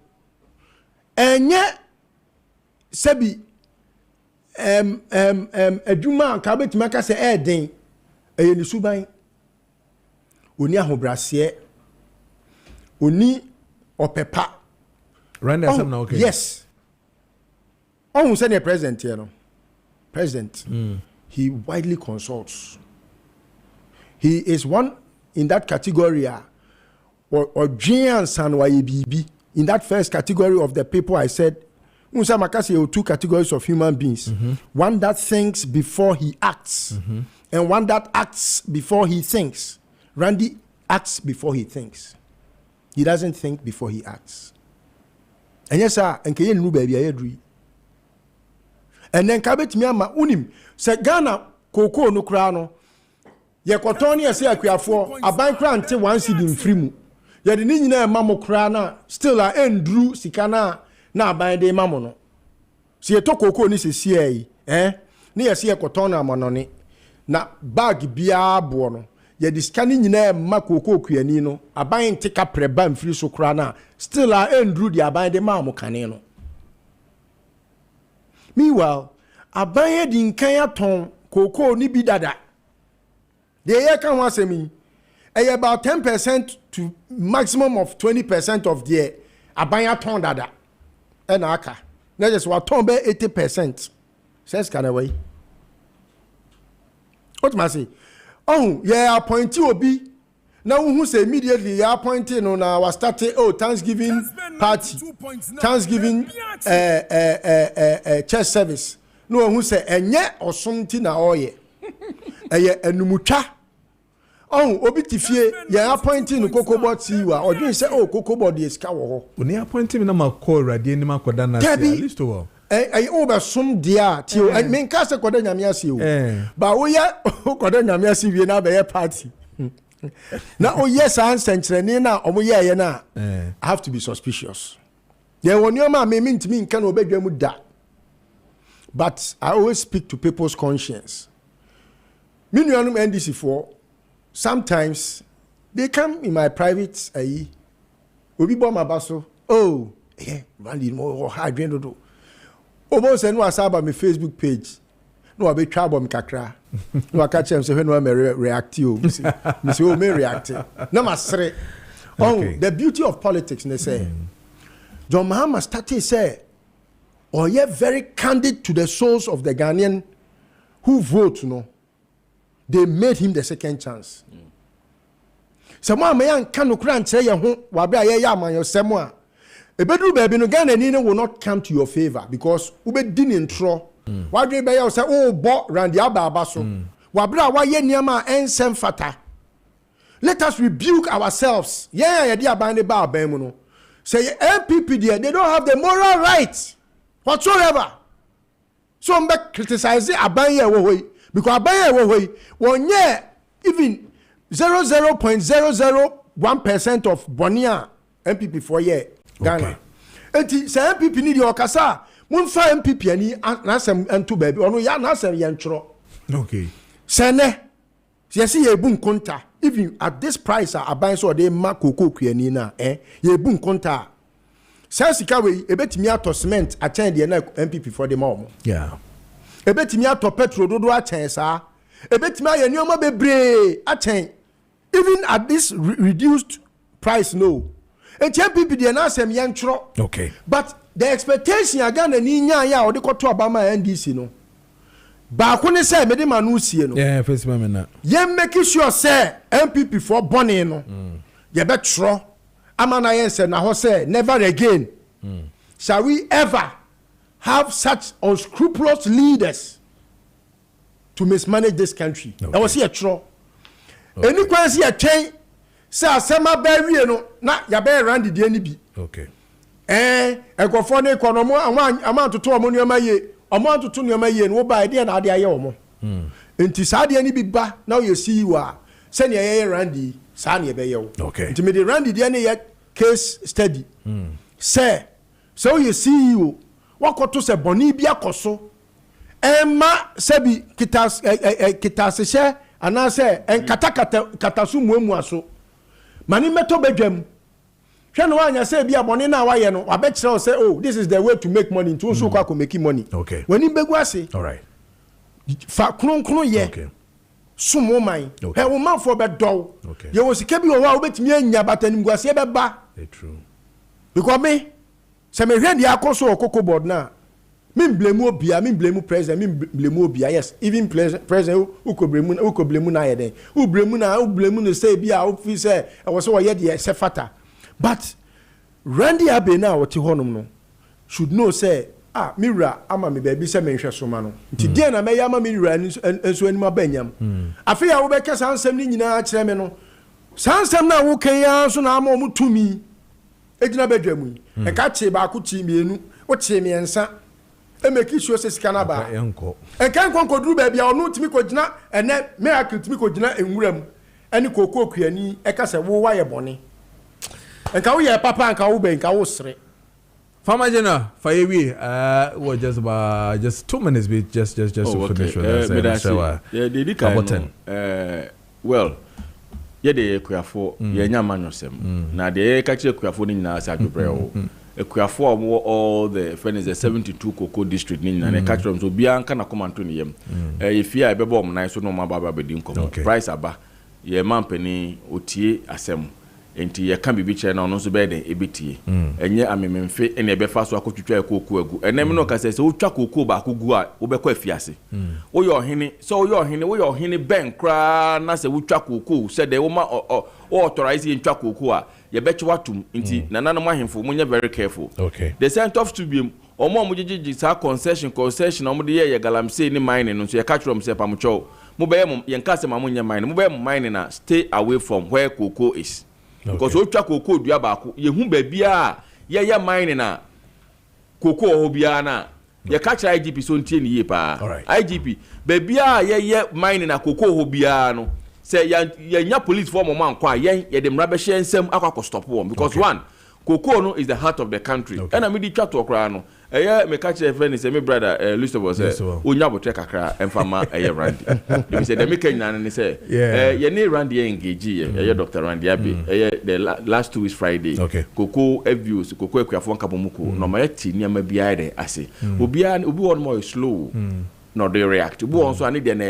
and yet. Sebi adwuma ka betima ka se den eye ni suban oni ahobrase oni opepa randa some na okay yes say the president here no president he widely consults. He is one in that category or giants and YBB in that first category of the people I said. Musa Makasi are two categories of human beings. One that thinks before he acts, and one that acts before he thinks. Randy acts before he thinks. He doesn't think before he acts. And yes, sir, and Kayen Lu baby, I agree. And then Kabet Miama Unim, say Ghana, Coco no crano. Ye Kotoni, I say a for a bank grant one seed in Frimu. Ye the Nina Mamo Crana, still a Andrew Sikana. Na by the mamono. Si eto koko ni se sie ni ye se kotona monone. Na bag bia bo no. Ye diskani nyina ma koko kuani no. Aban tika preba mfiri so kra na. Still a endru di aban de mamo kane no. Meanwhile, aban di nkan aton koko ni bi dada. De ye kan wasemi. About 10% to maximum of 20% of the aban aton dada. And aka na just what turn be 80%. Says can away. What must say? Yeah, appoint you obi. Now who say immediately you appointing on our starting Thanksgiving party. Thanksgiving church service. No who say enye or something na oye. Enumucha. Obi tifie ya appointing Cocoa Board siwa or you say Cocoa Board is ka wo ho. Oni appointing na makọ radi ni makoda na at least wo. Over some dia ti o men ka se koda nyame ase o. Ba wo ya koda nyame ase wie na be party. Na o yes answer na omo ye na. I have to be suspicious. There won your man me ntimi nka na obedwa mu da. But I always speak to people's conscience. Me nuanum NDC for sometimes they come in my private obi bo ma baso Randy mo hard do do obo se no asaba me Facebook page no abi twa bom kakra no aka chem se no me react o me say o me react na masre the beauty of politics they say John Mahama started say you're very candid to the souls of the Ghanaian who vote they made him the second chance. Someone may can grant say wabia ya man yourself. A bedroom baby no Ghana will not come to your favor because ube didn't intro. Why do you say bo Randy Ababaso? Wabra why ye niama ensem fata. Let us rebuke ourselves. Yeah, dear bandi bar bemuno. Say MPP there, they don't have the moral right whatsoever. So I'm criticize abanye way. Because abanye one year even 0.001% of Bonia MPP for year Ghana. Enti say MPP need your kasa. Mun fa MPP ani nasem entu baby. Ono ya nasem yentro. Okay. Sene. Yes, ye bun konta. Even at this price aban so de ma koko kuani na ye bun konta. Say sika we ebetimi ato cement attend the MPP for the mom. Yeah. ebetimi ato petrol dodo achen saa ebetimi aye nioma bebre achen even at this reduced price no HMPP dey na asem yen twro okay but the expectation again ni nya ya odi koto obama NDC no ba ko ne say mede manu sie no yeah first man na yen make sure say MPP for bonny no ye be twro amana yen say na ho say never again shall we ever have such unscrupulous leaders to mismanage this country. Okay. That was here true. Any question a train say asema ba wie no na ya be rand the any bi. Okay. Ekofo ne konomo amount to omo nyoma ye. Amount to nyoma ye no ba ide na ade aye omo. Enti sa de ani bi ba na you see you are say na ye rand sa na ye be ye wo. Okay. Enti me the rand the any ye case study. Say so you see you wakoto se boni bi akoso emma sebi kitasehye ana se enkata su muamu aso mani meto bedwam hwe no anya se bi aboni na waye no wabekire say oh this is the way to make money to so kwa make money okay wani begu ase all right fa kronkron ye okay sumo man okay. He wo man for bedo okay ye wo sika bi wo wa obetimi anya batanim guase be ba true because me se me hwe dia akoso okoko board na min blame obia min blame president min blame obia yes even president who could blame na yeden who blame no say bia who feel say I was so ye dey se fata but Randy Abe na what honum no should know say mira ama me baby say me hwe soma no nti dey na me ya ama mira enso anima banyam afi ya wo be kasa ansem ni nyina kire me no sansem na wo kan ya so na ama o mutumi ejina bedwamu e ka che ba ku ti mienu wo che me ensa e make sure say sika ba enko e kan kon koduru ba bia onu timi ko gina ene miracle timi ko gina enwuram eni kokoo kuani e ka se wo wa ye bone e ka wo ye papa nka wo be nka wo sere Farmer General Fayewi what just about just 2 minutes be just to finish with that well ye de kuafo ye nya manwosem na de ka kire kuafo ni nyina sa adwobre o kuafo all the friends the 72 Koko district ni nyina na ka kire so bia nka na komanto ni yem ye fia e bebo om nan so no ma baba be din kom price aba ye mampani otie asem enti ye kan bibi kire na ono so be den ebetie enye amememfe ene be fa so akotwitwa ekoko agu enem no ka se wotwa koko ba akogu a wo be kwa afiase wo yo hene so wo yo hene ben kra na se wotwa koko se de wo ma o authorize ye ntwa koko a ye be che watum enti nana no mahemfo munye very careful okay the center of stubium omo mujiji sa concession omo de ye galamsey ni mine no so ye catch from se pamucho mo be ye nka se mamunye mine mo be mine na stay away from where koko is. Because otwa koko dua baako ye hu ba bia ye mine na koko ho bia na ye catch IGP so ntie ni ye pa IGP ba bia ye mine na koko ho bia no say ye nya police for mo man kwa ye de mra be hye nsem akwa stop one because one koko no is the heart of the country and me di twa to okra no me catch a friend say me brother Lustobo say onya botre kakra emfama Randy me say dem me kenya na say ye ne Randy engage ye Dr. Randy Abi the last 2 weeks Friday koko views koko akuafo nkabomuko no ma yati niam bia de ase obi one more slow no they react obi on so ani de na